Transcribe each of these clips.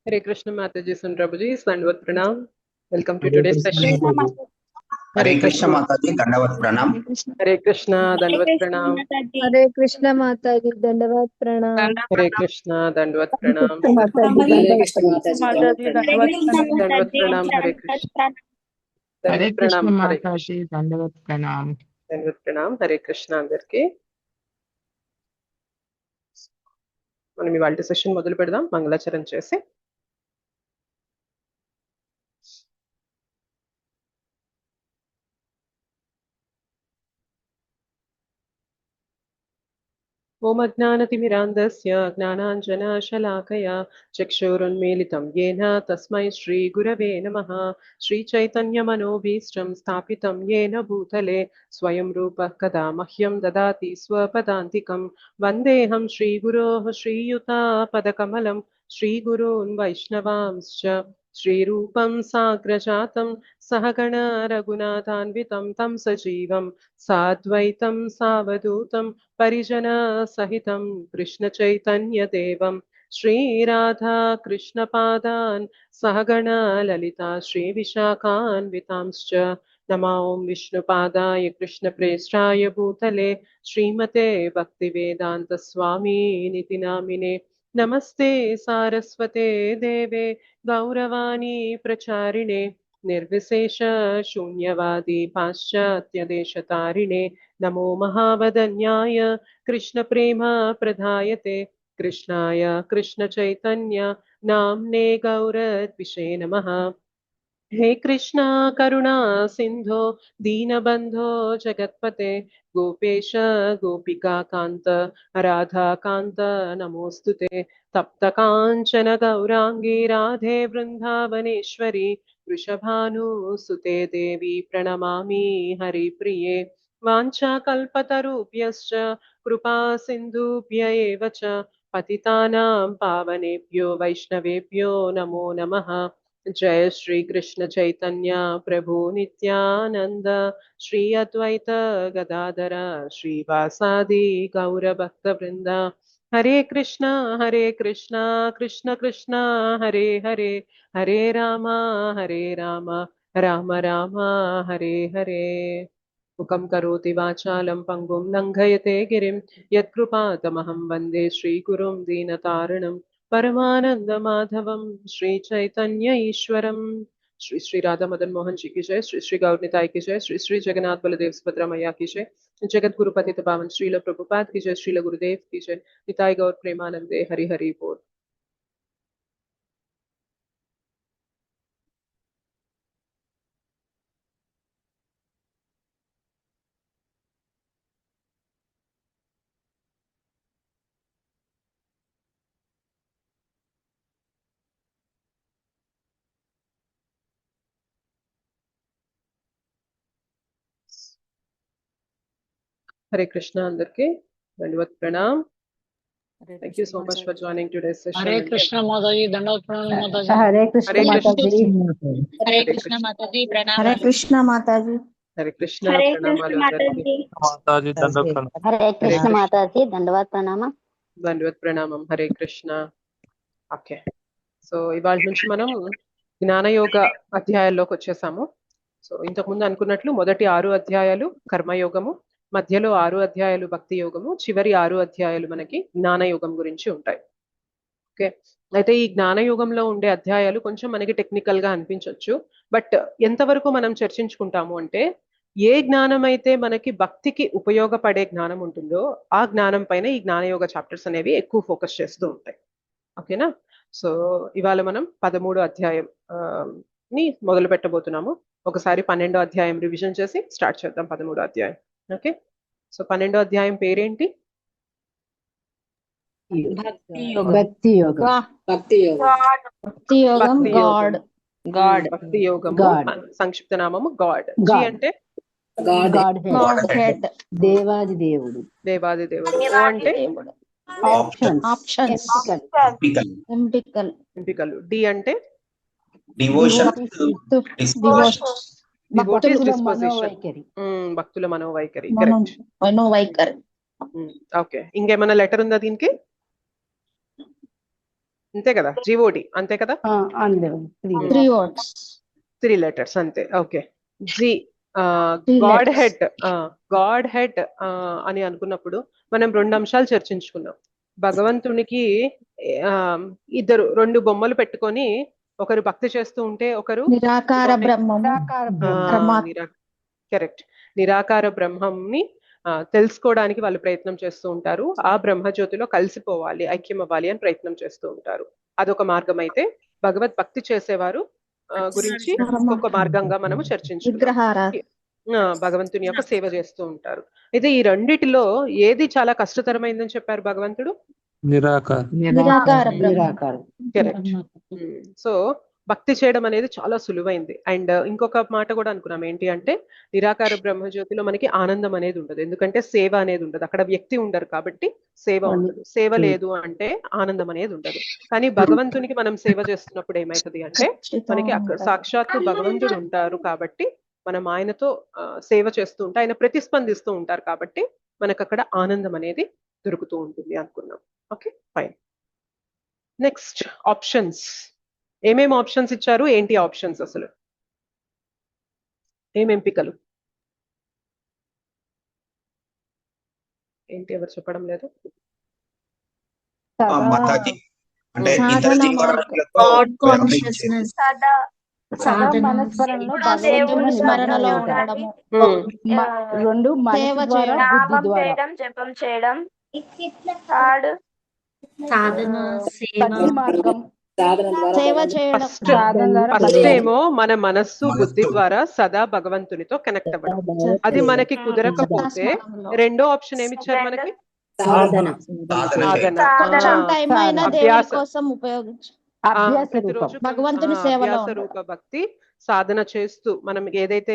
Hare Krishna Mataji Sundrabhaji, Sandvat Pranam. Welcome to Hare today's Krishna session. Mataji. Hare Krishna Mataji, Dandavat Pranam. Hare Krishna, Dandavat Pranam. Hare Krishna Mataji, Dandavat Pranam. Hare Krishna, Dandavat Pranam. Hare Krishna Mataji, Dandavat Pranam. Dandavat Pranam, Hare Krishna. Hare Dandavat Krishna Pranam, Hare Mataji, Krishna. Dandavat Pranam. Dandavat Pranam, Hare Krishna అందరికి. మనం ఇవాళ session మొదలు పెడదాం మంగళాచరణ చేసి. ओम अज्ञानतिमिरान्धस्य ज्ञानाञ्जनशलाकया चक्षुरुन्मीलितं येन तस्मै श्रीगुरवे नमः. श्रीचैतन्यमनोभीष्टं स्थापितं येन भूतले स्वयं रूपः कदा मह्यं ददाति स्वपदान्तिकं. वन्देऽहं श्रीगुरोः श्रीयुतापदकमलं श्रीगुरून् वैष्णवांश्च श्रीरूपं साग्रजातं सहगण रघुनाथान्वितं तं सजीवं साद्वैतं सावधूतं परिजनसहितं कृष्णचैतन्यदेवं श्रीराधा कृष्णपादान् सहगण ललिता श्रीविशाखान्वितांश्च नमो विष्णुपादाय कृष्णप्रेष्ठाय भूतले श्रीमते भक्तिवेदान्तस्वामिनिति नामिने. नमस्ते सारस्वते देवे गौरवाणी प्रचारिणे निर्विशेष शून्यवादी पाश्चात्यदेशतारिणे. नमो महावदन्याय कृष्णप्रेम प्रदायते कृष्णाय कृष्णचैतन्य नाम्ने गौरद्विषे नमः. हे कृष्णा करुणा सिंधो दीनबंधो जगत्पते गोपेश गोपिका कांत राधा कांत नमोस्तुते. तप्त कांचन गौरांगी राधे वृंदावनेश्वरी वृषभानुसुते देवी प्रणमामि हरिप्रिये. वाञ्छाकल्पतरुभ्यश्च कृपा सिन्धुभ्य एव च पतितानां पावनेभ्यो वैष्णवेभ्यो नमो नमः. जय श्री कृष्ण चैतन्य प्रभु नित्यानंद श्री अद्वैत गदाधर श्रीवासादि गौर भक्त वृंद. हरे कृष्णा कृष्ण कृष्ण हरे हरे हरे राम राम राम हरे हरे. मुखं करोति वाचालं पङ्गुं लङ्घयते गिरिं यत्कृपातमहं वन्दे श्रीगुरुं दीनतारिणं परमानन्दमाधवं श्रीचैतन्य ईश्वरम्. श्री श्री राधा मदन मोहन जी की जय. श्री श्री गौर निताई की जय. श्री श्री जगन्नाथ बलदेव सुभद्रा मैया की जय. जगत गुरु पतित पावन श्रील प्रभुपाद की जय. श्रील गुरुदेव की जय. निताई गौर प्रेमानंदे हरि हरि बोल. हरे कृष्णा अंदर के दंडवत प्रणाम. Thank you so much for joining today's session. Hare Krishna Mataji, Dandavat Pranam Mataji. Hare Krishna Hare Krishna. Mataji. Hare Krishna Mataji, Pranam. Hare Krishna Mataji. Hare Krishna हरे ప్రణామాలు कृष्ण అందరికీ. माताजी Mataji, Dandavat Pranam. Hare Krishna Krishna. Mataji, Dandavat Pranama. దండవత్ ప్రణామం. Hare Krishna. Okay, so ఇవాళ నుంచి మనం జ్ఞానయోగ అధ్యాయాల్లోకి వచ్చేసాము. So ఇంతకుముందు అనుకున్నట్లు మొదటి 6 అధ్యాయాలు కర్మయోగము, మధ్యలో 6 అధ్యాయాలు భక్తి యోగము, చివరి 6 అధ్యాయాలు మనకి జ్ఞానయోగం గురించి ఉంటాయి. ఓకే, అయితే ఈ జ్ఞానయోగంలో ఉండే అధ్యాయాలు కొంచెం మనకి టెక్నికల్ గా అనిపించవచ్చు. బట్ ఎంతవరకు మనం చర్చించుకుంటాము అంటే, ఏ జ్ఞానం అయితే మనకి భక్తికి ఉపయోగపడే జ్ఞానం ఉంటుందో ఆ జ్ఞానం పైన ఈ జ్ఞానయోగ చాప్టర్స్ అనేవి ఎక్కువ ఫోకస్ చేస్తూ ఉంటాయి. ఓకేనా? సో ఇవాళ మనం 13వ అధ్యాయం ని మొదలు పెట్టబోతున్నాము. ఒకసారి 12వ అధ్యాయం రివిజన్ చేసి స్టార్ట్ చేద్దాం 13వ అధ్యాయం. ఓకే, సో 12వ అధ్యాయం పేరేంటి? Bhakti Yoga. Bhakti Yoga. Bhakti Yoga. Bhakti Yogam, భక్తి God. యోగం. God. భక్తి యోగము God. సంక్షిప్త నామము గాడ్. జీ God. అంటే God. Godhead. Godhead. దేవాది దేవుడు. దేవాది దేవుడు. ఓ అంటే దేవుడు. Options. Options. Typical. Empirical. ఎంపికలు. డి అంటే Devotion Devotees to to disposition. Devotees భక్తుల డిస్పోజిషన్. మనోవైఖరి. భక్తుల మనోవైఖరి. కరెక్ట్. మనోవైఖరి. ఓకే, ఇంకేమైనా లెటర్ ఉందా దీనికి? అంతే కదా, జీఓడి అంతే కదా, త్రీ వర్డ్స్ 3 letters అంతే. Okay, G Three God letters. Head. God head అని అనుకున్నప్పుడు మనం 2 అంశాలు చర్చించుకున్నాం. భగవంతునికి ఆ, ఇద్దరు 2 బొమ్మలు పెట్టుకొని ఒకరు భక్తి చేస్తూ ఉంటే ఒకరు నిరాకార బ్రహ్మము కరెక్ట్, నిరాకార బ్రహ్మంని తెలుసుకోవడానికి వాళ్ళు ప్రయత్నం చేస్తూ ఉంటారు. ఆ బ్రహ్మజ్యోతిలో కలిసిపోవాలి, ఐక్యం అవ్వాలి అని ప్రయత్నం చేస్తూ ఉంటారు. అదొక మార్గం అయితే, భగవద్ భక్తి చేసేవారు గురించి ఇంకొక మార్గంగా మనము చర్చించుకున్నాం. విగ్రహారాధన. భగవంతుని యొక్క సేవ చేస్తూ ఉంటారు. అయితే ఈ రెండిటిలో ఏది చాలా కష్టతరమైందని చెప్పారు భగవంతుడు? నిరాకార బ్రహ్మ. కరెక్ట్. సో భక్తి చేయడం అనేది చాలా సులువైంది. అండ్ ఇంకొక మాట కూడా అనుకున్నాం, ఏంటి అంటే నిరాకార బ్రహ్మజ్యోతిలో మనకి ఆనందం అనేది ఉండదు, ఎందుకంటే సేవ అనేది ఉండదు, అక్కడ వ్యక్తి ఉండరు కాబట్టి సేవ ఉండదు. సేవ లేదు అంటే ఆనందం అనేది ఉండదు. కానీ భగవంతునికి మనం సేవ చేస్తున్నప్పుడు ఏమైతుంది అంటే మనకి అక్కడ సాక్షాత్తు భగవంతుడు ఉంటారు కాబట్టి మనం ఆయనతో సేవ చేస్తూ ఉంటే ఆయన ప్రతిస్పందిస్తూ ఉంటారు కాబట్టి మనకు అక్కడ ఆనందం అనేది దొరుకుతూ ఉంటుంది అనుకున్నాం. Okay, fine. Next options. ఏమేమి ఆప్షన్స్ ఇచ్చారు, ఏంటి ఆప్షన్స్, అసలు ఏం ఎంపికలు ఏంటి, ఎవరు చెప్పడం లేదు? మాతాజీ అంటే ఇతర సాధన జీవరాశులతో వ్యవహరించే దేవుని స్మరణలో ఉండడము, రెండు సేవ మనసు ద్వారా చేయడం, బుద్ధి నామం ద్వారా చేయడం, జపం చేయడం, థర్డ్ సాధన భక్తి మార్గం సేవ చేయడం. ఫస్ట్ ఏమో మన మనస్సు బుద్ధి ద్వారా సదా భగవంతునితో కనెక్ట్ అవ్వడం. అది మనకి కుదరకపోతే రెండో ఆప్షన్ ఏమి ఇచ్చారు మనకి? సాధన సాధన. టైం అయినా దేవుని కోసం ఉపయోగించు. ప్రతిరోజు భగవంతుని సేవలో అభ్యాస రూప భక్తి సాధన చేస్తూ మనం ఏదైతే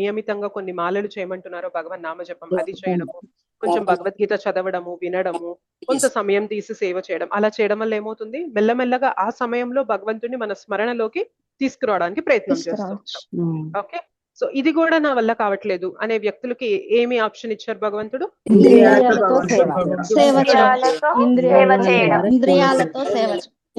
నియమితంగా కొన్ని మాలలు చేయమంటున్నారో భగవన్ నామజపం, అది చేయడము, కొంచెం భగవద్గీత చదవడము, వినడము, కొంత సమయం తీసి సేవ చేయడం, అలా చేయడం వల్ల ఏమవుతుంది, మెల్లమెల్లగా ఆ సమయంలో భగవంతుని మన స్మరణలోకి తీసుకురావడానికి ప్రయత్నం చేస్తాం. ఓకే, సో ఇది కూడా నా వల్ల కావట్లేదు అనే వ్యక్తులకి ఏమి ఆప్షన్ ఇచ్చారు భగవంతుడు? సేవ ఇంద్రియాలతో సేవ చేయడం, ఇంద్రియాలతో సేవ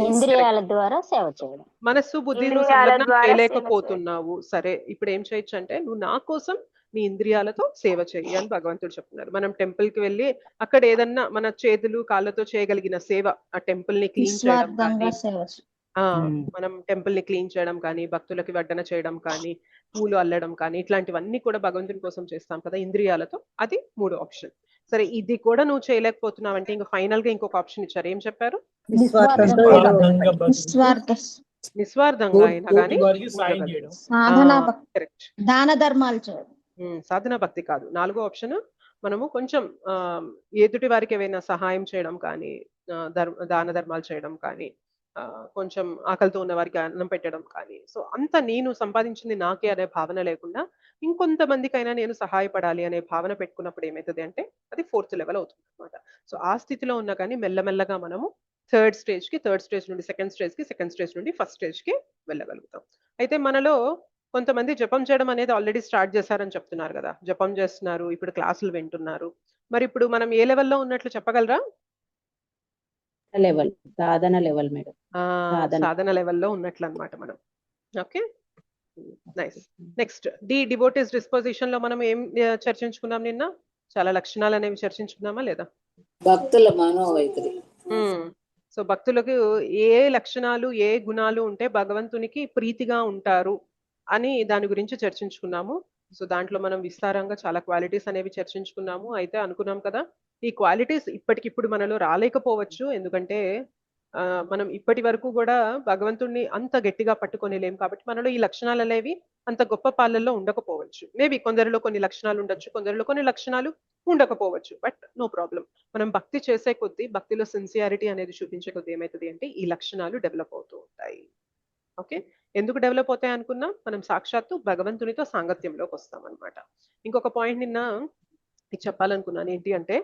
ఇంద్రియాల ద్వారా సేవ చేయడం. మనస్సు బుద్ధి నువ్వు ఇంద్రియాల సంలగ్నం ద్వారా చేయలేకపోతున్నావు, సరే ఇప్పుడు ఏం చేయొచ్చు అంటే నువ్వు నా కోసం నీ ఇంద్రియాలతో సేవ చెయ్యి అని భగవంతుడు చెప్తున్నారు. మనం టెంపుల్ కి వెళ్ళి అక్కడ ఏదన్నా మన చేతులు కాళ్ళతో చేయగలిగిన సేవ, ఆ టెంపుల్ ని క్లీన్ చేయడం కానీ, మనం టెంపుల్ ని క్లీన్ చేయడం కానీ, భక్తులకి వడ్డన చేయడం కానీ, పూలు అల్లడం కానీ, ఇట్లాంటివన్నీ కూడా భగవంతుని కోసం చేస్తాం కదా ఇంద్రియాలతో. అది 3 ఆప్షన్. సరే ఇది కూడా నువ్వు చేయలేకపోతున్నావు అంటే ఇంకా ఫైనల్ గా ఇంకొక ఆప్షన్ ఇచ్చారు. ఏం చెప్పారు? నిస్వార్థంగా అయినా కానీ కరెక్ట్, దాన ధర్మాలు చేయడం, సాధన భక్తి కాదు. 4వ ఆప్షన్ మనము కొంచెం ఎదుటి వారికి ఏవైనా సహాయం చేయడం కానీ, దాన ధర్మాలు చేయడం కానీ, కొంచెం ఆకలితో ఉన్న వారికి అన్నం పెట్టడం కానీ, సో అంత నేను సంపాదించింది నాకే అనే భావన లేకుండా ఇంకొంతమందికైనా నేను సహాయపడాలి అనే భావన పెట్టుకున్నప్పుడు ఏమవుతుంది అంటే అది 4th లెవెల్ అవుతుంది అనమాట. సో ఆ స్థితిలో ఉన్నా కానీ మెల్లమెల్లగా మనము థర్డ్ స్టేజ్ నుండి సెకండ్ స్టేజ్ నుండి ఫస్ట్ స్టేజ్ కి వెళ్ళగలుగుతాం. అయితే మనలో కొంతమంది జపం చేయడం అనేది ఆల్రెడీ స్టార్ట్ చేశారని చెప్తున్నారు కదా, జపం చేస్తున్నారు, ఇప్పుడు క్లాసులు వింటున్నారు. మరి ఇప్పుడు మనం ఏ లెవెల్లో ఉన్నట్లు చెప్పగలరా? సాధన లెవెల్ మేడం. సాధన లెవెల్లో ఉన్నట్లు అనమాట మనం. Okay, nice. Next devotees disposition లో మనం ఏం చర్చించుకున్నాం నిన్న? చాలా లక్షణాలు అనేవి చర్చించుకున్నామా లేదా? భక్తుల మనోవైఖరి. సో భక్తులకు ఏ లక్షణాలు, ఏ గుణాలు ఉంటే భగవంతునికి ప్రీతిగా ఉంటారు అని దాని గురించి చర్చించుకున్నాము. సో దాంట్లో మనం విస్తారంగా చాలా క్వాలిటీస్ అనేవి చర్చించుకున్నాము. అయితే అనుకున్నాం కదా, ఈ క్వాలిటీస్ ఇప్పటికిప్పుడు మనలో రాలేకపోవచ్చు, ఎందుకంటే మనం ఇప్పటి వరకు కూడా భగవంతుడిని అంత గట్టిగా పట్టుకొని లేం కాబట్టి మనలో ఈ లక్షణాలు అనేవి అంత గొప్ప పాలల్లో ఉండకపోవచ్చు. మేబీ కొందరిలో కొన్ని లక్షణాలు ఉండొచ్చు, కొందరిలో కొన్ని లక్షణాలు ఉండకపోవచ్చు. బట్ నో ప్రాబ్లం, మనం భక్తి చేసే కొద్దీ, భక్తిలో సిన్సియారిటీ అనేది చూపించే కొద్దీ ఏమవుతుంది అంటే ఈ లక్షణాలు డెవలప్ అవుతూ ఉంటాయి. ఓకే, ఎందుకు డెవలప్ అవుతాయి అనుకున్నా, మనం సాక్షాత్తు భగవంతునితో సాంగత్యంలోకి వస్తాం అనమాట. ఇంకొక పాయింట్ నిన్న మీకు చెప్పాలనుకున్నాను, ఏంటి అంటే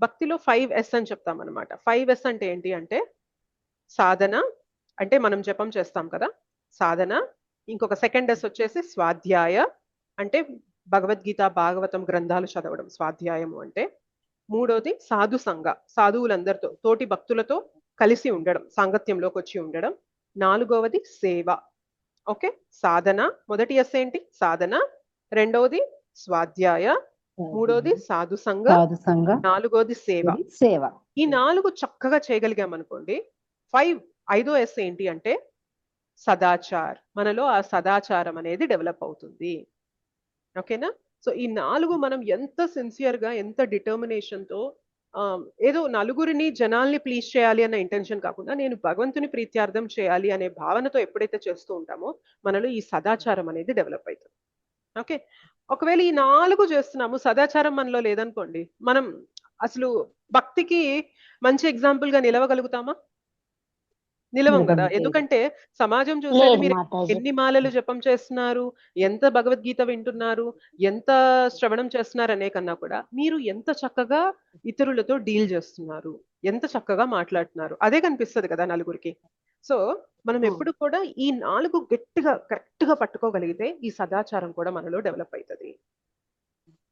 భక్తిలో 5S అని చెప్తాం అనమాట. 5S అంటే ఏంటి అంటే సాధన, అంటే మనం జపం చేస్తాం కదా, సాధన. ఇంకొక సెకండ్ S వచ్చేసి స్వాధ్యాయ, అంటే భగవద్గీత, భాగవతం గ్రంథాలు చదవడం స్వాధ్యాయము అంటే. 3వది సాధు సంఘ, సాధువులందరితో, తోటి భక్తులతో కలిసి ఉండడం, సాంగత్యంలోకి వచ్చి ఉండడం. 4వది సేవ. ఓకే, సాధన. మొదటి ఎస్ ఏంటి? సాధన. రెండవది స్వాధ్యాయ. 3వది సాధు సంఘ. సాధు సంఘ 4వది సేవ. సేవ. ఈ 4 చక్కగా చేయగలిగాం అనుకోండి. 5వ ఎస్ ఏంటి అంటే సదాచార్. మనలో ఆ సదాచారం అనేది డెవలప్ అవుతుంది. ఓకేనా? సో ఈ 4 మనం ఎంత సిన్సియర్ గా, ఎంత డిటర్మినేషన్ తో ఏదో నలుగురిని, జనాల్ని ప్లీజ్ చేయాలి అన్న ఇంటెన్షన్ కాకుండా నేను భగవంతుని ప్రీత్యార్థం చేయాలి అనే భావనతో ఎప్పుడైతే చేస్తూ ఉంటామో మనలో ఈ సదాచారం అనేది డెవలప్ అవుతుంది. ఓకే, ఒకవేళ ఈ 4 చేస్తున్నాము, సదాచారం మనలో లేదనుకోండి, మనం అసలు భక్తికి మంచి ఎగ్జాంపుల్ గా నిలవగలుగుతామా? నిలవం కదా. ఎందుకంటే సమాజం చూసేది లేదు మీరు మాతాజీ. ఎన్ని మాలలు జపం చేస్తున్నారు, ఎంత భగవద్గీత వింటున్నారు, ఎంత శ్రవణం చేస్తున్నారు అనే కన్నా కూడా మీరు ఎంత చక్కగా ఇతరులతో డీల్ చేస్తున్నారు, ఎంత చక్కగా మాట్లాడుతున్నారు, అదే కనిపిస్తుంది కదా నలుగురికి. సో మనం ఎప్పుడు కూడా ఈ 4 గట్టిగా కరెక్ట్ గా పట్టుకోగలిగితే ఈ సదాచారం కూడా మనలో డెవలప్ అవుతుంది.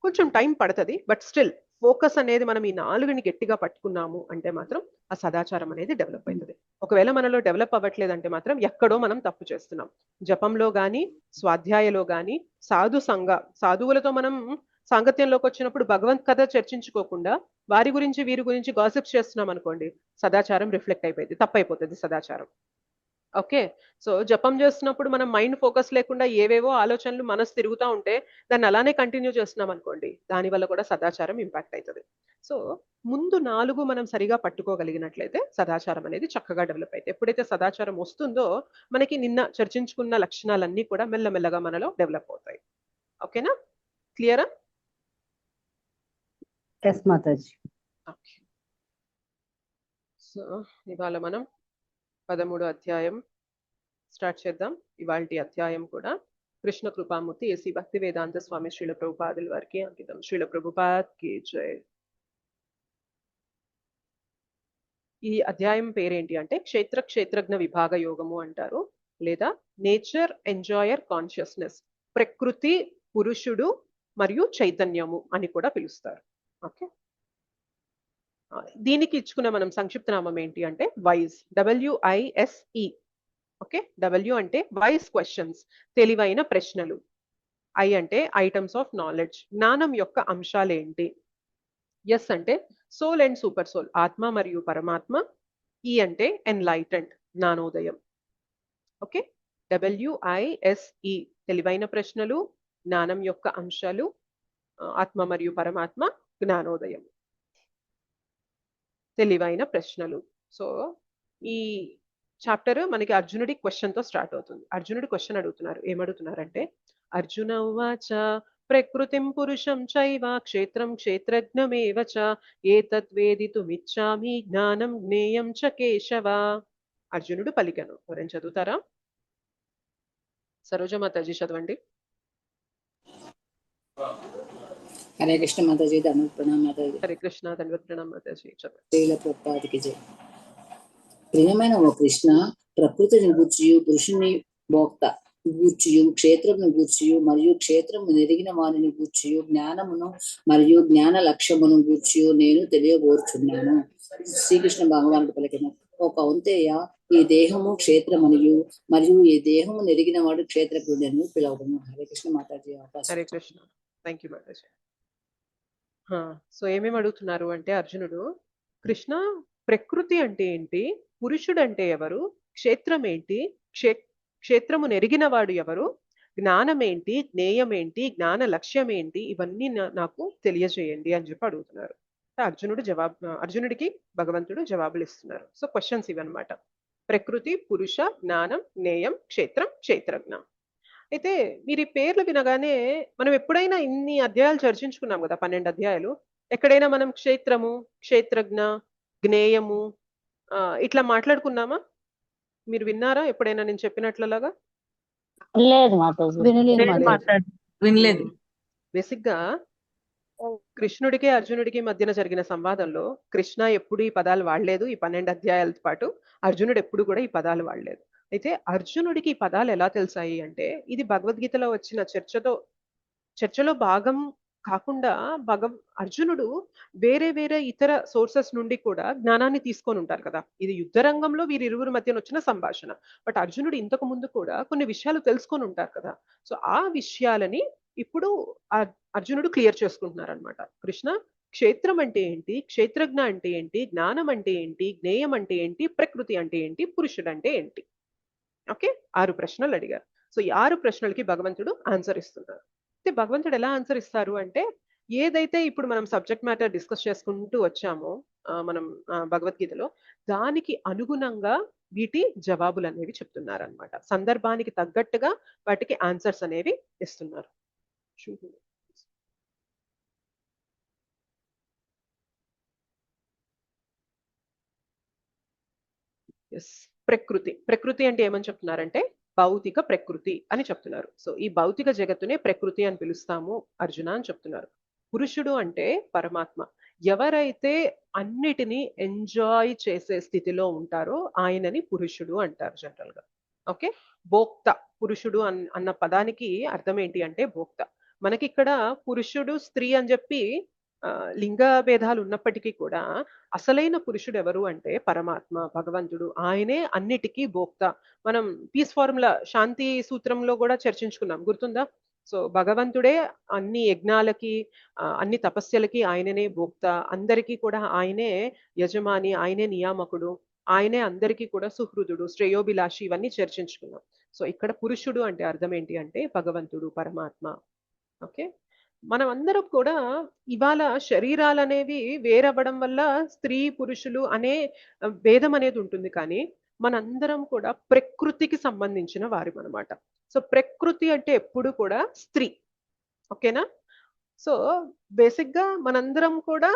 కొంచెం టైం పడుతుంది, బట్ స్టిల్ ఫోకస్ అనేది మనం ఈ 4ని గట్టిగా పట్టుకున్నాము అంటే మాత్రం ఆ సదాచారం అనేది డెవలప్ అవుతుంది. ఒకవేళ మనలో డెవలప్ అవ్వట్లేదంటే మాత్రం ఎక్కడో మనం తప్పు చేస్తున్నాం. జపంలో గాని, స్వాధ్యాయలో గాని, సాధువులతో మనం సాంగత్యంలోకి వచ్చినప్పుడు భగవంత్ కథ చర్చించుకోకుండా వారి గురించి వీరి గురించి గాసిప్స్ చేస్తున్నాం అనుకోండి, సదాచారం రిఫ్లెక్ట్ అయిపోయింది, తప్పైపోతుంది సదాచారం. ఓకే, సో జపం చేస్తున్నప్పుడు మనం మైండ్ ఫోకస్ లేకుండా ఏవేవో ఆలోచనలు మనసు తిరుగుతూ ఉంటే దాన్ని అలానే కంటిన్యూ చేస్తున్నాం అనుకోండి, దానివల్ల కూడా సదాచారం ఇంపాక్ట్ అవుతుంది. సో ముందు 4 మనం సరిగా పట్టుకోగలిగినట్లయితే సదాచారం అనేది చక్కగా డెవలప్ అవుతుంది. ఎప్పుడైతే సదాచారం వస్తుందో మనకి నిన్న చర్చించుకున్న లక్షణాలన్నీ కూడా మెల్లమెల్లగా మనలో డెవలప్ అవుతాయి. ఓకేనా? క్లియరా? ఎస్ మాతాజీ. ఓకే, సో ఇవాళ మనం 13వ అధ్యాయం స్టార్ట్ చేద్దాం. ఇవాల్టి అధ్యాయం కూడా కృష్ణ కృపామూర్తి ఏసీ భక్తి వేదాంత స్వామి శ్రీల ప్రభుపాదుల వారికి అంకితం. శ్రీల ప్రభుపాద్ కి జై. ఈ అధ్యాయం పేరేంటి అంటే క్షేత్రజ్ఞ విభాగ యోగము అంటారు, లేదా నేచర్ ఎంజాయర్ కాన్షియస్నెస్, ప్రకృతి, పురుషుడు మరియు చైతన్యము అని కూడా పిలుస్తారు. ఓకే, దీనికి ఇచ్చుకున్న మనం సంక్షిప్త నామం ఏంటి అంటే వైజ్, WISE. ఓకే, W అంటే వైజ్ క్వశ్చన్స్, తెలివైన ప్రశ్నలు. I అంటే ఐటమ్స్ ఆఫ్ నాలెడ్జ్, జ్ఞానం యొక్క అంశాలేంటి. ఎస్ అంటే సోల్ అండ్ సూపర్ సోల్, ఆత్మ మరియు పరమాత్మ. ఈ అంటే ఎన్లైటెండ్, జ్ఞానోదయం. ఓకే, WISE తెలివైన ప్రశ్నలు, జ్ఞానం యొక్క అంశాలు, ఆత్మ మరియు పరమాత్మ, జ్ఞానోదయం, తెలివైన ప్రశ్నలు. సో ఈ చాప్టర్ మనకి అర్జునుడి క్వశ్చన్ తో స్టార్ట్ అవుతుంది. అర్జునుడి క్వశ్చన్ అడుగుతున్నారు. ఏమడుగుతున్నారంటే, అర్జున ఉవాచ ప్రకృతిం పురుషం చైవ క్షేత్రం క్షేత్రజ్ఞమేవ చ ఏతద్వేదితుమిచ్చామి జ్ఞానం జ్ఞేయం చ కేశవ. అర్జునుడు పలికెను. ఎవరైనా చదువుతారా? సరోజ మాతాజీ చదవండి. హరే కృష్ణ మాతాజీ, ధన్యవాద ప్రణామ మాతాజీ. హరే కృష్ణ, ధన్యవాద ప్రణామ మాతాజీ. చదవండి. శ్రీల ప్రభుపాదికి జై. ప్రియమైన ఓ కృష్ణ, ప్రకృతిని గూర్చియు, పురుషుని భోక్త గూర్చియు, క్షేత్రమును గూర్చియు మరియు క్షేత్రము నెరిగిన వారిని గూర్చియు, జ్ఞానమును మరియు జ్ఞాన లక్ష్యమును గూర్చియు నేను తెలియబోర్చున్నాను. శ్రీకృష్ణ భగవానుడు పలికిన, ఓ కౌంతేయ, ఈ దేహము క్షేత్రమనియు మరియు ఈ దేహము నెరిగిన వాడు క్షేత్రజ్ఞుడని పిలవడము. Hare Krishna Mataji. Hare Krishna, thank you Mataji. So ఏమేమి అడుగుతున్నారు అంటే అర్జునుడు, కృష్ణ ప్రకృతి అంటే ఏంటి, పురుషుడు అంటే ఎవరు, క్షేత్రం ఏంటి, క్షేత్రము నెరిగిన వాడు ఎవరు, జ్ఞానం ఏంటి, జ్ఞేయం ఏంటి, జ్ఞాన లక్ష్యం ఏంటి, ఇవన్నీ నాకు తెలియజేయండి అని చెప్పి అడుగుతున్నారు. అర్జునుడికి భగవంతుడు జవాబులు ఇస్తున్నారు. సో క్వశ్చన్స్ ఇవన్నమాట. ప్రకృతి, పురుష, జ్ఞానం, జ్ఞేయం, క్షేత్రం, క్షేత్రజ్ఞ. అయితే మీరు ఈ పేర్లు వినగానే మనం ఎప్పుడైనా ఇన్ని అధ్యాయాలు చర్చించుకున్నాం కదా, 12 అధ్యాయాలు. ఎక్కడైనా మనం క్షేత్రము, క్షేత్రజ్ఞ, జ్ఞేయము ఇట్లా మాట్లాడుకున్నామా? మీరు విన్నారా ఎప్పుడైనా నేను చెప్పినట్లలాగా? లేదు మాతాజీ. వినలేదు. బేసిక్ గా కృష్ణుడికి అర్జునుడికి మధ్యన జరిగిన సంవాదంలో కృష్ణ ఎప్పుడు ఈ పదాలు వాడలేదు. ఈ 12 అధ్యాయాలతో పాటు అర్జునుడు ఎప్పుడు కూడా ఈ పదాలు వాడలేదు. అయితే అర్జునుడికి ఈ పదాలు ఎలా తెలిసాయి అంటే, ఇది భగవద్గీతలో వచ్చిన చర్చలో భాగం కాకుండా అర్జునుడు వేరే వేరే ఇతర సోర్సెస్ నుండి కూడా జ్ఞానాన్ని తీసుకొని ఉంటారు కదా. ఇది యుద్ధ రంగంలో వీరిరువురి మధ్యన వచ్చిన సంభాషణ. బట్ అర్జునుడు ఇంతకు ముందు కూడా కొన్ని విషయాలు తెలుసుకొని ఉంటారు కదా. సో ఆ విషయాలని ఇప్పుడు అర్జునుడు క్లియర్ చేసుకుంటున్నారు అనమాట. కృష్ణ, క్షేత్రం అంటే ఏంటి, క్షేత్రజ్ఞ అంటే ఏంటి, జ్ఞానం అంటే ఏంటి, జ్ఞేయం అంటే ఏంటి, ప్రకృతి అంటే ఏంటి, పురుషుడు అంటే ఏంటి. ఓకే, 6 ప్రశ్నలు అడిగారు. సో ఈ 6 ప్రశ్నలకి భగవంతుడు ఆన్సర్ ఇస్తున్నారు. అయితే భగవంతుడు ఎలా ఆన్సర్ ఇస్తారు అంటే, ఏదైతే ఇప్పుడు మనం సబ్జెక్ట్ మ్యాటర్ డిస్కస్ చేసుకుంటూ వచ్చామో మనం భగవద్గీతలో, దానికి అనుగుణంగా వీటి జవాబులు అనేవి చెప్తున్నారు అనమాట. సందర్భానికి తగ్గట్టుగా వాటికి ఆన్సర్స్ అనేవి ఇస్తున్నారు. ఎస్, ప్రకృతి అంటే ఏమని చెప్తున్నారంటే భౌతిక ప్రకృతి అని చెప్తున్నారు. సో ఈ భౌతిక జగత్తునే ప్రకృతి అని పిలుస్తాము అర్జున అని చెప్తున్నారు. పురుషుడు అంటే పరమాత్మ. ఎవరైతే అన్నిటినీ ఎంజాయ్ చేసే స్థితిలో ఉంటారో ఆయనని పురుషుడు అంటారు జనరల్ గా. ఓకే, భోక్త, పురుషుడు అన్న పదానికి అర్థం ఏంటి అంటే భోక్త. మనకి ఇక్కడ పురుషుడు స్త్రీ అని చెప్పి లింగ భేదాలు ఉన్నప్పటికీ కూడా అసలైన పురుషుడు ఎవరు అంటే పరమాత్మ, భగవంతుడు. ఆయనే అన్నిటికీ భోక్త. మనం పీస్ ఫార్ములా శాంతి సూత్రంలో కూడా చర్చించుకున్నాం, గుర్తుందా? సో భగవంతుడే అన్ని యజ్ఞాలకి అన్ని తపస్యలకి ఆయననే భోక్త. అందరికీ కూడా ఆయనే యజమాని, ఆయనే నియామకుడు, ఆయనే అందరికీ కూడా సుహృదుడు, శ్రేయోభిలాషి, ఇవన్నీ చర్చించుకున్నాం. సో ఇక్కడ పురుషుడు అంటే అర్థం ఏంటి అంటే భగవంతుడు, పరమాత్మ. ఓకే, మనం అందరం కూడా ఇవాళ శరీరాలు అనేవి వేరవ్వడం వల్ల స్త్రీ పురుషులు అనే భేదం అనేది ఉంటుంది, కానీ మనందరం కూడా ప్రకృతికి సంబంధించిన వారిం అనమాట. సో ప్రకృతి అంటే ఎప్పుడు కూడా స్త్రీ. ఓకేనా? సో బేసిక్ గా మనందరం కూడా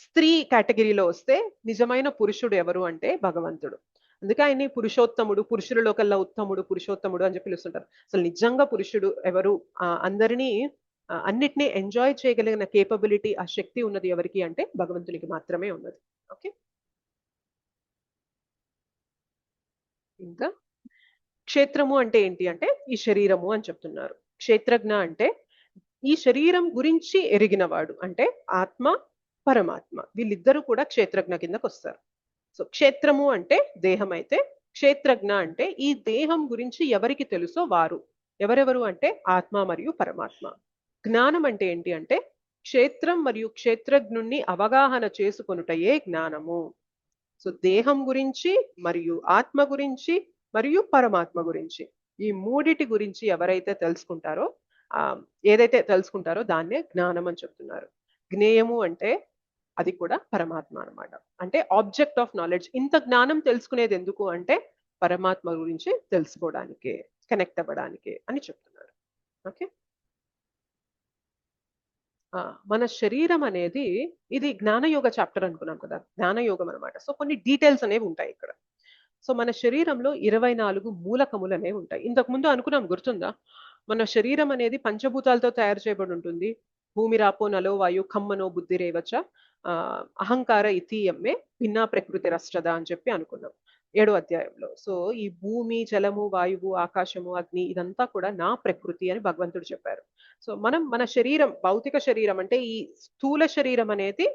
స్త్రీ కేటగిరీలో వస్తే నిజమైన పురుషుడు ఎవరు అంటే భగవంతుడు. అందుకే ఆయన్ని పురుషోత్తముడు, పురుషులలో కల్లా ఉత్తముడు, పురుషోత్తముడు అని చెప్పి పిలుస్తుంటారు. అసలు నిజంగా పురుషుడు ఎవరు, అందరినీ అన్నిటినీ ఎంజాయ్ చేయగలిగిన కేపబిలిటీ, ఆ శక్తి ఉన్నది ఎవరికి అంటే భగవంతునికి మాత్రమే ఉన్నది. ఓకే, ఇంకా క్షేత్రము అంటే ఏంటి అంటే ఈ శరీరము అని చెప్తున్నారు. క్షేత్రజ్ఞ అంటే ఈ శరీరం గురించి ఎరిగినవాడు, అంటే ఆత్మ, పరమాత్మ, వీళ్ళిద్దరూ కూడా క్షేత్రజ్ఞ కిందకు వస్తారు. సో క్షేత్రము అంటే దేహం అయితే, క్షేత్రజ్ఞ అంటే ఈ దేహం గురించి ఎవరికి తెలుసో వారు. ఎవరెవరు అంటే ఆత్మ మరియు పరమాత్మ. జ్ఞానం అంటే ఏంటి అంటే క్షేత్రం మరియు క్షేత్రజ్ఞుణ్ణి అవగాహన చేసుకొనుటయే జ్ఞానము. సో దేహం గురించి మరియు ఆత్మ గురించి మరియు పరమాత్మ గురించి, ఈ మూడిటి గురించి ఎవరైతే తెలుసుకుంటారో ఏదైతే తెలుసుకుంటారో దాన్నే జ్ఞానం అని చెప్తున్నారు. జ్ఞేయము అంటే అది కూడా పరమాత్మ అన్నమాట, అంటే ఆబ్జెక్ట్ ఆఫ్ నాలెడ్జ్. ఇంత జ్ఞానం తెలుసుకునేది ఎందుకు అంటే పరమాత్మ గురించి తెలుసుకోవడానికి, కనెక్ట్ అవ్వడానికి అని చెప్తున్నారు. ఓకే, మన శరీరం అనేది ఇది జ్ఞానయోగ చాప్టర్ అనుకున్నాం కదా, జ్ఞానయోగం అనమాట. సో కొన్ని డీటెయిల్స్ అనేవి ఉంటాయి ఇక్కడ. సో మన శరీరంలో 24 మూలకములు అనేవి ఉంటాయి. ఇంతకు ముందు అనుకున్నాం, గుర్తుందా? మన శరీరం అనేది పంచభూతాలతో తయారు చేయబడి ఉంటుంది. భూమి రాపో నలో వాయు ఖమ్మనో బుద్ధిరేవచ అహంకార ఇతీయమ్మే భిన్నా ప్రకృతి రష్టద అని చెప్పి అనుకున్నాం 7వ అధ్యాయంలో. సో ఈ భూమి, జలము, వాయువు, ఆకాశము, అగ్ని ఇదంతా కూడా నా ప్రకృతి అని భగవంతుడు చెప్పారు. సో మన శరీరం, భౌతిక శరీరం అంటే ఈ స్థూల శరీరం అనేది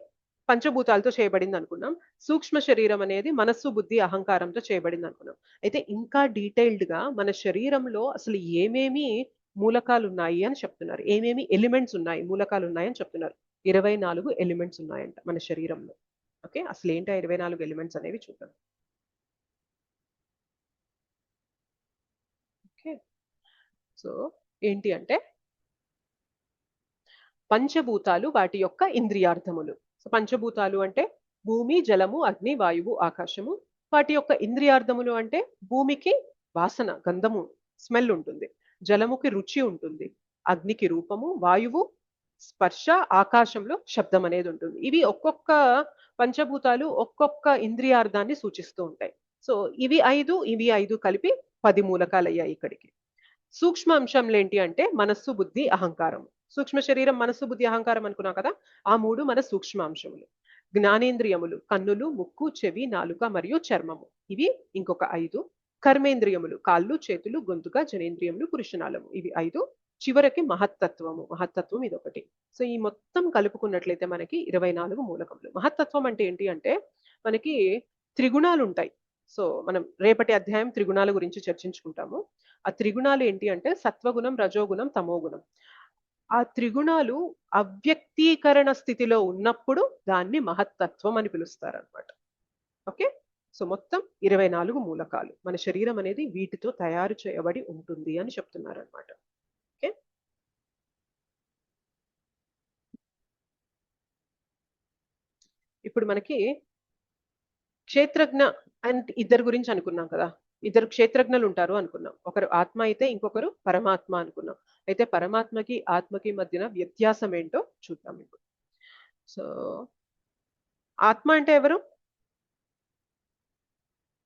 పంచభూతాలతో చేయబడింది అనుకున్నాం. సూక్ష్మ శరీరం అనేది మనస్సు, బుద్ధి, అహంకారంతో చేయబడింది అనుకున్నాం. అయితే ఇంకా డీటెయిల్డ్ గా మన శరీరంలో అసలు ఏమేమి మూలకాలు ఉన్నాయి అని చెప్తున్నారు, ఏమేమి ఎలిమెంట్స్ ఉన్నాయి, మూలకాలు ఉన్నాయి అని చెప్తున్నారు. 24 ఎలిమెంట్స్ ఉన్నాయంట మన శరీరంలో. ఓకే, అసలు ఏంటి 24 ఎలిమెంట్స్ అనేవి చూద్దాం. ఓకే, సో ఏంటి అంటే పంచభూతాలు, వాటి యొక్క ఇంద్రియార్థములు. సో పంచభూతాలు అంటే భూమి, జలము, అగ్ని, వాయువు, ఆకాశము. వాటి యొక్క ఇంద్రియార్థములు అంటే భూమికి వాసన, గంధము, స్మెల్ ఉంటుంది. జలముకి రుచి ఉంటుంది. అగ్నికి రూపము, వాయువు స్పర్శ, ఆకాశంలో శబ్దం అనేది ఉంటుంది. ఇవి ఒక్కొక్క పంచభూతాలు ఒక్కొక్క ఇంద్రియార్థాన్ని సూచిస్తూ ఉంటాయి. సో ఇవి 5, ఇవి 5 కలిపి 10 మూలకాలు అయ్యాయి ఇక్కడికి. సూక్ష్మ అంశంలు ఏంటి అంటే మనస్సు, బుద్ధి, అహంకారం. సూక్ష్మ శరీరం, మనస్సు, బుద్ధి, అహంకారం అనుకున్నాం కదా, ఆ 3 మన సూక్ష్మ అంశములు. జ్ఞానేంద్రియములు కన్నులు, ముక్కు, చెవి, నాలుక మరియు చర్మము, ఇవి ఇంకొక 5. కర్మేంద్రియములు కాళ్ళు, చేతులు, గొంతుక, జనేంద్రియములు, పురుషనాళము, ఇవి 5. చివరికి మహత్తత్వం ఇదొకటి. సో ఈ మొత్తం కలుపుకున్నట్లయితే మనకి 24 మూలకములు. మహత్తత్వం అంటే ఏంటి అంటే మనకి త్రిగుణాలు ఉంటాయి. సో మనం రేపటి అధ్యాయం త్రిగుణాల గురించి చర్చించుకుంటాము. ఆ త్రిగుణాలు ఏంటి అంటే సత్వగుణం, రజోగుణం, తమోగుణం. ఆ త్రిగుణాలు అవ్యక్తీకరణ స్థితిలో ఉన్నప్పుడు దాన్ని మహత్తత్వం అని పిలుస్తారు అనమాట. ఓకే, సో మొత్తం 24 మూలకాలు. మన శరీరం అనేది వీటితో తయారు చేయబడి ఉంటుంది అని చెప్తున్నారు అనమాట. ఓకే, ఇప్పుడు మనకి క్షేత్రజ్ఞ అండ్ ఇద్దరు గురించి అనుకున్నాం కదా. ఇద్దరు క్షేత్రజ్ఞులు ఉంటారు అనుకున్నాం. ఒకరు ఆత్మ అయితే ఇంకొకరు పరమాత్మ అనుకున్నాం. అయితే పరమాత్మకి ఆత్మకి మధ్యన వ్యత్యాసం ఏంటో చూద్దాం ఇప్పుడు. సో ఆత్మ అంటే ఎవరు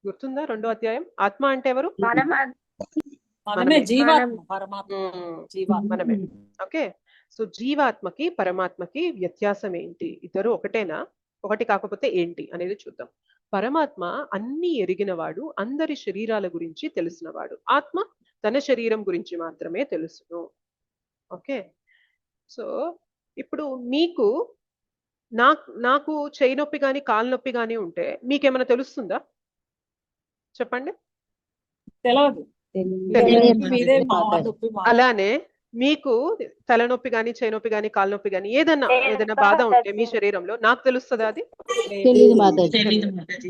గుర్తుందా? 2వ అధ్యాయం ఆత్మ అంటే ఎవరు? మనమే జీవాత్మ, పరమాత్మ జీవాత్మ. మనమే. ఓకే, సో జీవాత్మకి పరమాత్మకి వ్యత్యాసం ఏంటి? ఇద్దరు ఒకటేనా? ఒకటి కాకపోతే ఏంటి అనేది చూద్దాం. పరమాత్మ అన్ని ఎరిగినవాడు, అందరి శరీరాల గురించి తెలిసినవాడు. ఆత్మ తన శరీరం గురించి మాత్రమే తెలుసును. ఓకే, సో ఇప్పుడు మీకు నాకు చేయి నొప్పి కానీ కాలు నొప్పి కానీ ఉంటే మీకేమైనా తెలుస్తుందా? చెప్పండి. తెలియదు. అలానే మీకు తలనొప్పి కానీ చేయి నొప్పి కానీ కాలు నొప్పి కానీ ఏదైనా బాధ ఉంటే మీ శరీరంలో నాకు తెలుస్తుందా? అది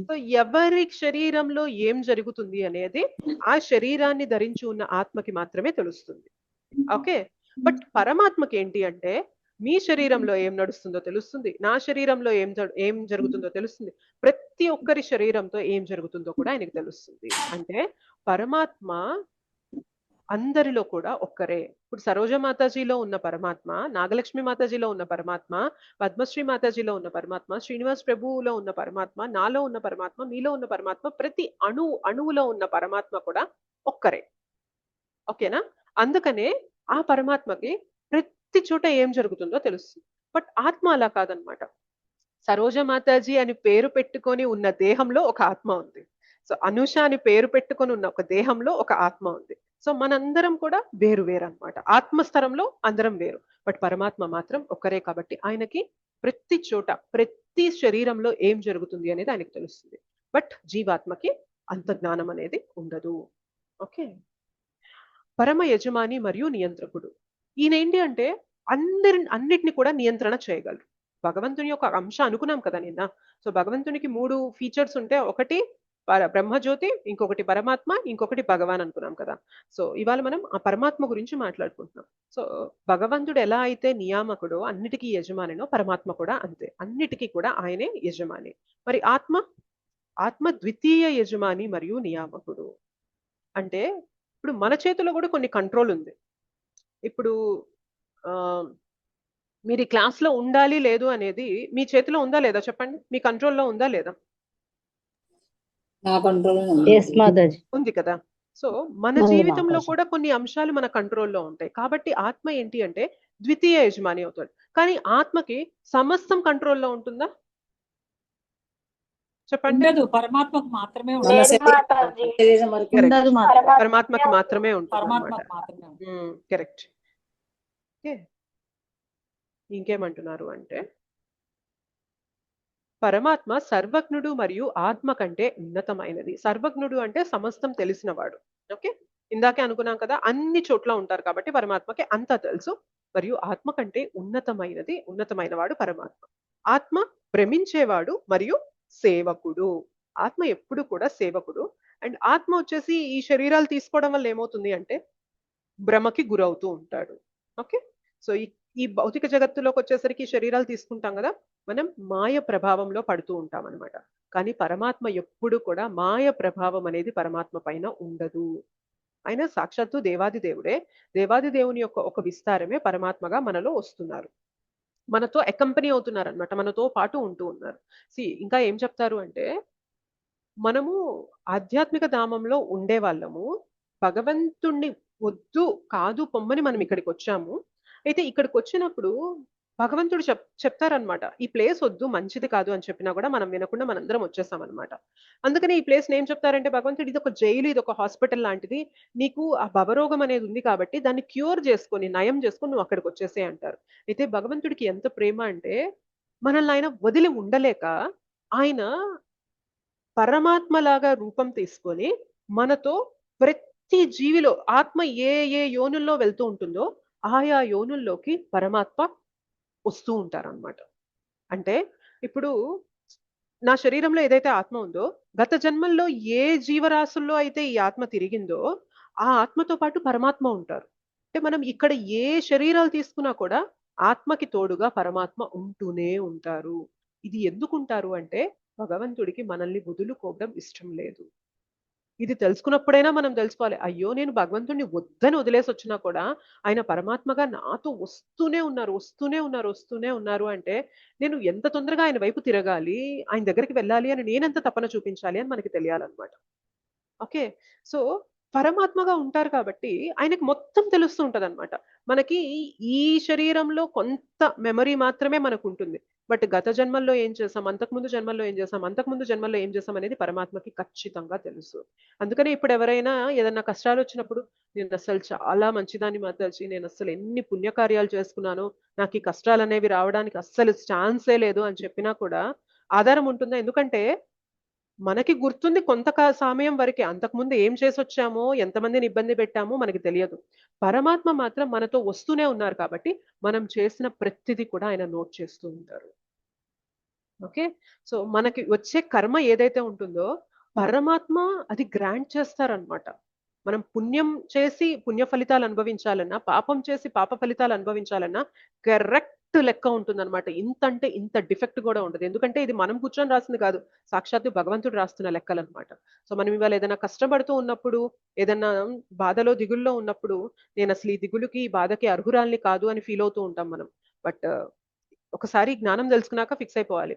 సో ఎవరి శరీరంలో ఏం జరుగుతుంది అనేది ఆ శరీరాన్ని ధరించి ఉన్న ఆత్మకి మాత్రమే తెలుస్తుంది. ఓకే, బట్ పరమాత్మకి ఏంటి అంటే మీ శరీరంలో ఏం నడుస్తుందో తెలుస్తుంది, నా శరీరంలో ఏం జరుగుతుందో తెలుస్తుంది, ప్రతి ఒక్కరి శరీరంతో ఏం జరుగుతుందో కూడా ఆయనకు తెలుస్తుంది. అంటే పరమాత్మ అందరిలో కూడా ఒక్కరే. ఇప్పుడు సరోజ మాతాజీలో ఉన్న పరమాత్మ, నాగలక్ష్మి మాతాజీలో ఉన్న పరమాత్మ, పద్మశ్రీ మాతాజీలో ఉన్న పరమాత్మ, శ్రీనివాస్ ప్రభువులో ఉన్న పరమాత్మ, నాలో ఉన్న పరమాత్మ, మీలో ఉన్న పరమాత్మ, ప్రతి అణువులో ఉన్న పరమాత్మ కూడా ఒక్కరే. ఓకేనా? అందుకనే ఆ పరమాత్మకి ప్రతి చోట ఏం జరుగుతుందో తెలుస్తుంది. బట్ ఆత్మ అలా కాదనమాట. సరోజ మాతాజీ అని పేరు పెట్టుకొని ఉన్న దేహంలో ఒక ఆత్మ ఉంది. సో అనుష అని పేరు పెట్టుకొని ఉన్న ఒక దేహంలో ఒక ఆత్మ ఉంది. సో మనందరం కూడా వేరు వేరు అనమాట. ఆత్మస్థరంలో అందరం వేరు, బట్ పరమాత్మ మాత్రం ఒక్కరే. కాబట్టి ఆయనకి ప్రతి చోట ప్రతి శరీరంలో ఏం జరుగుతుంది అనేది ఆయనకు తెలుస్తుంది. బట్ జీవాత్మకి అంత జ్ఞానం అనేది ఉండదు. ఓకే, పరమ యజమాని మరియు నియంత్రకుడు. ఈయన ఏంటి అంటే అన్నిటిని కూడా నియంత్రణ చేయగలరు. భగవంతుని యొక్క అంశ అనుకున్నాం కదా నిన్న. సో భగవంతునికి 3 ఫీచర్స్ ఉంటే, ఒకటి బ్రహ్మజ్యోతి, ఇంకొకటి పరమాత్మ, ఇంకొకటి భగవాన్ అనుకున్నాం కదా. సో ఇవాళ మనం ఆ పరమాత్మ గురించి మాట్లాడుకుంటున్నాం. సో భగవంతుడు ఎలా అయితే నియామకుడో, అన్నిటికీ యజమానినో, పరమాత్మ కూడా అంతే. అన్నిటికీ కూడా ఆయనే యజమాని. మరి ఆత్మ ద్వితీయ యజమాని మరియు నియామకుడు. అంటే ఇప్పుడు మన చేతిలో కూడా కొన్ని కంట్రోల్ ఉంది. ఇప్పుడు మీరు ఈ క్లాస్లో ఉండాలి లేదు అనేది మీ చేతిలో ఉందా లేదా? చెప్పండి, మీ కంట్రోల్లో ఉందా లేదా? ఉంది కదా. సో మన జీవితంలో కూడా కొన్ని అంశాలు మన కంట్రోల్లో ఉంటాయి. కాబట్టి ఆత్మ ఏంటి అంటే ద్వితీయ యజమాని అవుతాడు. కానీ ఆత్మకి సమస్తం కంట్రోల్లో ఉంటుందా? చెప్పండి. పరమాత్మకు మాత్రమే పరమాత్మకు మాత్రమే ఉంటుంది. కరెక్ట్. ఓకే, ఇంకేమంటున్నారు అంటే పరమాత్మ సర్వజ్ఞుడు మరియు ఆత్మ కంటే ఉన్నతమైనది. సర్వజ్ఞుడు అంటే సమస్తం తెలిసినవాడు. ఓకే, ఇందాకే అనుకున్నాం కదా, అన్ని చోట్ల ఉంటారు కాబట్టి పరమాత్మకి అంతా తెలుసు. మరియు ఆత్మ కంటే ఉన్నతమైన వాడు పరమాత్మ. ఆత్మ భ్రమించేవాడు మరియు సేవకుడు. ఆత్మ ఎప్పుడు కూడా సేవకుడు. అండ్ ఆత్మ వచ్చేసి ఈ శరీరాలు తీసుకోవడం వల్ల ఏమవుతుంది అంటే భ్రమకి గురవుతూ ఉంటాడు. ఓకే, సో ఈ భౌతిక జగత్తులోకి వచ్చేసరికి శరీరాలు తీసుకుంటాం కదా, మనం మాయ ప్రభావంలో పడుతూ ఉంటాం అనమాట. కానీ పరమాత్మ ఎప్పుడు కూడా మాయ ప్రభావం అనేది పరమాత్మ పైన ఉండదు. ఆయన సాక్షాత్తు దేవాది దేవుడే. దేవాది దేవుని యొక్క ఒక విస్తారమే పరమాత్మగా మనలో వస్తున్నారు, మనతో అకంపెనీ అవుతున్నారు అనమాట, మనతో పాటు ఉంటూ ఉన్నారు. ఇంకా ఏం చెప్తారు అంటే మనము ఆధ్యాత్మిక ధామంలో ఉండే వాళ్ళము, భగవంతుణ్ణి వద్దు కాదు పొమ్మని మనం ఇక్కడికి వచ్చాము. అయితే ఇక్కడికి వచ్చినప్పుడు భగవంతుడు చెప్తారనమాట, ఈ ప్లేస్ వద్దు, మంచిది కాదు అని చెప్పినా కూడా మనం వినకుండా మనందరం వచ్చేసామన్నమాట. అందుకని ఈ ప్లేస్ ఏం చెప్తారంటే భగవంతుడు, ఇది ఒక జైలు, ఇది ఒక హాస్పిటల్ లాంటిది, నీకు ఆ భవరోగం అనేది ఉంది కాబట్టి దాన్ని క్యూర్ చేసుకొని, నయం చేసుకొని నువ్వు అక్కడికి వచ్చేసే అంటారు. అయితే భగవంతుడికి ఎంత ప్రేమ అంటే, మనల్ని ఆయన వదిలి ఉండలేక ఆయన పరమాత్మలాగా రూపం తీసుకొని మనతో ప్రతి జీవిలో ఆత్మ ఏ ఏ యోనుల్లో వెళ్తూ ఉంటుందో ఆయా యోనుల్లోకి పరమాత్మ వస్తూ ఉంటారన్నమాట. అంటే ఇప్పుడు నా శరీరంలో ఏదైతే ఆత్మ ఉందో, గత జన్మల్లో ఏ జీవరాశుల్లో అయితే ఈ ఆత్మ తిరిగిందో ఆ ఆత్మతో పాటు పరమాత్మ ఉంటారు. అంటే మనం ఇక్కడ ఏ శరీరాలు తీసుకున్నా కూడా ఆత్మకి తోడుగా పరమాత్మ ఉంటూనే ఉంటారు. ఇది ఎందుకుంటారు అంటే, భగవంతుడికి మనల్ని వదులుకోవడం ఇష్టం లేదు. ఇది తెలుసుకున్నప్పుడైనా మనం తెలుసుకోవాలి, అయ్యో నేను భగవంతుడిని వద్దని వదిలేసి వచ్చినా కూడా ఆయన పరమాత్మగా నాతో వస్తూనే ఉన్నారు, వస్తూనే ఉన్నారు, వస్తూనే ఉన్నారు అంటే నేను ఎంత తొందరగా ఆయన వైపు తిరగాలి, ఆయన దగ్గరికి వెళ్ళాలి అని నేనెంత తపన చూపించాలి అని మనకి తెలియాలన్నమాట. ఓకే. సో పరమాత్మగా ఉంటారు కాబట్టి ఆయనకి మొత్తం తెలుస్తూ ఉంటది అనమాట. మనకి ఈ శరీరంలో కొంత మెమరీ మాత్రమే మనకు ఉంటుంది. బట్ గత జన్మల్లో ఏం చేసాం, అంతకుముందు జన్మల్లో ఏం చేసాం, అంతకుముందు జన్మల్లో ఏం చేసాం అనేది పరమాత్మకి ఖచ్చితంగా తెలుసు. అందుకని ఇప్పుడు ఎవరైనా ఏదన్నా కష్టాలు వచ్చినప్పుడు, నేను అసలు చాలా మంచిదాన్ని మాతాజీ, నేను అసలు ఎన్ని పుణ్యకార్యాలు చేసుకున్నాను, నాకు ఈ కష్టాలు అనేవి రావడానికి అస్సలు ఛాన్సే లేదు అని చెప్పినా కూడా ఆధారం ఉంటుందా? ఎందుకంటే మనకి గుర్తుంది కొంత సమయం వరకే. అంతకుముందు ఏం చేసొచ్చామో, ఎంతమందిని ఇబ్బంది పెట్టామో మనకి తెలియదు. పరమాత్మ మాత్రం మనతో వస్తూనే ఉన్నారు కాబట్టి, మనం చేసిన ప్రతిది కూడా ఆయన నోట్ చేస్తూ ఉంటారు. ఓకే. సో మనకి వచ్చే కర్మ ఏదైతే ఉంటుందో పరమాత్మ అది గ్రాంట్ చేస్తారనమాట. మనం పుణ్యం చేసి పుణ్య ఫలితాలు అనుభవించాలన్నా, పాపం చేసి పాప ఫలితాలు అనుభవించాలన్నా కరెక్ట్ లెక్క ఉంటుందన్నమాట. ఇంత అంటే ఇంత డిఫెక్ట్ కూడా ఉండదు. ఎందుకంటే ఇది మనం కూర్చొని రాసింది కాదు, సాక్షాత్తు భగవంతుడు రాస్తున్న లెక్కలన్నమాట. సో మనం ఇవాళ ఏదైనా కష్టపడుతూ ఉన్నప్పుడు, ఏదన్నా బాధలో దిగుల్లో ఉన్నప్పుడు, నేను అసలు ఈ దిగులుకి ఈ బాధకి అర్హురాల్ని కాదు అని ఫీల్ అవుతూ ఉంటాం మనం. బట్ ఒకసారి జ్ఞానం తెలుసుకున్నాక ఫిక్స్ అయిపోవాలి,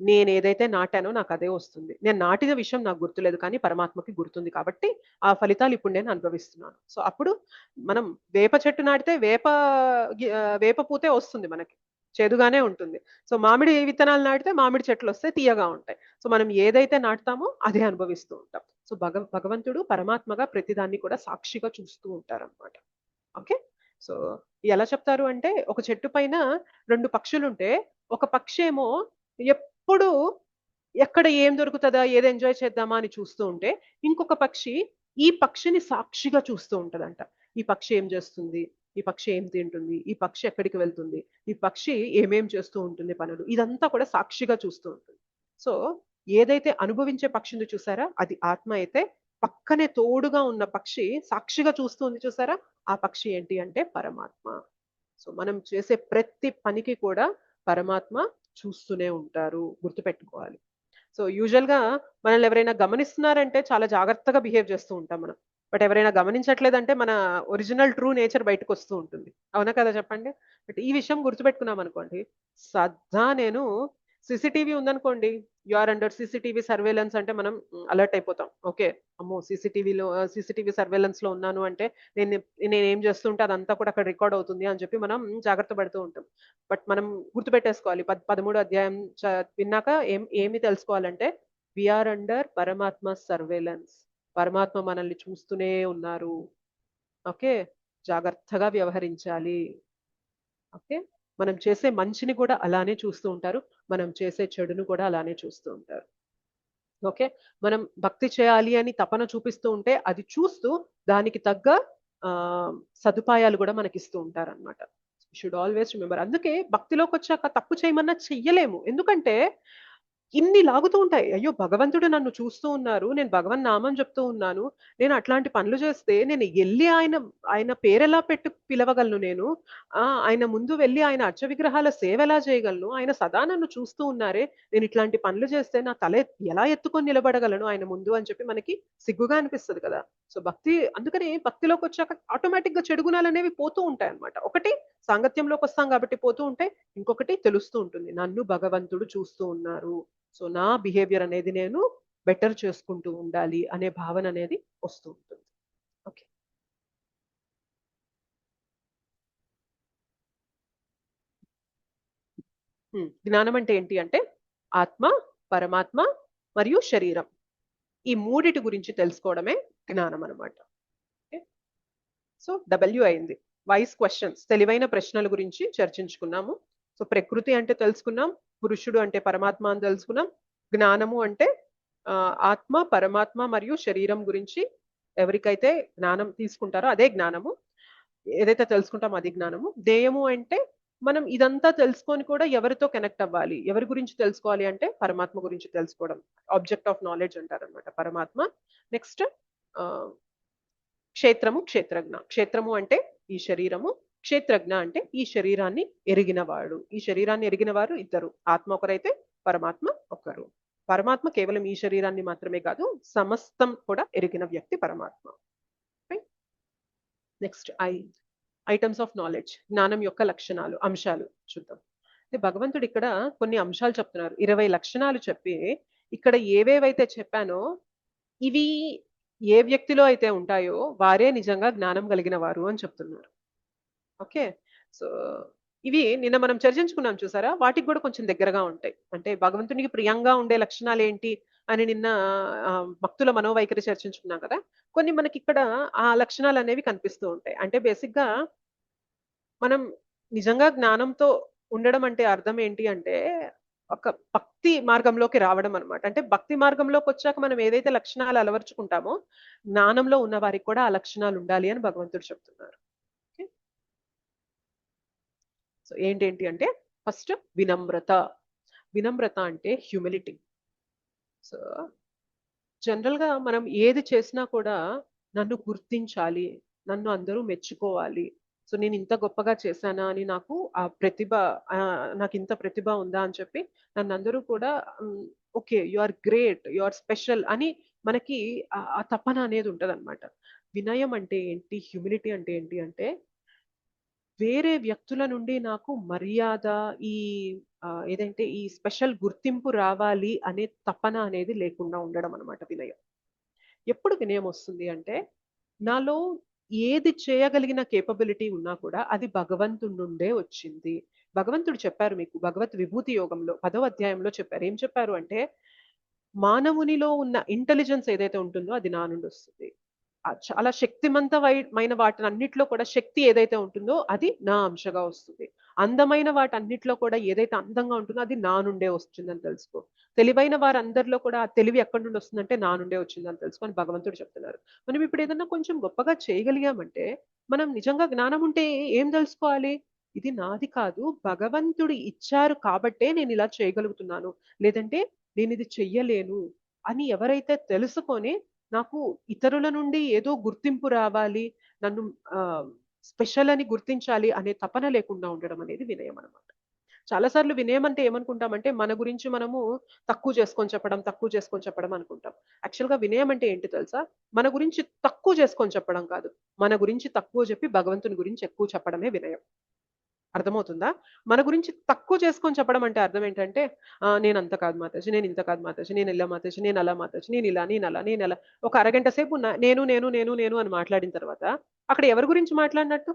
నేను ఏదైతే నాటానో నాకు అదే వస్తుంది. నేను నాటిన విషయం నాకు గుర్తులేదు కానీ పరమాత్మకి గుర్తుంది కాబట్టి ఆ ఫలితాలు ఇప్పుడు నేను అనుభవిస్తున్నాను. సో అప్పుడు మనం వేప చెట్టు నాటితే వేప పూతే వస్తుంది మనకి, చేదుగానే ఉంటుంది. సో మామిడి విత్తనాలు నాటితే మామిడి చెట్లు వస్తాయి, తీయగా ఉంటాయి. సో మనం ఏదైతే నాటుతామో అదే అనుభవిస్తూ ఉంటాం. సో భగవంతుడు పరమాత్మగా ప్రతిదాన్ని కూడా సాక్షిగా చూస్తూ ఉంటారన్నమాట. ఓకే. సో ఎలా చెప్తారు అంటే, ఒక చెట్టు పైన 2 పక్షులుంటే ఒక పక్షి ఏమో ఎప్పుడు ఎక్కడ ఏం దొరుకుతదా, ఏది ఎంజాయ్ చేద్దామా అని చూస్తూ ఉంటే, ఇంకొక పక్షి ఈ పక్షిని సాక్షిగా చూస్తూ ఉంటదంట. ఈ పక్షి ఏం చేస్తుంది, ఈ పక్షి ఏం తింటుంది, ఈ పక్షి ఎక్కడికి వెళ్తుంది, ఈ పక్షి ఏమేం చేస్తూ ఉంటుంది పనులు, ఇదంతా కూడా సాక్షిగా చూస్తూ ఉంటుంది. సో ఏదైతే అనుభవించే పక్షి ఉంది చూసారా, అది ఆత్మ అయితే పక్కనే తోడుగా ఉన్న పక్షి సాక్షిగా చూస్తూ ఉంది చూసారా, ఆ పక్షి ఏంటి అంటే పరమాత్మ. సో మనం చేసే ప్రతి పనికి కూడా పరమాత్మ చూస్తూనే ఉంటారు, గుర్తుపెట్టుకోవాలి. సో యూజువల్ గా మనల్ని ఎవరైనా గమనిస్తున్నారంటే చాలా జాగ్రత్తగా బిహేవ్ చేస్తూ ఉంటాం మనం. బట్ ఎవరైనా గమనించట్లేదంటే మన ఒరిజినల్ ట్రూ నేచర్ బయటకు వస్తూ ఉంటుంది. అవునా కదా చెప్పండి? బట్ ఈ విషయం గుర్తుపెట్టుకున్నాం అనుకోండి, సదా నేను సీసీటీవీ ఉందనుకోండి, you are under CCTV surveillance అంటే మనం అలర్ట్ అయిపోతాం. ఓకే, అమ్మో సీసీటీవీ సర్వేలెన్స్ లో ఉన్నాను అంటే నేను నేనేం చేస్తుంటే అదంతా కూడా అక్కడ రికార్డ్ అవుతుంది అని చెప్పి మనం జాగ్రత్త పడుతూ ఉంటాం. బట్ మనం గుర్తుపెట్టేసుకోవాలి, 13 అధ్యాయం విన్నాక ఏమి తెలుసుకోవాలంటే, వీఆర్ అండర్ పరమాత్మ సర్వేలెన్స్. పరమాత్మ మనల్ని చూస్తూనే ఉన్నారు. ఓకే, జాగ్రత్తగా వ్యవహరించాలి. ఓకే, మనం చేసే మంచిని కూడా అలానే చూస్తూ ఉంటారు, మనం చేసే చెడును కూడా అలానే చూస్తూ ఉంటారు. ఓకే, మనం భక్తి చేయాలి అని తపన చూపిస్తూ ఉంటే అది చూస్తూ దానికి తగ్గ ఆ సదుపాయాలు కూడా మనకి ఇస్తూ ఉంటారన్నమాట. Should always remember. అందుకే భక్తిలోకి వచ్చాక తప్పు చేయమన్నా చెయ్యలేము. ఎందుకంటే ఇన్ని లాగుతూ ఉంటాయి. అయ్యో భగవంతుడు నన్ను చూస్తూ ఉన్నారు, నేను భగవన్ నామం చెప్తూ ఉన్నాను, నేను అట్లాంటి పనులు చేస్తే నేను ఎల్లి ఆయన ఆయన పేరెలా పెట్టి పిలవగలను, నేను ఆయన ముందు వెళ్ళి ఆయన అర్చ విగ్రహాల సేవ ఎలా చేయగలను, ఆయన సదా నన్ను చూస్తూ ఉన్నారే, నేను ఇట్లాంటి పనులు చేస్తే నా తల ఎలా ఎత్తుకొని నిలబడగలను ఆయన ముందు అని చెప్పి మనకి సిగ్గుగా అనిపిస్తుంది కదా. సో అందుకని భక్తిలోకి వచ్చాక ఆటోమేటిక్ గా చెడు గుణాలు అనేవి పోతూ ఉంటాయి అన్నమాట. ఒకటి సాంగత్యంలోకి వస్తాం కాబట్టి పోతూ ఉంటాయి, ఇంకొకటి తెలుస్తూ ఉంటుంది, నన్ను భగవంతుడు చూస్తూ ఉన్నారు, సో నా బిహేవియర్ అనేది నేను బెటర్ చేసుకుంటూ ఉండాలి అనే భావన అనేది వస్తూ ఉంటుంది. ఓకే. జ్ఞానం అంటే ఏంటి అంటే ఆత్మ, పరమాత్మ మరియు శరీరం, ఈ మూడిటి గురించి తెలుసుకోవడమే జ్ఞానం అనమాట. సో డబ్ల్యూ అయింది. వైస్ క్వశ్చన్స్, తెలివైన ప్రశ్నల గురించి చర్చించుకున్నాము. సో ప్రకృతి అంటే తెలుసుకున్నాం, పురుషుడు అంటే పరమాత్మ అని తెలుసుకున్నాం, జ్ఞానము అంటే ఆత్మ, పరమాత్మ మరియు శరీరం గురించి ఎవరికైతే జ్ఞానం తీసుకుంటారో అదే జ్ఞానము, ఏదైతే తెలుసుకుంటామో అది జ్ఞానము. ధ్యేయము అంటే మనం ఇదంతా తెలుసుకొని కూడా ఎవరితో కనెక్ట్ అవ్వాలి, ఎవరి గురించి తెలుసుకోవాలి అంటే పరమాత్మ గురించి తెలుసుకోవడం, ఆబ్జెక్ట్ ఆఫ్ నాలెడ్జ్ అంటారనమాట పరమాత్మ. నెక్స్ట్ క్షేత్రము, క్షేత్రజ్ఞ. క్షేత్రము అంటే ఈ శరీరము, క్షేత్రజ్ఞ అంటే ఈ శరీరాన్ని ఎరిగినవాడు. ఈ శరీరాన్ని ఎరిగిన వారు ఇద్దరు, ఆత్మ ఒకరైతే పరమాత్మ ఒకరు. పరమాత్మ కేవలం ఈ శరీరాన్ని మాత్రమే కాదు, సమస్తం కూడా ఎరిగిన వ్యక్తి పరమాత్మ. నెక్స్ట్ ఐటమ్స్ ఆఫ్ నాలెడ్జ్, జ్ఞానం యొక్క లక్షణాలు, అంశాలు చూద్దాం. భగవంతుడు ఇక్కడ కొన్ని అంశాలు చెప్తున్నారు, 20 లక్షణాలు చెప్పి ఇక్కడ ఏవేవైతే చెప్పానో ఇవి ఏ వ్యక్తిలో అయితే ఉంటాయో వారే నిజంగా జ్ఞానం కలిగిన వారు అని చెప్తున్నారు. ఓకే, సో ఇవి నిన్న మనం చర్చించుకున్నాం చూసారా, వాటికి కూడా కొంచెం దగ్గరగా ఉంటాయి. అంటే భగవంతునికి ప్రియంగా ఉండే లక్షణాలు ఏంటి అని నిన్న భక్తుల మనోవైఖరి చర్చించుకున్నాం కదా, కొన్ని మనకి ఇక్కడ ఆ లక్షణాలు అనేవి కనిపిస్తూ ఉంటాయి. అంటే బేసిక్ గా మనం నిజంగా జ్ఞానంతో ఉండడం అంటే అర్థం ఏంటి అంటే ఒక భక్తి మార్గంలోకి రావడం అనమాట. అంటే భక్తి మార్గంలోకి వచ్చాక మనం ఏదైతే లక్షణాలు అలవర్చుకుంటామో జ్ఞానంలో ఉన్న వారికి కూడా ఆ లక్షణాలు ఉండాలి అని భగవంతుడు చెప్తున్నారు. సో ఏంటేంటి అంటే ఫస్ట్ వినమ్రత. వినమ్రత అంటే హ్యూమిలిటీ. సో జనరల్ గా మనం ఏది చేసినా కూడా నన్ను గుర్తించాలి, నన్ను అందరూ మెచ్చుకోవాలి, సో నేను ఇంత గొప్పగా చేశానా అని, నాకు ఆ ప్రతిభ, నాకు ఇంత ప్రతిభ ఉందా అని చెప్పి నన్ను అందరూ కూడా okay you are great, you are special అని మనకి ఆ తపన అనేది ఉంటది అనమాట. వినయం అంటే ఏంటి, హ్యూమిలిటీ అంటే ఏంటి అంటే వేరే వ్యక్తుల నుండి నాకు మర్యాద, ఈ ఏదంటే ఈ స్పెషల్ గుర్తింపు రావాలి అనే తపన అనేది లేకుండా ఉండడం అనమాట వినయం. ఎప్పుడు వినయం వస్తుంది అంటే నాలో ఏది చేయగలిగిన కేపబిలిటీ ఉన్నా కూడా అది భగవంతుడి నుండే వచ్చింది. భగవంతుడు చెప్పారు మీకు భగవత్ విభూతి యోగంలో 10వ అధ్యాయంలో చెప్పారు. ఏం చెప్పారు అంటే మానవునిలో ఉన్న ఇంటెలిజెన్స్ ఏదైతే ఉంటుందో అది నా నుండి వస్తుంది. చాలా శక్తివంతమైన వాటన్నిటిలో కూడా శక్తి ఏదైతే ఉంటుందో అది నా అంశగా వస్తుంది. అందమైన వాటన్నిటిలో కూడా ఏదైతే అందంగా ఉంటుందో అది నా నుండే వస్తుందని తెలుసుకో. తెలివైన వారందరిలో కూడా ఆ తెలివి ఎక్కడి నుండి వస్తుందంటే నా నుండే వచ్చిందని తెలుసుకొని భగవంతుడు చెప్తున్నారు. మనం ఇప్పుడు ఏదన్నా కొంచెం గొప్పగా చేయగలిగామంటే మనం నిజంగా జ్ఞానం ఉంటే ఏం తెలుసుకోవాలి, ఇది నాది కాదు, భగవంతుడు ఇచ్చారు కాబట్టే నేను ఇలా చేయగలుగుతున్నాను, లేదంటే నేను ఇది చెయ్యలేను అని ఎవరైతే తెలుసుకొని నాకు ఇతరుల నుండి ఏదో గుర్తింపు రావాలి, నన్ను స్పెషల్ అని గుర్తించాలి అనే తపన లేకుండా ఉండడం అనేది వినయం అనమాట. చాలాసార్లు వినయం అంటే ఏమనుకుంటామంటే మన గురించి మనము తక్కువ చేసుకొని చెప్పడం అనుకుంటాం. యాక్చువల్గా వినయం అంటే ఏంటి తెలుసా, మన గురించి తక్కువ చేసుకొని చెప్పడం కాదు, మన గురించి తక్కువ చెప్పి భగవంతుని గురించి ఎక్కువ చెప్పడమే వినయం. అర్థమవుతుందా? మన గురించి తక్కువ చేసుకొని చెప్పడం అంటే అర్థం ఏంటంటే నేను అంత కాదు మాతాజీ, నేను ఇంత కాదు మాతాజీ, నేను ఇలా మాతాజీ, నేను అలా మాతాజీ, నేను ఇలా నేను అలా నేను అలా ఒక అరగంట సేపు నేను నేను నేను నేను అని మాట్లాడిన తర్వాత అక్కడ ఎవరి గురించి మాట్లాడినట్టు?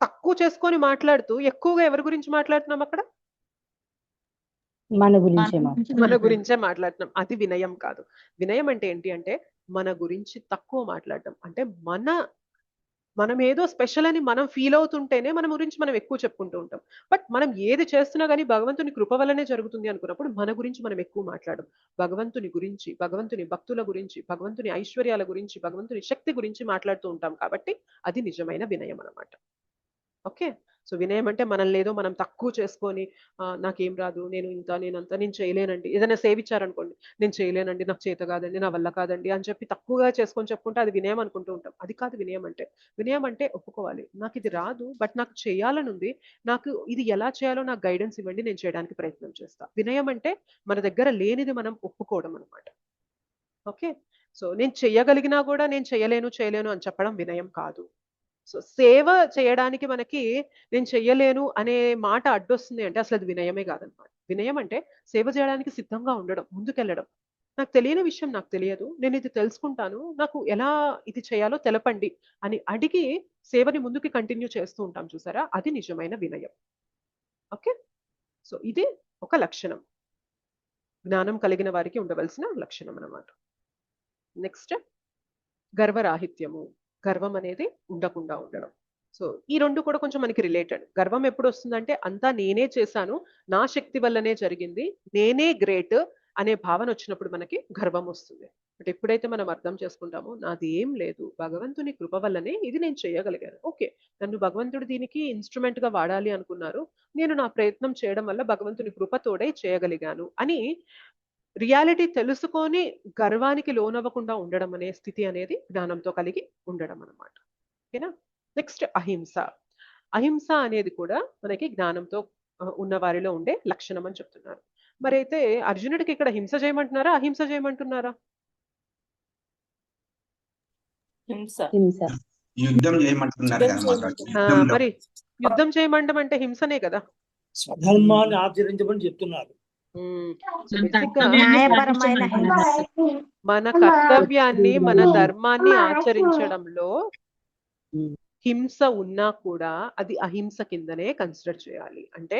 తక్కువ చేసుకొని మాట్లాడుతూ ఎక్కువగా ఎవరి గురించి మాట్లాడుతున్నాం అక్కడ? మన గురించే మాట్లాడుతున్నాం. అది వినయం కాదు. వినయం అంటే ఏంటి అంటే మన గురించి తక్కువ మాట్లాడటం. అంటే మనం ఏదో స్పెషల్ అని మనం ఫీల్ అవుతుంటేనే మన గురించి మనం ఎక్కువ చెప్పుకుంటూ ఉంటాం. బట్ మనం ఏది చేస్తున్నా కానీ భగవంతుని కృప వల్లనే జరుగుతుంది అనుకున్నప్పుడు మన గురించి మనం ఎక్కువ మాట్లాడడం. భగవంతుని గురించి, భగవంతుని భక్తుల గురించి, భగవంతుని ఐశ్వర్యాల గురించి, భగవంతుని శక్తి గురించి మాట్లాడుతూ ఉంటాం కాబట్టి అది నిజమైన వినయం అన్నమాట. ఓకే, సో వినయం అంటే మనల్ని ఏదో మనం తక్కువ చేసుకొని నాకేం రాదు, నేను ఇంత, నేనంతా, నేను చేయలేనండి, ఏదైనా సేవించారనుకోండి, నేను చేయలేనండి, నాకు చేత కాదండి, నా వల్ల కాదండి అని చెప్పి తక్కువగా చేసుకొని చెప్పుకుంటే అది వినయం అనుకుంటూ ఉంటాం. అది కాదు వినయం అంటే. వినయం అంటే ఒప్పుకోవాలి, నాకు ఇది రాదు బట్ నాకు చేయాలని ఉంది, నాకు ఇది ఎలా చేయాలో నాకు గైడెన్స్ ఇవ్వండి, నేను చేయడానికి ప్రయత్నం చేస్తా. వినయం అంటే మన దగ్గర లేనిది మనం ఒప్పుకోవడం అనమాట. ఓకే, సో నేను చెయ్యగలిగినా కూడా నేను చేయలేను అని చెప్పడం వినయం కాదు. సో సేవ చేయడానికి మనకి నేను చెయ్యలేను అనే మాట అడ్డొస్తుంది అంటే అసలు అది వినయమే కాదనమాట. వినయం అంటే సేవ చేయడానికి సిద్ధంగా ఉండడం, ముందుకెళ్ళడం. నాకు తెలియని విషయం నాకు తెలియదు, నేను ఇది తెలుసుకుంటాను, నాకు ఎలా ఇది చేయాలో తెలపండి అని అడిగి సేవని ముందుకి కంటిన్యూ చేస్తూ ఉంటాం చూసారా, అది నిజమైన వినయం. ఓకే, సో ఇది ఒక లక్షణం, జ్ఞానం కలిగిన వారికి ఉండవలసిన లక్షణం అన్నమాట. నెక్స్ట్ గర్వరాహిత్యము, గర్వం అనేది ఉండకుండా ఉండడం. సో ఈ రెండు కూడా కొంచెం మనకి రిలేటెడ్. గర్వం ఎప్పుడు వస్తుందంటే అంతా నేనే చేశాను, నా శక్తి వల్లనే జరిగింది, నేనే గ్రేట్ అనే భావన వచ్చినప్పుడు మనకి గర్వం వస్తుంది. బట్ ఎప్పుడైతే మనం అర్థం చేసుకుంటామో నాది ఏం లేదు, భగవంతుని కృప వల్లనే ఇది నేను చేయగలిగాను. ఓకే, నన్ను భగవంతుడు దీనికి ఇన్స్ట్రుమెంట్ గా వాడాలి అనుకున్నారు, నేను నా ప్రయత్నం చేయడం వల్ల భగవంతుని కృపతోడే చేయగలిగాను అని రియాలిటీ తెలుసుకొని గర్వానికి లోనవ్వకుండా ఉండడం అనే స్థితి అనేది జ్ఞానంతో కలిగి ఉండడం అన్నమాట. ఓకేనా. నెక్స్ట్ అహింస. అహింస అనేది కూడా మనకి జ్ఞానంతో ఉన్న వారిలో ఉండే లక్షణం అని చెప్తున్నారు. మరి అయితే అర్జునుడికి ఇక్కడ హింస చేయమంటున్నారా, అహింస చేయమంటున్నారా? హింస. హింస. యుద్ధం చేయమంటున్నారు కదా మాతాజీ. మరి యుద్ధం చేయమండం అంటే హింసనే కదా. స్వధర్మాన్ని ఆచరించమని చెప్తున్నారు. న్యాయపరమైన మన కర్తవ్యాన్ని, మన ధర్మాన్ని ఆచరించడంలో హింస ఉన్నా కూడా అది అహింస కిందనే కన్సిడర్ చేయాలి. అంటే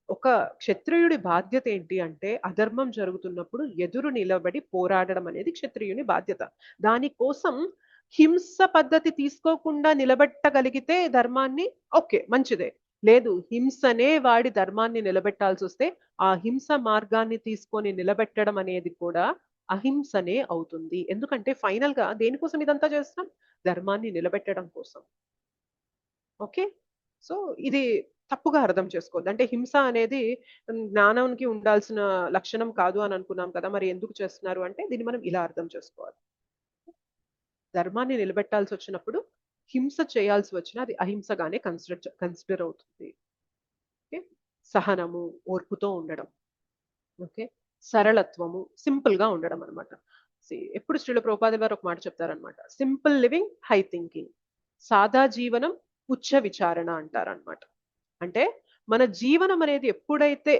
ఒక క్షత్రియుడి బాధ్యత ఏంటి అంటే అధర్మం జరుగుతున్నప్పుడు ఎదురు నిలబడి పోరాడడం అనేది క్షత్రియుని బాధ్యత. దానికోసం హింస పద్ధతి తీసుకోకుండా నిలబెట్టగలిగితే ధర్మాన్ని ఓకే మంచిదే. లేదు, హింసనే వాడి ధర్మాన్ని నిలబెట్టాల్సి వస్తే ఆ హింస మార్గాన్ని తీసుకొని నిలబెట్టడం అనేది కూడా అహింసనే అవుతుంది. ఎందుకంటే ఫైనల్ గా దేనికోసం ఇదంతా చేస్తాం? ధర్మాన్ని నిలబెట్టడం కోసం. ఓకే, సో ఇది తప్పుగా అర్థం చేసుకోవద్దు. అంటే హింస అనేది జ్ఞానానికి ఉండాల్సిన లక్షణం కాదు అని అనుకున్నాం కదా, మరి ఎందుకు చేస్తున్నారు అంటే దీన్ని మనం ఇలా అర్థం చేసుకోవాలి. ధర్మాన్ని నిలబెట్టాల్సి వచ్చినప్పుడు హింస చేయాల్సి వచ్చినా అది అహింసగానే కన్సిడర్ అవుతుంది. ఓకే, సహనము, ఓర్పుతో ఉండడం, ఓకే, సరళత్వము, సింపుల్ గా ఉండడం అనమాట. ఎప్పుడు శ్రీల ప్రభుపాద గారు ఒక మాట చెప్తారనమాట, సింపుల్ లివింగ్ హై థింకింగ్, సాదా జీవనం ఉచ్చ విచారణ అంటారనమాట. అంటే మన జీవనం అనేది ఎప్పుడైతే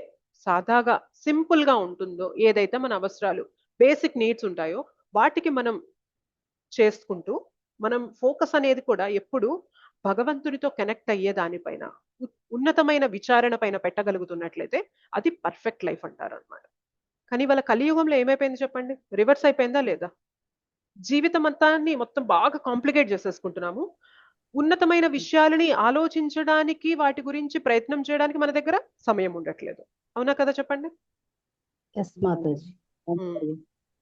సాదాగా సింపుల్ గా ఉంటుందో, ఏదైతే మన అవసరాలు బేసిక్ నీడ్స్ ఉంటాయో వాటికి మనం చేసుకుంటూ మనం ఫోకస్ అనేది కూడా ఎప్పుడు భగవంతుడితో కనెక్ట్ అయ్యే దానిపైన, ఉన్నతమైన విచారణ పైన పెట్టగలుగుతున్నట్లయితే అది పర్ఫెక్ట్ లైఫ్ అంటారు అనమాట. కానీ వాళ్ళ కలియుగంలో ఏమైపోయింది చెప్పండి? రివర్స్ అయిపోయిందా లేదా? జీవితం అంతాన్ని మొత్తం బాగా కాంప్లికేట్ చేసేసుకుంటున్నాము. ఉన్నతమైన విషయాలని ఆలోచించడానికి, వాటి గురించి ప్రయత్నం చేయడానికి మన దగ్గర సమయం ఉండట్లేదు. అవునా కదా చెప్పండి?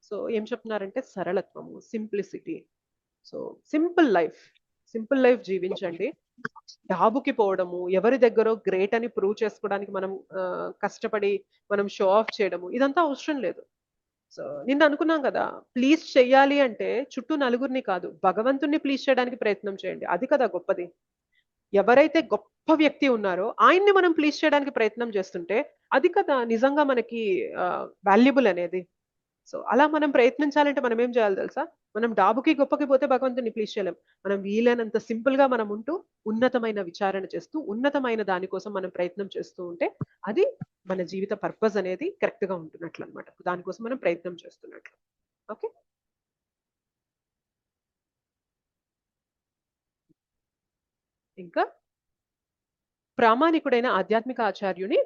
సో ఏం చెప్తున్నారంటే సరళత్వము, సింప్లిసిటీ. సో సింపుల్ లైఫ్ జీవించండి. డాబుకి పోవడము, ఎవరి దగ్గర గ్రేట్ అని ప్రూవ్ చేసుకోవడానికి మనం కష్టపడి మనం షో ఆఫ్ చేయడము, ఇదంతా అవసరం లేదు. సో నిన్న అనుకున్నాం కదా, ప్లీజ్ చెయ్యాలి అంటే చుట్టూ నలుగురిని కాదు, భగవంతుణ్ణి ప్లీజ్ చేయడానికి ప్రయత్నం చేయండి. అది కదా గొప్పది. ఎవరైతే గొప్ప వ్యక్తి ఉన్నారో ఆయన్ని మనం ప్లీజ్ చేయడానికి ప్రయత్నం చేస్తుంటే అది కదా నిజంగా మనకి వాల్యుబుల్ అనేది. సో అలా మనం ప్రయత్నించాలంటే మనం ఏం చేయాలి తెలుసా? మనం డాబుకి గొప్పకి పోతే భగవంతుని ప్లీజ్ చేయలేం. మనం వీలైనంత సింపుల్ గా మనం ఉంటూ ఉన్నతమైన విచారణ చేస్తూ ఉన్నతమైన దానికోసం మనం ప్రయత్నం చేస్తూ ఉంటే అది మన జీవిత పర్పస్ అనేది కరెక్ట్ గా ఉంటున్నట్లు అనమాట. దానికోసం మనం ప్రయత్నం చేస్తున్నట్లు. ఓకే, ఇంకా ప్రామాణికుడైన ఆధ్యాత్మిక ఆచార్యుని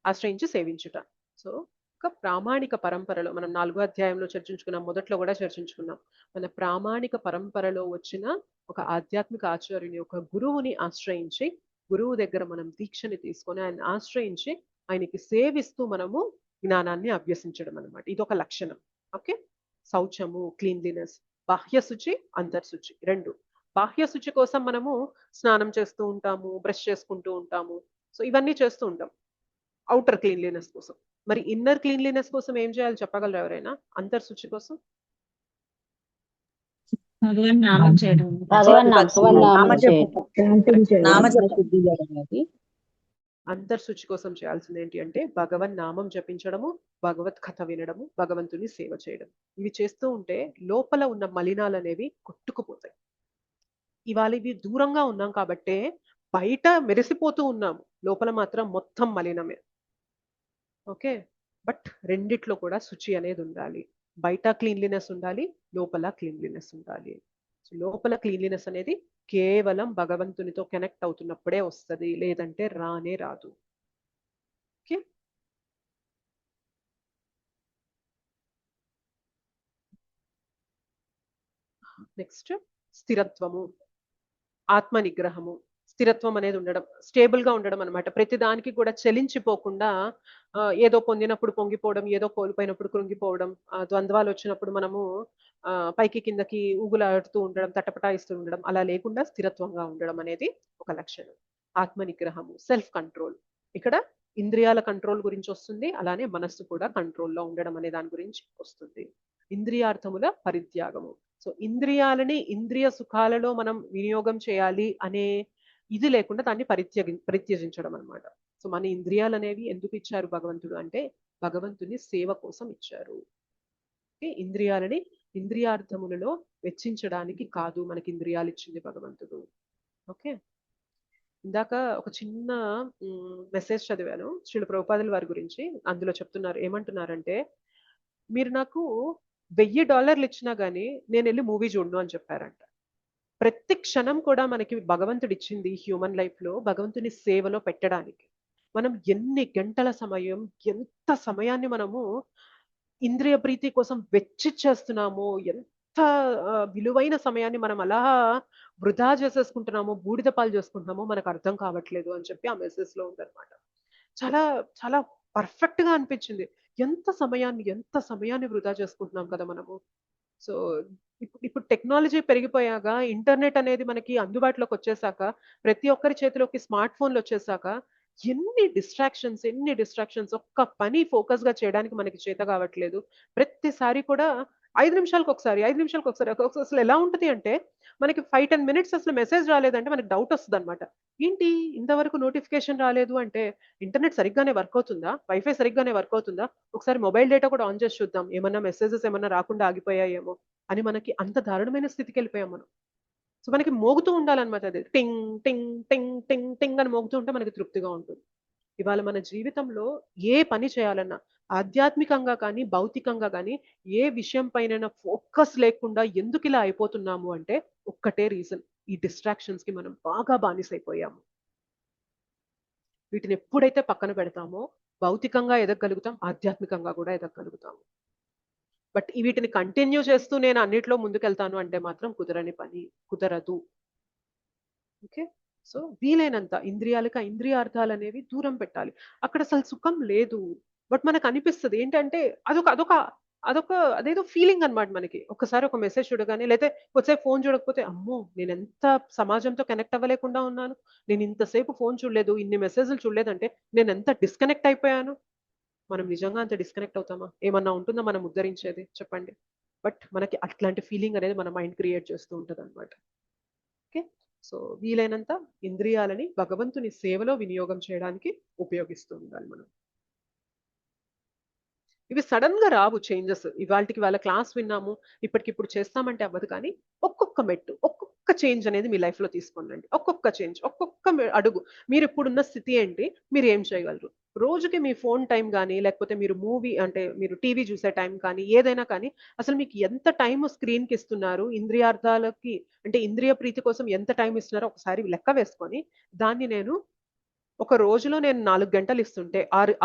ఆశ్రయించి సేవించుట. సో ఒక ప్రామాణిక పరంపరలో మనం 4వ అధ్యాయంలో చర్చించుకున్నాం, మొదట్లో కూడా చర్చించుకున్నాం. మన ప్రామాణిక పరంపరలో వచ్చిన ఒక ఆధ్యాత్మిక ఆచార్యుని, ఒక గురువుని ఆశ్రయించి, గురువు దగ్గర మనం దీక్షని తీసుకొని ఆయన ఆశ్రయించి ఆయనకి సేవిస్తూ మనము జ్ఞానాన్ని అభ్యసించడం అనమాట. ఇది ఒక లక్షణం. ఓకే, శౌచము, క్లీన్లీనెస్, బాహ్య శుచి, అంతర్శుచి రెండు. బాహ్య శుచి కోసం మనము స్నానం చేస్తూ ఉంటాము, బ్రష్ చేసుకుంటూ ఉంటాము, సో ఇవన్నీ చేస్తూ ఉంటాం అవుటర్ క్లీన్లీనెస్ కోసం. మరి ఇన్నర్ క్లీన్లీనెస్ కోసం ఏం చేయాలి చెప్పగలరు ఎవరైనా? అంతర్శుచి కోసం భగవన్ నామం చేయడం. అంతర్శుచి కోసం చేయాల్సింది ఏంటి అంటే భగవన్ నామం జపించడము, భగవత్ కథ వినడము, భగవంతుని సేవ చేయడం. ఇవి చేస్తూ ఉంటే లోపల ఉన్న మలినాలు అనేవి కొట్టుకుపోతాయి. ఇవాళ ఇవి దూరంగా ఉన్నాం కాబట్టే బయట మెరిసిపోతూ ఉన్నాము, లోపల మాత్రం మొత్తం మలినమే. ఓకే, బట్ రెండిట్లో కూడా శుచి అనేది ఉండాలి. బయట క్లీన్లీనెస్ ఉండాలి, లోపల క్లీన్లీనెస్ ఉండాలి. లోపల క్లీన్లీనెస్ అనేది కేవలం భగవంతునితో కనెక్ట్ అవుతున్నప్పుడే వస్తుంది, లేదంటే రానే రాదు. ఓకే. నెక్స్ట్ స్థిరత్వము, ఆత్మ నిగ్రహము. స్థిరత్వం అనేది ఉండడం, స్టేబుల్ గా ఉండడం అనమాట. ప్రతి దానికి కూడా చలించిపోకుండా ఏదో పొందినప్పుడు పొంగిపోవడం, ఏదో కోల్పోయినప్పుడు కృంగిపోవడం, ద్వంద్వాలు వచ్చినప్పుడు మనము పైకి కిందకి ఊగులాడుతూ ఉండడం, తటపటాయిస్తూ ఉండడం, అలా లేకుండా స్థిరత్వంగా ఉండడం అనేది ఒక లక్షణం. ఆత్మ నిగ్రహము, సెల్ఫ్ కంట్రోల్. ఇక్కడ ఇంద్రియాల కంట్రోల్ గురించి వస్తుంది, అలానే మనస్సు కూడా కంట్రోల్లో ఉండడం అనే దాని గురించి వస్తుంది. ఇంద్రియార్థముల పరిత్యాగము. సో ఇంద్రియాలని ఇంద్రియ సుఖాలలో మనం వినియోగం చేయాలి అనే ఇది లేకుండా దాన్ని పరిత్యజించడం అనమాట. సో మన ఇంద్రియాలు అనేవి ఎందుకు ఇచ్చారు భగవంతుడు అంటే భగవంతుని సేవ కోసం ఇచ్చారు. ఇంద్రియాలని ఇంద్రియార్థములలో వెచ్చించడానికి కాదు మనకి ఇంద్రియాలు ఇచ్చింది భగవంతుడు. ఓకే. ఇందాక ఒక చిన్న మెసేజ్ చదివాను శ్రీల ప్రభుపాదుల వారి గురించి. అందులో చెప్తున్నారు, ఏమంటున్నారంటే మీరు నాకు $1000 ఇచ్చినా గానీ నేను వెళ్ళి మూవీ చూడను అని చెప్పారంట. ప్రతి క్షణం కూడా మనకి భగవంతుడు ఇచ్చింది హ్యూమన్ లైఫ్ లో భగవంతుని సేవలో పెట్టడానికి. మనం ఎన్ని గంటల సమయం, ఎంత సమయాన్ని మనము ఇంద్రియ ప్రీతి కోసం వెచ్చిచ్చేస్తున్నామో, ఎంత విలువైన సమయాన్ని మనం అలా వృధా చేసేసుకుంటున్నామో, బూడిద పాలు చేసుకుంటున్నామో మనకు అర్థం కావట్లేదు అని చెప్పి ఆ మెసేజ్ లో ఉందన్నమాట. చాలా చాలా పర్ఫెక్ట్ గా అనిపించింది. ఎంత సమయాన్ని వృధా చేసుకుంటున్నాం కదా మనము. సో ఇప్పుడు టెక్నాలజీ పెరిగిపోయాక, ఇంటర్నెట్ అనేది మనకి అందుబాటులోకి వచ్చేసాక, ప్రతి ఒక్కరి చేతిలోకి స్మార్ట్ ఫోన్లు వచ్చేసాక ఎన్ని డిస్ట్రాక్షన్స్, ఒక్క పని ఫోకస్ గా చేయడానికి మనకి చేత కావట్లేదు. ప్రతిసారి కూడా 5 నిమిషాలకు ఒకసారి అసలు ఎలా ఉంటుంది అంటే మనకి 5-10 మినిట్స్ అసలు మెసేజ్ రాలేదంటే మనకి డౌట్ వస్తుంది అనమాట. ఏంటి ఇంతవరకు నోటిఫికేషన్ రాలేదు అంటే ఇంటర్నెట్ సరిగ్గానే వర్క్ అవుతుందా, వైఫై సరిగ్గానే వర్క్ అవుతుందా, ఒకసారి మొబైల్ డేటా కూడా ఆన్ చేసి చూద్దాం, ఏమన్నా మెసేజెస్ ఏమన్నా రాకుండా ఆగిపోయాయేమో అని మనకి అంత దారుణమైన స్థితికి వెళ్ళిపోయాం మనం. సో మనకి మోగుతూ ఉండాలన్నమాట. అది టింగ్ టింగ్ టింగ్ టింగ్ టింగ్ అని మోగుతూ ఉంటే మనకి తృప్తిగా ఉంటుంది. ఇవాళ మన జీవితంలో ఏ పని చేయాలన్నా ఆధ్యాత్మికంగా కానీ భౌతికంగా కానీ ఏ విషయం పైన ఫోకస్ లేకుండా ఎందుకు ఇలా అయిపోతున్నాము అంటే ఒక్కటే రీజన్, ఈ డిస్ట్రాక్షన్స్ కి మనం బాగా బానిసైపోయాము. వీటిని ఎప్పుడైతే పక్కన పెడతామో భౌతికంగా ఎదగలుగుతాం, ఆధ్యాత్మికంగా కూడా ఎదగలుగుతాము. బట్ వీటిని కంటిన్యూ చేస్తూ నేను అన్నిట్లో ముందుకెళ్తాను అంటే మాత్రం కుదరని పని, కుదరదు. ఓకే. సో వీలైనంత ఇంద్రియాలకి ఇంద్రియార్థాలు అనేవి దూరం పెట్టాలి. అక్కడ అసలు సుఖం లేదు, బట్ మనకు అనిపిస్తుంది ఏంటంటే అదేదో ఫీలింగ్ అనమాట మనకి. ఒకసారి ఒక మెసేజ్ చూడగానే, లేకపోతే కొద్దిసేపు ఫోన్ చూడకపోతే అమ్మో నేను ఎంత సమాజంతో కనెక్ట్ అవ్వలేకుండా ఉన్నాను, నేను ఇంతసేపు ఫోన్ చూడలేదు, ఇన్ని మెసేజ్లు చూడలేదంటే నేను ఎంత డిస్కనెక్ట్ అయిపోయాను. మనం నిజంగా అంత డిస్కనెక్ట్ అవుతామా? ఏమన్నా ఉంటుందా మనం ఉద్ధరించేది చెప్పండి? బట్ మనకి అట్లాంటి ఫీలింగ్ అనేది మన మైండ్ క్రియేట్ చేస్తూ ఉంటుంది అనమాట. ఓకే. సో వీలైనంత ఇంద్రియాలని భగవంతుని సేవలో వినియోగం చేయడానికి ఉపయోగిస్తూ ఉండాలి మనం. ఇవి సడన్ గా రావు చేంజెస్. ఇవాళకి వాళ్ళ క్లాస్ విన్నాము ఇప్పటికిప్పుడు చేస్తామంటే అవ్వదు. కానీ ఒక్కొక్క మెట్టు, ఒక్కొక్క చేంజ్ అనేది మీ లైఫ్ లో తీసుకోండి. ఒక్కొక్క చేంజ్, ఒక్కొక్క అడుగు. మీరు ఇప్పుడున్న స్థితి ఏంటి, మీరు ఏం చేయగలరు? రోజుకి మీ ఫోన్ టైం కానీ, లేకపోతే మీరు మూవీ అంటే మీరు టీవీ చూసే టైం కానీ, ఏదైనా కానీ అసలు మీకు ఎంత టైం స్క్రీన్ కి ఇస్తున్నారు, ఇంద్రియార్థాలకి అంటే ఇంద్రియ ప్రీతి కోసం ఎంత టైం ఇస్తున్నారో ఒకసారి లెక్క వేసుకొని దాన్ని నేను ఒక రోజులో నేను 4 గంటలు ఇస్తుంటే,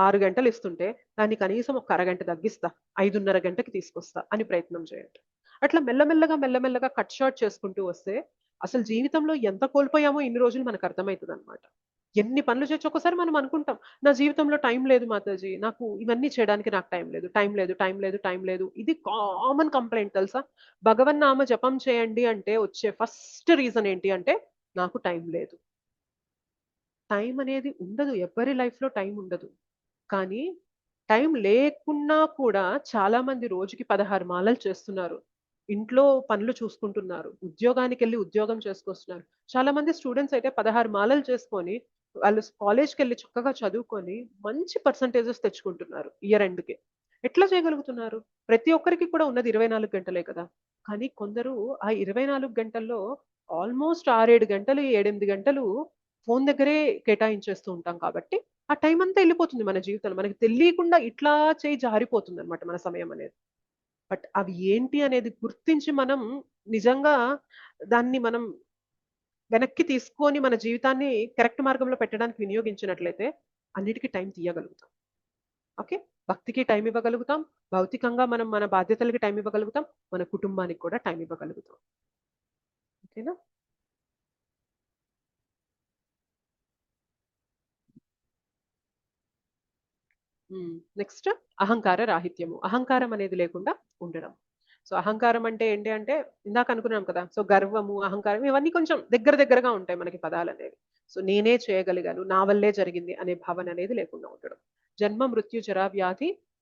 6 గంటలు ఇస్తుంటే దాన్ని కనీసం ఒక అరగంట తగ్గిస్తా, 5:30 గంటకి తీసుకొస్తా అని ప్రయత్నం చేయండి. అట్లా మెల్లమెల్లగా కట్ షార్ట్ చేసుకుంటూ వస్తే అసలు జీవితంలో ఎంత కోల్పోయామో ఇన్ని రోజులు మనకు అర్థమవుతుంది అనమాట. ఎన్ని పనులు చేయొచ్చు. ఒకసారి మనం అనుకుంటాం నా జీవితంలో టైం లేదు మాతాజీ, నాకు ఇవన్నీ చేయడానికి నాకు టైం లేదు. ఇది కామన్ కంప్లైంట్ తెలుసా? భగవన్నామ జపం చేయండి అంటే వచ్చే ఫస్ట్ రీజన్ ఏంటి అంటే నాకు టైం లేదు. టైం అనేది ఉండదు, ఎవరి లైఫ్ లో టైం ఉండదు. కానీ టైం లేకున్నా కూడా చాలా మంది రోజుకి 16 మాలలు చేస్తున్నారు, ఇంట్లో పనులు చూసుకుంటున్నారు, ఉద్యోగానికి వెళ్ళి ఉద్యోగం చేసుకొస్తున్నారు. చాలా మంది స్టూడెంట్స్ అయితే 16 మాలలు చేసుకొని వాళ్ళు కాలేజ్కి వెళ్ళి చక్కగా చదువుకొని మంచి పర్సంటేజెస్ తెచ్చుకుంటున్నారు ఇయర్ ఎండ్కి. ఎట్లా చేయగలుగుతున్నారు? ప్రతి ఒక్కరికి కూడా ఉన్నది 24 గంటలే కదా. కానీ కొందరు ఆ 24 గంటల్లో ఆల్మోస్ట్ 6-7 గంటలు 7-8 గంటలు ఫోన్ దగ్గరే కేటాయించేస్తూ ఉంటాం. కాబట్టి ఆ టైం అంతా వెళ్ళిపోతుంది మన జీవితంలో, మనకి తెలియకుండా ఇట్లా చేయి జారిపోతుంది అనమాట మన సమయం అనేది. బట్ అవి ఏంటి అనేది గుర్తించి మనం నిజంగా దాన్ని మనం వెనక్కి తీసుకొని మన జీవితాన్ని కరెక్ట్ మార్గంలో పెట్టడానికి వినియోగించినట్లయితే అన్నిటికీ టైం తీయగలుగుతాం. ఓకే, భక్తికి టైం ఇవ్వగలుగుతాం, భౌతికంగా మనం మన బాధ్యతలకి టైం ఇవ్వగలుగుతాం, మన కుటుంబానికి కూడా టైం ఇవ్వగలుగుతాం. ఓకేనా? నెక్స్ట్ అహంకార రాహిత్యము. అహంకారం అనేది లేకుండా ఉండడం. సో అహంకారం అంటే ఏంటి అంటే ఇందాక అనుకున్నాం కదా, సో గర్వము, అహంకారం ఇవన్నీ కొంచెం దగ్గరగా ఉంటాయి మనకి పదాలు అనేవి. సో నేనే చేయగలిగాను, నా వల్లే జరిగింది అనే భావన అనేది లేకుండా ఉండడం. జన్మ మృత్యు జరా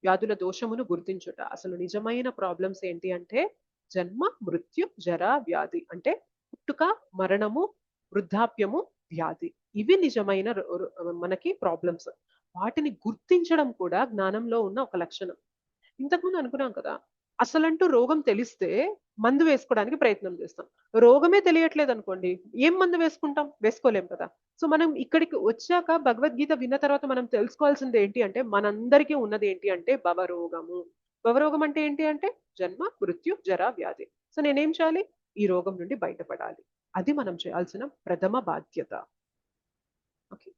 వ్యాధుల దోషమును గుర్తించుట. అసలు నిజమైన ప్రాబ్లమ్స్ ఏంటి అంటే జన్మ మృత్యు జరా వ్యాధి అంటే పుట్టుక, మరణము, వృద్ధాప్యము, వ్యాధి. ఇవి నిజమైన మనకి ప్రాబ్లమ్స్. వాటిని గుర్తించడం కూడా జ్ఞానంలో ఉన్న ఒక లక్షణం. ఇంతకుముందు అనుకున్నాం కదా, అసలంటూ రోగం తెలిస్తే మందు వేసుకోవడానికి ప్రయత్నం చేస్తాం. రోగమే తెలియట్లేదు అనుకోండి, ఏం మందు వేసుకుంటాం? వేసుకోలేం కదా. సో మనం ఇక్కడికి వచ్చాక భగవద్గీత విన్న తర్వాత మనం తెలుసుకోవాల్సింది ఏంటి అంటే మనందరికీ ఉన్నది ఏంటి అంటే భవరోగము. భవరోగం అంటే ఏంటి అంటే జన్మ మృత్యు జరా వ్యాధి. సో నేనేం చేయాలి? ఈ రోగం నుండి బయటపడాలి. అది మనం చేయాల్సిన ప్రథమ బాధ్యత. ఓకే.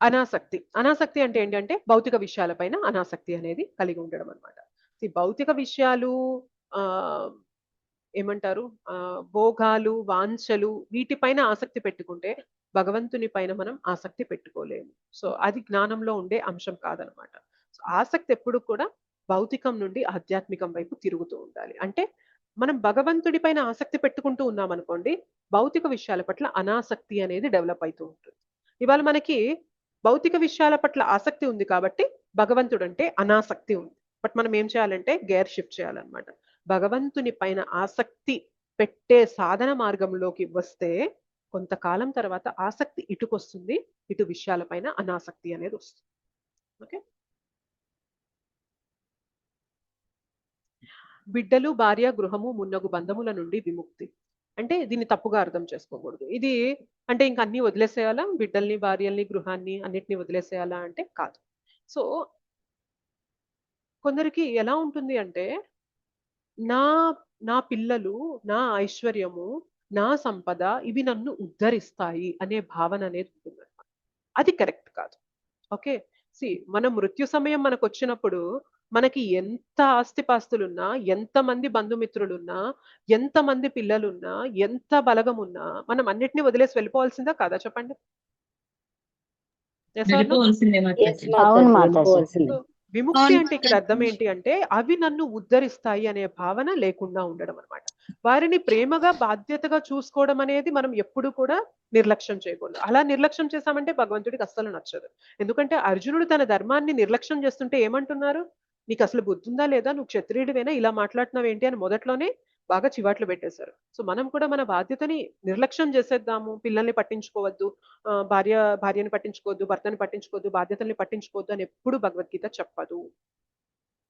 అనాసక్తి అంటే ఏంటంటే భౌతిక విషయాలపైన అనాసక్తి అనేది కలిగి ఉండడం అనమాట. ఈ భౌతిక విషయాలు ఆ ఏమంటారు, భోగాలు, వాంఛలు, వీటిపైన ఆసక్తి పెట్టుకుంటే భగవంతుని పైన మనం ఆసక్తి పెట్టుకోలేము. సో అది జ్ఞానంలో ఉండే అంశం కాదనమాట. సో ఆసక్తి ఎప్పుడు కూడా భౌతికం నుండి ఆధ్యాత్మికం వైపు తిరుగుతూ ఉండాలి. అంటే మనం భగవంతుడి పైన ఆసక్తి పెట్టుకుంటూ ఉన్నాం అనుకోండి, భౌతిక విషయాల పట్ల అనాసక్తి అనేది డెవలప్ అవుతూ ఉంటుంది. ఇవాళ మనకి భౌతిక విషయాల పట్ల ఆసక్తి ఉంది కాబట్టి భగవంతుడు అంటే అనాసక్తి ఉంది. బట్ మనం ఏం చేయాలంటే గేర్ షిఫ్ట్ చేయాలన్నమాట. భగవంతుని పైన ఆసక్తి పెట్టే సాధన మార్గంలోకి వస్తే కొంతకాలం తర్వాత ఆసక్తి ఇటుకొస్తుంది, ఇటు విషయాలపైన అనాసక్తి అనేది వస్తుంది. ఓకే. బిడ్డలు, భార్య, గృహము మున్నగు బంధముల నుండి విముక్తి. అంటే దీన్ని తప్పుగా అర్థం చేసుకోకూడదు. ఇది అంటే ఇంక అన్ని వదిలేసేయాలా, బిడ్డల్ని, భార్యల్ని, గృహాన్ని అన్నిటిని వదిలేసేయాలా అంటే కాదు. సో కొందరికి ఎలా ఉంటుంది అంటే నా నా పిల్లలు, నా ఐశ్వర్యము, నా సంపద ఇవి నన్ను ఉద్ధరిస్తాయి అనే భావన అనేది ఉంటుంది. అది కరెక్ట్ కాదు. ఓకే. మన మృత్యు సమయం మనకు వచ్చినప్పుడు మనకి ఎంత ఆస్తిపాస్తులున్నా, ఎంతమంది బంధుమిత్రులున్నా, ఎంతమంది పిల్లలున్నా, ఎంత బలగం ఉన్నా మనం అన్నిటినీ వదిలేసి వెళ్ళిపోవాల్సిందా కాదా చెప్పండి? Yes or no? వెళ్ళిపోవాల్సిందే అవును మాతాజీ. సో విముక్తి అంటే ఇక్కడ అర్థం ఏంటి అంటే అవి నన్ను ఉద్ధరిస్తాయి అనే భావన లేకుండా ఉండడం అనమాట. వారిని ప్రేమగా, బాధ్యతగా చూసుకోవడం అనేది మనం ఎప్పుడు కూడా నిర్లక్ష్యం చేయకూడదు. అలా నిర్లక్ష్యం చేశామంటే భగవంతుడికి అస్సలు నచ్చదు. ఎందుకంటే అర్జునుడు తన ధర్మాన్ని నిర్లక్ష్యం చేస్తుంటే ఏమంటున్నారు? నీకు అసలు బుద్ధి ఉందా లేదా, నువ్వు క్షత్రియుడివేనా, ఇలా మాట్లాడుతున్నావు ఏంటి అని మొదట్లోనే బాగా చివాట్లు పెట్టేశారు. సో మనం కూడా మన బాధ్యతని నిర్లక్ష్యం చేసేద్దాము. పిల్లల్ని పట్టించుకోవద్దు, భార్యని పట్టించుకోవద్దు, భర్తని పట్టించుకోవద్దు, బాధ్యతల్ని పట్టించుకోవద్దు అని ఎప్పుడు భగవద్గీత చెప్పదు.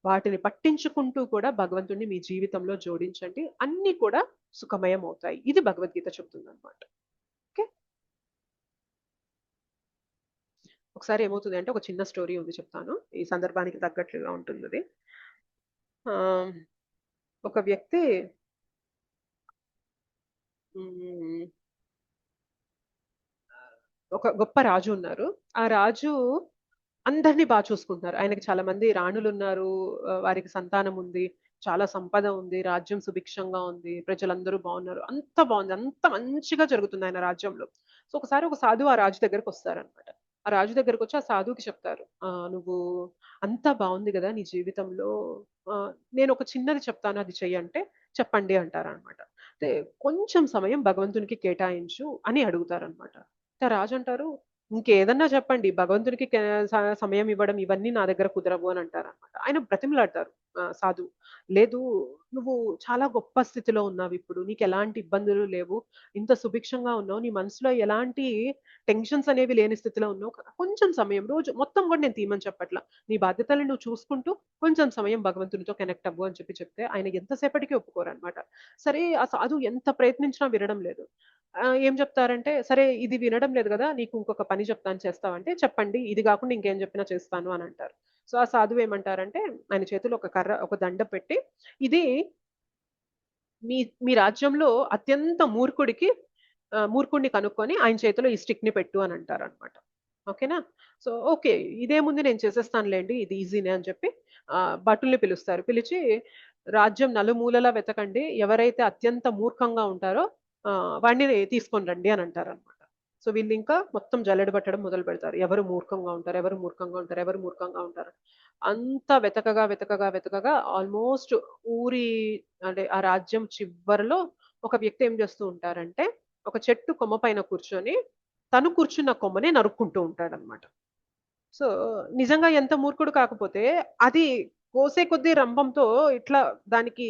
వాటిని పట్టించుకుంటూ కూడా భగవంతుడిని మీ జీవితంలో జోడించండి, అన్ని కూడా సుఖమయం అవుతాయి. ఇది భగవద్గీత చెప్తుంది అనమాట. ఓకే. ఒకసారి ఏమవుతుంది అంటే ఒక చిన్న స్టోరీ ఉంది, చెప్తాను. ఈ సందర్భానికి తగ్గట్లుగా ఉంటుంది అది. ఒక వ్యక్తి ఒక గొప్ప రాజు ఉన్నారు. ఆ రాజు అందరినీ బాగా చూసుకుంటున్నారు. ఆయనకి చాలా మంది రాణులు ఉన్నారు, వారికి సంతానం ఉంది, చాలా సంపద ఉంది, రాజ్యం సుభిక్షంగా ఉంది, ప్రజలందరూ బాగున్నారు, అంత బాగుంది, అంత మంచిగా జరుగుతుంది ఆయన రాజ్యంలో. సో ఒకసారి ఒక సాధువు ఆ రాజు దగ్గరకు వస్తారనమాట. ఆ రాజు దగ్గరకు వచ్చి ఆ సాధువుకి చెప్తారు, నువ్వు అంతా బాగుంది కదా నీ జీవితంలో, నేను ఒక చిన్నది చెప్తాను, అది చెయ్యంటే చెప్పండి అంటారనమాట. అంటే కొంచెం సమయం భగవంతునికి కేటాయించు అని అడుగుతారనమాట. రాజు అంటారు, ఇంకేదన్నా చెప్పండి, భగవంతునికి సమయం ఇవ్వడం ఇవన్నీ నా దగ్గర కుదరవు అని అంటారు అనమాట. ఆయన బ్రతిమలాడతారు సాధువు. లేదు, నువ్వు చాలా గొప్ప స్థితిలో ఉన్నావు, ఇప్పుడు నీకు ఎలాంటి ఇబ్బందులు లేవు, ఇంత సుభిక్షంగా ఉన్నావు, నీ మనసులో ఎలాంటి టెన్షన్స్ అనేవి లేని స్థితిలో ఉన్నావు, కొంచెం సమయం, రోజు మొత్తం కూడా నేను తీయమని చెప్పట్లా, నీ బాధ్యతలను నువ్వు చూసుకుంటూ కొంచెం సమయం భగవంతునితో కనెక్ట్ అవ్వు అని చెప్తే ఆయన ఎంతసేపటికి ఒప్పుకోరు అనమాట. సరే ఆ సాధువు ఎంత ప్రయత్నించినా వినడం లేదు. ఏం చెప్తారంటే, సరే ఇది వినడం లేదు కదా, నీకు ఇంకొక పని చెప్తాను, చేస్తావంటే చెప్పండి, ఇది కాకుండా ఇంకేం చెప్పినా చేస్తాను అని అంటారు. సో ఆ సాధువు ఏమంటారంటే ఆయన చేతిలో ఒక దండ పెట్టి, ఇది మీ రాజ్యంలో అత్యంత మూర్ఖుడిని కనుక్కొని ఆయన చేతిలో ఈ స్టిక్ ని పెట్టు అని అంటారు అనమాట. ఓకేనా? సో ఓకే, ఇదేముంది నేను చేసేస్తానులేండి, ఇది ఈజీనే అని చెప్పి భటుల్ని పిలుస్తారు. పిలిచి రాజ్యం నలుమూలలా వెతకండి, ఎవరైతే అత్యంత మూర్ఖంగా ఉంటారో వాడిని తీసుకొని రండి అని అంటారు అనమాట. సో వీళ్ళు ఇంకా మొత్తం జల్లెడ పట్టడం మొదలు పెడతారు. ఎవరు మూర్ఖంగా ఉంటారు, ఎవరు మూర్ఖంగా ఉంటారు, ఎవరు మూర్ఖంగా ఉంటారు. అంతా వెతకగా ఆల్మోస్ట్ ఊరి అంటే ఆ రాజ్యం చివరిలో ఒక వ్యక్తి ఏం చేస్తూ ఉంటారంటే, ఒక చెట్టు కొమ్మ పైన కూర్చొని తను కూర్చున్న కొమ్మనే నరుక్కుంటూ ఉంటాడనమాట. సో నిజంగా ఎంత మూర్ఖుడు కాకపోతే, అది కోసే కొద్దీ రంభంతో ఇట్లా దానికి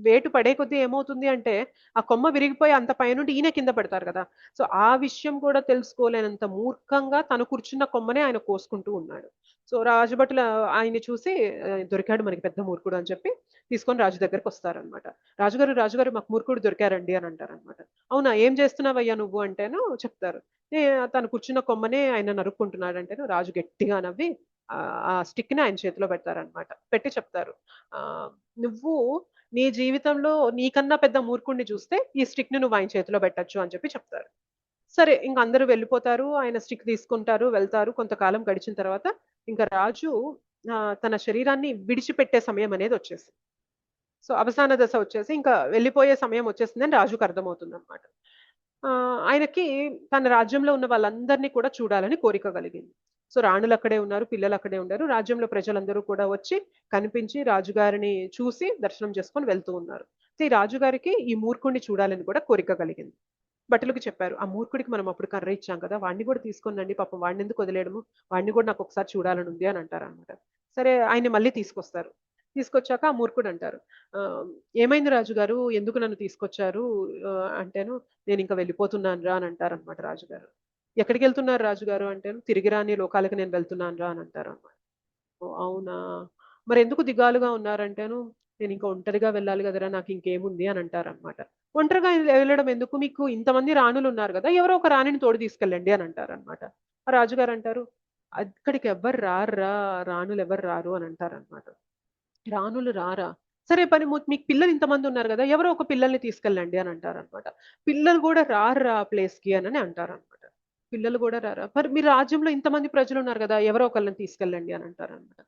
వేటు పడే కొద్దీ ఏమవుతుంది అంటే, ఆ కొమ్మ విరిగిపోయి అంత పైనుండి ఈయన కింద పెడతారు కదా. సో ఆ విషయం కూడా తెలుసుకోలేనంత మూర్ఖంగా తను కూర్చున్న కొమ్మనే ఆయన కోసుకుంటూ ఉన్నాడు. సో రాజభటుల ఆయన్ని చూసి దొరికాడు మనకి పెద్ద మూర్ఖుడు అని చెప్పి తీసుకొని రాజు దగ్గరకు వస్తారనమాట. రాజుగారు మాకు మూర్ఖుడు దొరికారండి అని అంటారనమాట. అవునా, ఏం చేస్తున్నావయ్యా నువ్వు అంటేను చెప్తారు. తను కూర్చున్న కొమ్మనే ఆయన నరుక్కుంటున్నాడు అంటేను రాజు గట్టిగా నవ్వి ఆ స్టిక్ ని ఆయన చేతిలో పెడతారనమాట. పెట్టి చెప్తారు, నువ్వు నీ జీవితంలో నీకన్నా పెద్ద మూర్ఖుడిని చూస్తే ఈ స్టిక్ ని నువ్వు ఆయన చేతిలో పెట్టచ్చు అని చెప్పి చెప్తారు. సరే, ఇంక అందరూ వెళ్ళిపోతారు. ఆయన స్టిక్ తీసుకుంటారు, వెళ్తారు. కొంతకాలం గడిచిన తర్వాత ఇంకా రాజు తన శరీరాన్ని విడిచిపెట్టే సమయం అనేది వచ్చేసింది. సో అవసాన దశ వచ్చేసి ఇంకా వెళ్ళిపోయే సమయం వచ్చేసిందని రాజుకు అర్థమవుతుంది అనమాట. ఆయనకి తన రాజ్యంలో ఉన్న వాళ్ళందరినీ కూడా చూడాలని కోరిక కలిగింది. సో రాణులు అక్కడే ఉన్నారు, పిల్లలు అక్కడే ఉన్నారు. రాజ్యంలో ప్రజలందరూ కూడా వచ్చి కనిపించి రాజుగారిని చూసి దర్శనం చేసుకొని వెళ్తూ ఉన్నారు. ఈ రాజుగారికి ఈ మూర్ఖుడిని చూడాలని కూడా కోరిక కలిగింది. భటులకు చెప్పారు, ఆ మూర్ఖుడికి మనం అప్పుడు కర్ర ఇచ్చాం కదా, వాడిని కూడా తీసుకొనండి, పాపం వాడిని ఎందుకు వదిలేయడము, వాడిని కూడా నాకు ఒకసారి చూడాలని ఉంది అని అంటారు అనమాట. సరే, ఆయన మళ్ళీ తీసుకొస్తారు. తీసుకొచ్చాక ఆ మూర్ఖుడు అంటారు, ఏమైంది రాజుగారు, ఎందుకు నన్ను తీసుకొచ్చారు అంటేను, నేను ఇంకా వెళ్ళిపోతున్నాను రా అని అంటారు అనమాట రాజుగారు. ఎక్కడికి వెళ్తున్నారు రాజుగారు అంటేను, తిరిగి రాని లోకాలకు నేను వెళ్తున్నాను రా అని అంటారు అనమాట. అవునా, మరి ఎందుకు దిగాలుగా ఉన్నారంటేను, నేను ఇంకా ఒంటరిగా వెళ్ళాలి కదరా, నాకు ఇంకేముంది అని అంటారు అనమాట. ఒంటరిగా వెళ్ళడం ఎందుకు, మీకు ఇంతమంది రాణులు ఉన్నారు కదా, ఎవరో ఒక రాణిని తోడు తీసుకెళ్ళండి అని అంటారు అనమాట. ఆ రాజుగారు అంటారు, అక్కడికి ఎవ్వరు రారా, రాణులు ఎవరు రారు అని అంటారు అనమాట. రాణులు రారా, సరే పని, మీకు పిల్లలు ఇంతమంది ఉన్నారు కదా, ఎవరో ఒక పిల్లల్ని తీసుకెళ్ళండి అని అంటారు అనమాట. పిల్లలు కూడా రారా ప్లేస్ కి అని అంటారు అనమాట. పిల్లలు కూడా రారా, మరి మీ రాజ్యంలో ఇంతమంది ప్రజలు ఉన్నారు కదా, ఎవరో ఒకళ్ళని తీసుకెళ్ళండి అని అంటారు అనమాట.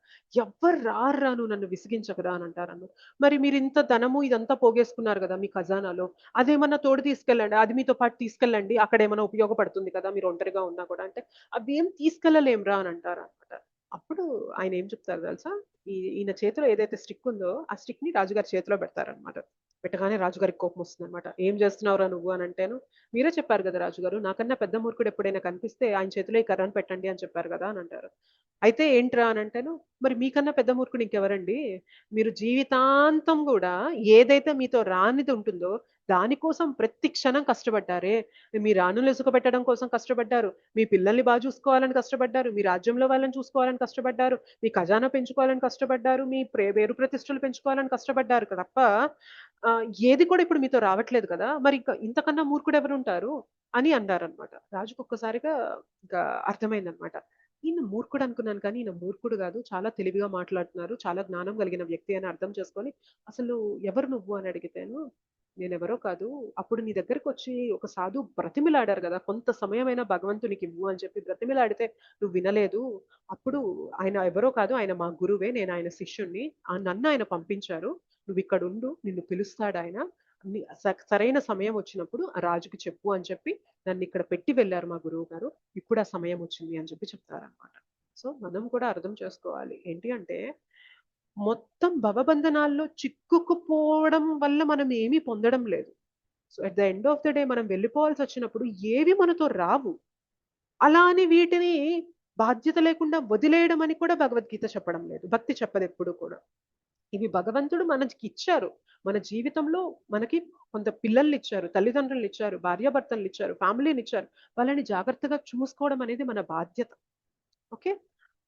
ఎవ్వరు రారా, నువ్వు నన్ను విసిగించకరా అని అంటారు అన్నమాట. మరి మీరు ఇంత ధనము ఇదంతా పోగేసుకున్నారు కదా మీ ఖజానాలో, అదేమన్నా తోడు తీసుకెళ్ళండి, అది మీతో పాటు తీసుకెళ్ళండి, అక్కడ ఏమైనా ఉపయోగపడుతుంది కదా మీరు ఒంటరిగా ఉన్నా కూడా అంటే, అవి ఏం తీసుకెళ్ళలేంరా అని అంటారు అనమాట. అప్పుడు ఆయన ఏం చెప్తారు తెలుసా, ఈయన చేతిలో ఏదైతే స్టిక్ ఉందో ఆ స్టిక్ ని రాజుగారి చేతిలో పెడతారనమాట. పెట్టగానే రాజుగారికి కోపం వస్తుంది అనమాట. ఏం చేస్తున్నావురా నువ్వు అని అంటేను, మీరే చెప్పారు కదా రాజుగారు, నాకన్నా పెద్ద మూర్ఖుడు ఎప్పుడైనా కనిపిస్తే ఆయన చేతిలో ఈ కర్రను పెట్టండి అని చెప్పారు కదా అని అంటారు. అయితే ఏంట్రా అని అంటేను, మరి మీకన్నా పెద్ద మూర్ఖుడు ఇంకెవరండి, మీరు జీవితాంతం కూడా ఏదైతే మీతో రానిది ఉంటుందో దానికోసం ప్రతి క్షణం కష్టపడ్డారే. మీ రాణులు ఇసుక పెట్టడం కోసం కష్టపడ్డారు, మీ పిల్లల్ని బాగా చూసుకోవాలని కష్టపడ్డారు, మీ రాజ్యంలో వాళ్ళని చూసుకోవాలని కష్టపడ్డారు, మీ ఖజానా పెంచుకోవాలని కష్టపడ్డారు, మీ పేరు ప్రతిష్టలు పెంచుకోవాలని కష్టపడ్డారు తప్ప ఏది కూడా ఇప్పుడు మీతో రావట్లేదు కదా, మరి ఇంకా ఇంతకన్నా మూర్ఖుడు ఎవరు ఉంటారు అని అన్నారనమాట. రాజుకు ఒక్కసారిగా ఇంకా అర్థమైందనమాట. ఈయన మూర్ఖుడు అనుకున్నాను కానీ ఈయన మూర్ఖుడు కాదు, చాలా తెలివిగా మాట్లాడుతున్నారు, చాలా జ్ఞానం కలిగిన వ్యక్తి అని అర్థం చేసుకొని, అసలు ఎవరు నువ్వు అని అడిగితేను, నేనెవరో కాదు, అప్పుడు నీ దగ్గరకు వచ్చి ఒక సాధు బ్రతిమిలాడారు కదా, కొంత సమయమైనా భగవంతునికి ఇవ్వు అని చెప్పి బ్రతిమిలాడితే నువ్వు వినలేదు, అప్పుడు ఆయన ఎవరో కాదు, ఆయన మా గురువే, నేను ఆయన శిష్యుణ్ణి, నన్ను ఆయన పంపించారు, నువ్వు ఇక్కడ ఉండు, నిన్ను పిలుస్తాడు ఆయన, సరైన సమయం వచ్చినప్పుడు ఆ రాజుకి చెప్పు అని చెప్పి నన్ను ఇక్కడ పెట్టి వెళ్ళారు మా గురువు గారు, ఇప్పుడు ఆ సమయం వచ్చింది అని చెప్పి చెప్తారనమాట. సో మనం కూడా అర్థం చేసుకోవాలి ఏంటి అంటే, మొత్తం భవబంధనాల్లో చిక్కుకుపోవడం వల్ల మనం ఏమీ పొందడం లేదు. So at the end of the day మనం వెళ్ళిపోవాల్సి వచ్చినప్పుడు ఏవి మనతో రావు, అలా అని వీటిని బాధ్యత లేకుండా వదిలేయడం అని కూడా భగవద్గీత చెప్పడం లేదు, భక్తి చెప్పదు ఎప్పుడు కూడా. ఇవి భగవంతుడు మనకి ఇచ్చారు, మన జీవితంలో మనకి కొంత పిల్లల్ని ఇచ్చారు, తల్లిదండ్రులు ఇచ్చారు, భార్యాభర్తలు ఇచ్చారు, ఫ్యామిలీని ఇచ్చారు, వాళ్ళని జాగ్రత్తగా చూసుకోవడం అనేది మన బాధ్యత. ఓకే,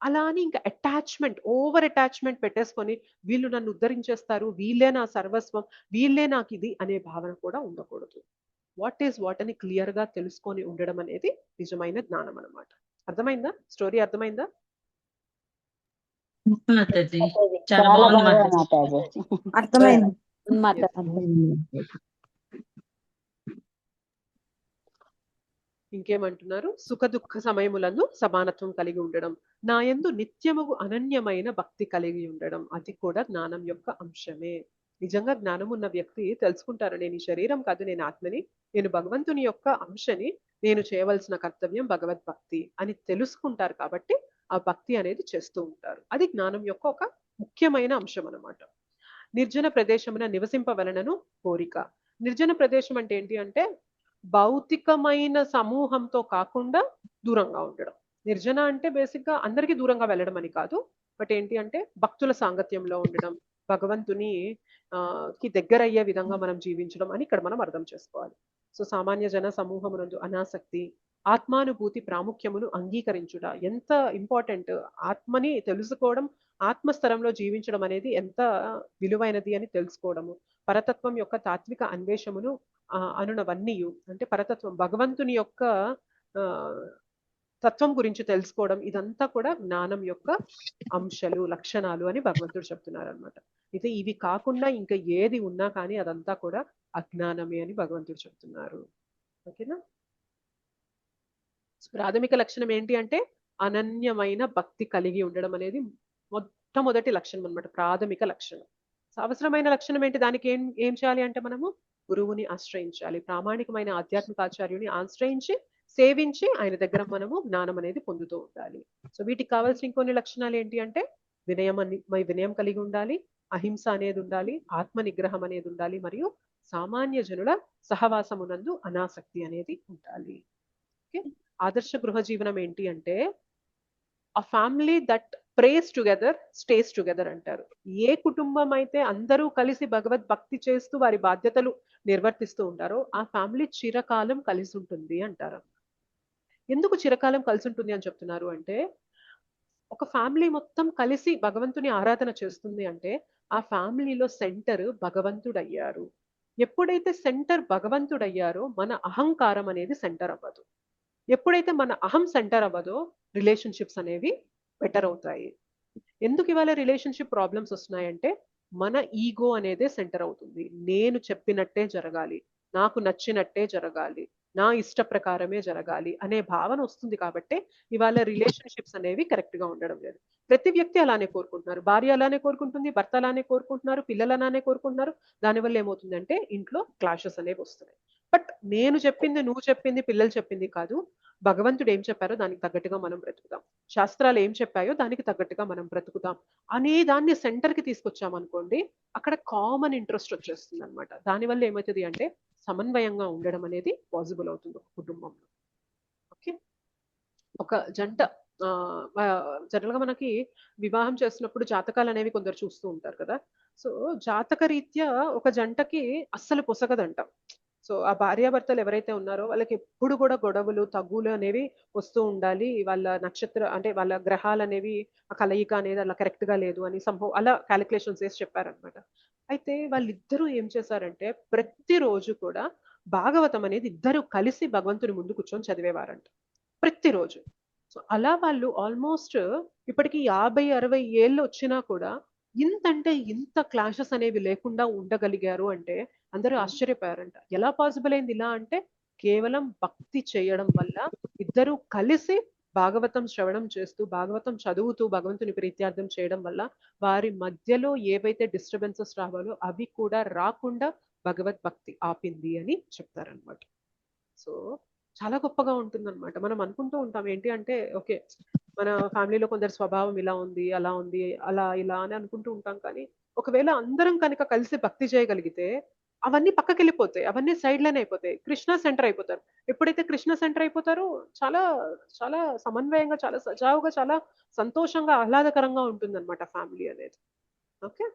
అలా అని ఇంకా అటాచ్మెంట్, ఓవర్ అటాచ్మెంట్ పెట్టేసుకొని వీళ్ళు నన్ను ఉద్ధరించేస్తారు, వీళ్ళే నా సర్వస్వం, వీళ్ళే నాకు ఇది అనే భావన కూడా ఉండకూడదు. వాట్ ఈస్ వాట్ అని క్లియర్ గా తెలుసుకొని ఉండడం అనేది నిజమైన జ్ఞానం అన్నమాట. అర్థమైందా స్టోరీ, అర్థమైందా? చాలా బాగా అర్థమైంది. ఇంకేమంటున్నారు? సుఖ దుఃఖ సమయములందు సమానత్వం కలిగి ఉండడం, నా యందు నిత్యముగు అనన్యమైన భక్తి కలిగి ఉండడం, అది కూడా జ్ఞానం యొక్క అంశమే. నిజంగా జ్ఞానం ఉన్న వ్యక్తి తెలుసుకుంటారు, నేను ఈ శరీరం కాదు, నేను ఆత్మని, నేను భగవంతుని యొక్క అంశని, నేను చేయవలసిన కర్తవ్యం భగవద్భక్తి అని తెలుసుకుంటారు. కాబట్టి ఆ భక్తి అనేది చేస్తూ ఉంటారు. అది జ్ఞానం యొక్క ఒక ముఖ్యమైన అంశం అన్నమాట. నిర్జన ప్రదేశమున నివసింపవలనను కోరిక. నిర్జన ప్రదేశం అంటే ఏంటి అంటే భౌతికమైన సమూహంతో కాకుండా దూరంగా ఉండడం. నిర్జన అంటే బేసిక్ గా అందరికీ దూరంగా వెళ్ళడం అని కాదు, బట్ ఏంటి అంటే భక్తుల సాంగత్యంలో ఉండడం, భగవంతుని కి దగ్గర అయ్యే విధంగా మనం జీవించడం అని ఇక్కడ మనం అర్థం చేసుకోవాలి. సో సామాన్య జన సమూహమునందు అనాసక్తి, ఆత్మానుభూతి ప్రాముఖ్యమును అంగీకరించుట. ఎంత ఇంపార్టెంట్ ఆత్మని తెలుసుకోవడం, ఆత్మస్థరంలో జీవించడం అనేది ఎంత విలువైనది అని తెలుసుకోవడము, పరతత్వం యొక్క తాత్విక అన్వేషమును అనునవన్నీయు అంటే పరతత్వం భగవంతుని యొక్క ఆ తత్వం గురించి తెలుసుకోవడం, ఇదంతా కూడా జ్ఞానం యొక్క అంశాలు, లక్షణాలు అని భగవంతుడు చెప్తున్నారు అనమాట. అయితే ఇవి కాకుండా ఇంకా ఏది ఉన్నా కానీ అదంతా కూడా అజ్ఞానమే అని భగవంతుడు చెప్తున్నారు. ఓకేనా? ప్రాథమిక లక్షణం ఏంటి అంటే అనన్యమైన భక్తి కలిగి ఉండడం అనేది మొట్టమొదటి లక్షణం అనమాట, ప్రాథమిక లక్షణం. అవసరమైన లక్షణం ఏంటి? దానికి ఏం ఏం చేయాలి అంటే మనము గురువుని ఆశ్రయించాలి, ప్రామాణికమైన ఆధ్యాత్మిక ఆచార్యుని ఆశ్రయించి సేవించి ఆయన దగ్గర మనము జ్ఞానం అనేది పొందుతూ ఉండాలి. సో వీటికి కావాల్సిన ఇంకొన్ని లక్షణాలు ఏంటి అంటే వినయం కలిగి ఉండాలి, అహింస అనేది ఉండాలి, ఆత్మ నిగ్రహం అనేది ఉండాలి, మరియు సామాన్య జనుల సహవాసమునందు అనాసక్తి అనేది ఉండాలి. ఓకే, ఆదర్శ గృహ జీవనం ఏంటి అంటే ఆ family that praise together stays together అంటారు. ఏ కుటుంబం అయితే అందరూ కలిసి భగవద్భక్తి చేస్తూ వారి బాధ్యతలు నిర్వర్తిస్తూ ఉంటారో ఆ ఫ్యామిలీ చిరకాలం కలిసి ఉంటుంది అంటారు. ఎందుకు చిరకాలం కలిసి ఉంటుంది అని చెప్తున్నారు అంటే ఒక ఫ్యామిలీ మొత్తం కలిసి భగవంతుని ఆరాధన చేస్తుంది అంటే ఆ ఫ్యామిలీలో సెంటర్ భగవంతుడు అయ్యారు. ఎప్పుడైతే సెంటర్ భగవంతుడు అయ్యారో మన అహంకారం అనేది సెంటర్ అవ్వదు. ఎప్పుడైతే మన అహం సెంటర్ అవ్వదో రిలేషన్షిప్స్ అనేవి బెటర్ అవుతాయి. ఎందుకు ఇవాళ రిలేషన్షిప్ ప్రాబ్లమ్స్ వస్తున్నాయంటే మన ఈగో అనేదే సెంటర్ అవుతుంది. నేను చెప్పినట్టే జరగాలి, నాకు నచ్చినట్టే జరగాలి, నా ఇష్ట ప్రకారమే జరగాలి అనే భావన వస్తుంది. కాబట్టి ఇవాళ రిలేషన్షిప్స్ అనేవి కరెక్ట్ గా ఉండడం లేదు. ప్రతి వ్యక్తి అలానే కోరుకుంటున్నారు, భార్య అలానే కోరుకుంటుంది, భర్త అలానే కోరుకుంటున్నారు, పిల్లలు అలానే కోరుకుంటున్నారు. దానివల్ల ఏమవుతుందంటే ఇంట్లో క్లాషెస్ అనేవి వస్తున్నాయి. బట్ నేను చెప్పింది, నువ్వు చెప్పింది, పిల్లలు చెప్పింది కాదు, భగవంతుడు ఏం చెప్పారో దానికి తగ్గట్టుగా మనం బ్రతుకుతాం, శాస్త్రాలు ఏం చెప్పాయో దానికి తగ్గట్టుగా మనం బ్రతుకుతాం అనే దాన్ని సెంటర్ కి తీసుకొచ్చామనుకోండి, అక్కడ కామన్ ఇంట్రెస్ట్ వచ్చేస్తుంది అనమాట. దానివల్ల ఏమవుతుంది అంటే సమన్వయంగా ఉండడం అనేది పాసిబుల్ అవుతుంది ఒక కుటుంబంలో. ఓకే, ఒక జంట జనరల్ గా మనకి వివాహం చేస్తున్నప్పుడు జాతకాలు అనేవి కొందరు చూస్తూ ఉంటారు కదా. సో జాతక రీత్యా ఒక జంటకి అస్సలు పొసగదంట. సో ఆ భార్యాభర్తలు ఎవరైతే ఉన్నారో వాళ్ళకి ఎప్పుడు కూడా గొడవలు తగ్గులు అనేవి వస్తూ ఉండాలి. వాళ్ళ నక్షత్ర అంటే వాళ్ళ గ్రహాలు అనేవి ఆ కలయిక అనేది అలా కరెక్ట్ గా లేదు అని సంభవం అలా క్యాలిక్యులేషన్స్ వేసి చెప్పారనమాట. అయితే వాళ్ళిద్దరూ ఏం చేశారంటే ప్రతిరోజు కూడా భాగవతం అనేది ఇద్దరు కలిసి భగవంతుని ముందు కూర్చొని చదివేవారంట ప్రతిరోజు. సో అలా వాళ్ళు ఆల్మోస్ట్ ఇప్పటికి 50-60 ఏళ్ళు వచ్చినా కూడా ఇంతంటే ఇంత క్లాషెస్ అనేవి లేకుండా ఉండగలిగారు అంటే అందరూ ఆశ్చర్యపోయారంట. ఎలా పాసిబుల్ అయింది ఇలా అంటే కేవలం భక్తి చేయడం వల్ల ఇద్దరు కలిసి భాగవతం శ్రవణం చేస్తూ భాగవతం చదువుతూ భగవంతుని ప్రీత్యార్థం చేయడం వల్ల వారి మధ్యలో ఏవైతే డిస్టర్బెన్సెస్ రావాలో అవి కూడా రాకుండా భగవద్భక్తి ఆపింది అని చెప్తారనమాట. సో చాలా గొప్పగా ఉంటుందన్నమాట. మనం అనుకుంటూ ఉంటాం ఏంటి అంటే ఓకే మన ఫ్యామిలీలో కొందరు స్వభావం ఇలా ఉంది, అలా ఉంది, అలా ఇలా అని అనుకుంటూ ఉంటాం. కానీ ఒకవేళ అందరం కనుక కలిసి భక్తి చేయగలిగితే అవన్నీ పక్కకి వెళ్ళిపోతాయి, అవన్నీ సైడ్ లైన్ అయిపోతాయి, కృష్ణ సెంటర్ అయిపోతారు. ఎప్పుడైతే కృష్ణ సెంటర్ అయిపోతారో చాలా చాలా సమన్వయంగా, చాలా సజావుగా, చాలా సంతోషంగా, ఆహ్లాదకరంగా ఉంటుంది అనమాట ఫ్యామిలీ అనేది. ఓకే,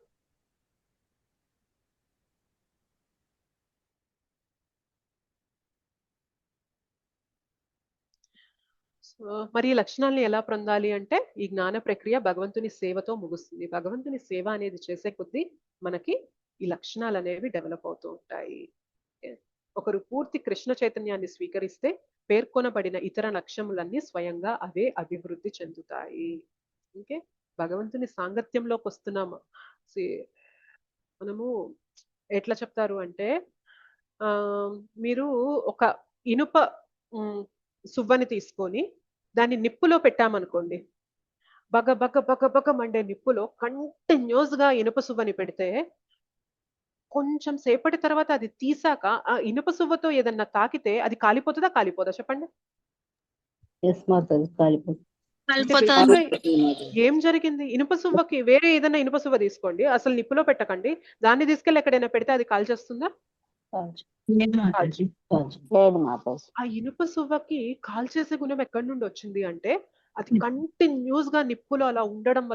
మరి ఈ లక్షణాలను ఎలా పొందాలి అంటే ఈ జ్ఞాన ప్రక్రియ భగవంతుని సేవతో ముగుస్తుంది. భగవంతుని సేవ అనేది చేసే కొద్దీ మనకి ఈ లక్షణాలు అనేవి డెవలప్ అవుతూ ఉంటాయి. ఒకరు పూర్తి కృష్ణ చైతన్యాన్ని స్వీకరిస్తే పేర్కొనబడిన ఇతర లక్ష్యములన్నీ స్వయంగా అవే అభివృద్ధి చెందుతాయి. ఓకే, భగవంతుని సాంగత్యంలోకి వస్తున్నాము. మనము ఎట్లా చెప్తారు అంటే మీరు ఒక ఇనుప సువ్వని తీసుకొని దాన్ని నిప్పులో పెట్టామనుకోండి, బగ బగ బగ బగ మండే నిప్పులో కంటిన్యూస్ గా ఇనుప సువ్వని పెడితే కొంచెం సేపటి తర్వాత అది తీసాక ఆ ఇనుప సువ్వతో ఏదన్నా తాకితే అది కాలిపోతుందా కాలిపోదా చెప్పండి? ఎస్ మాతాజీ కాలిపోతుంది. అంటే basically ఏం జరిగింది? ఇనుప సువ్వకి వేరే ఏదైనా ఇనుప సువ్వ తీసుకోండి, అసలు నిప్పులో పెట్టకండి, దాన్ని తీసుకెళ్ళి ఎక్కడైనా పెడితే అది కాల్చేస్తుందా? లేదు మాతాజీ. లేదు మాతాజీ. ఆ ఇనుప సువ్వకి కాల్చేసే గుణం ఎక్కడి నుండి వచ్చింది అంటే అది కంటిన్యూస్ గా నిప్పులో అలా ఉండడం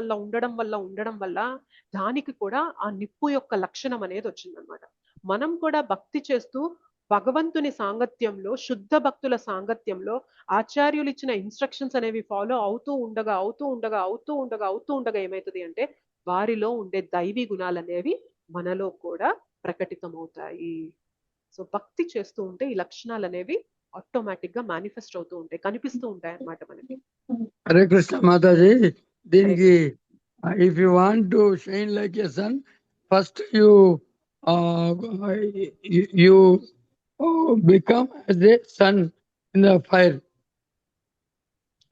వల్ల దానికి కూడా ఆ నిప్పు యొక్క లక్షణం అనేది వచ్చిందనమాట. మనం కూడా భక్తి చేస్తూ భగవంతుని సాంగత్యంలో, శుద్ధ భక్తుల సాంగత్యంలో ఆచార్యులు ఇచ్చిన ఇన్స్ట్రక్షన్స్ అనేవి ఫాలో అవుతూ ఉండగా ఏమైతుంది అంటే వారిలో ఉండే దైవీ గుణాలు అనేవి మనలో కూడా ప్రకటితమవుతాయి. సో భక్తి చేస్తూ ఉంటే ఈ లక్షణాలు అనేవి ఆటోమేటిక్ గా మేనిఫెస్ట్ అవుతూ ఉంటాయి, కనిపిస్తూ ఉంటాయి అన్నమాట మనకి. హరే కృష్ణ మాతాజీ. దీనికి if you want to shine like a sun, first you become as a sun in the fire.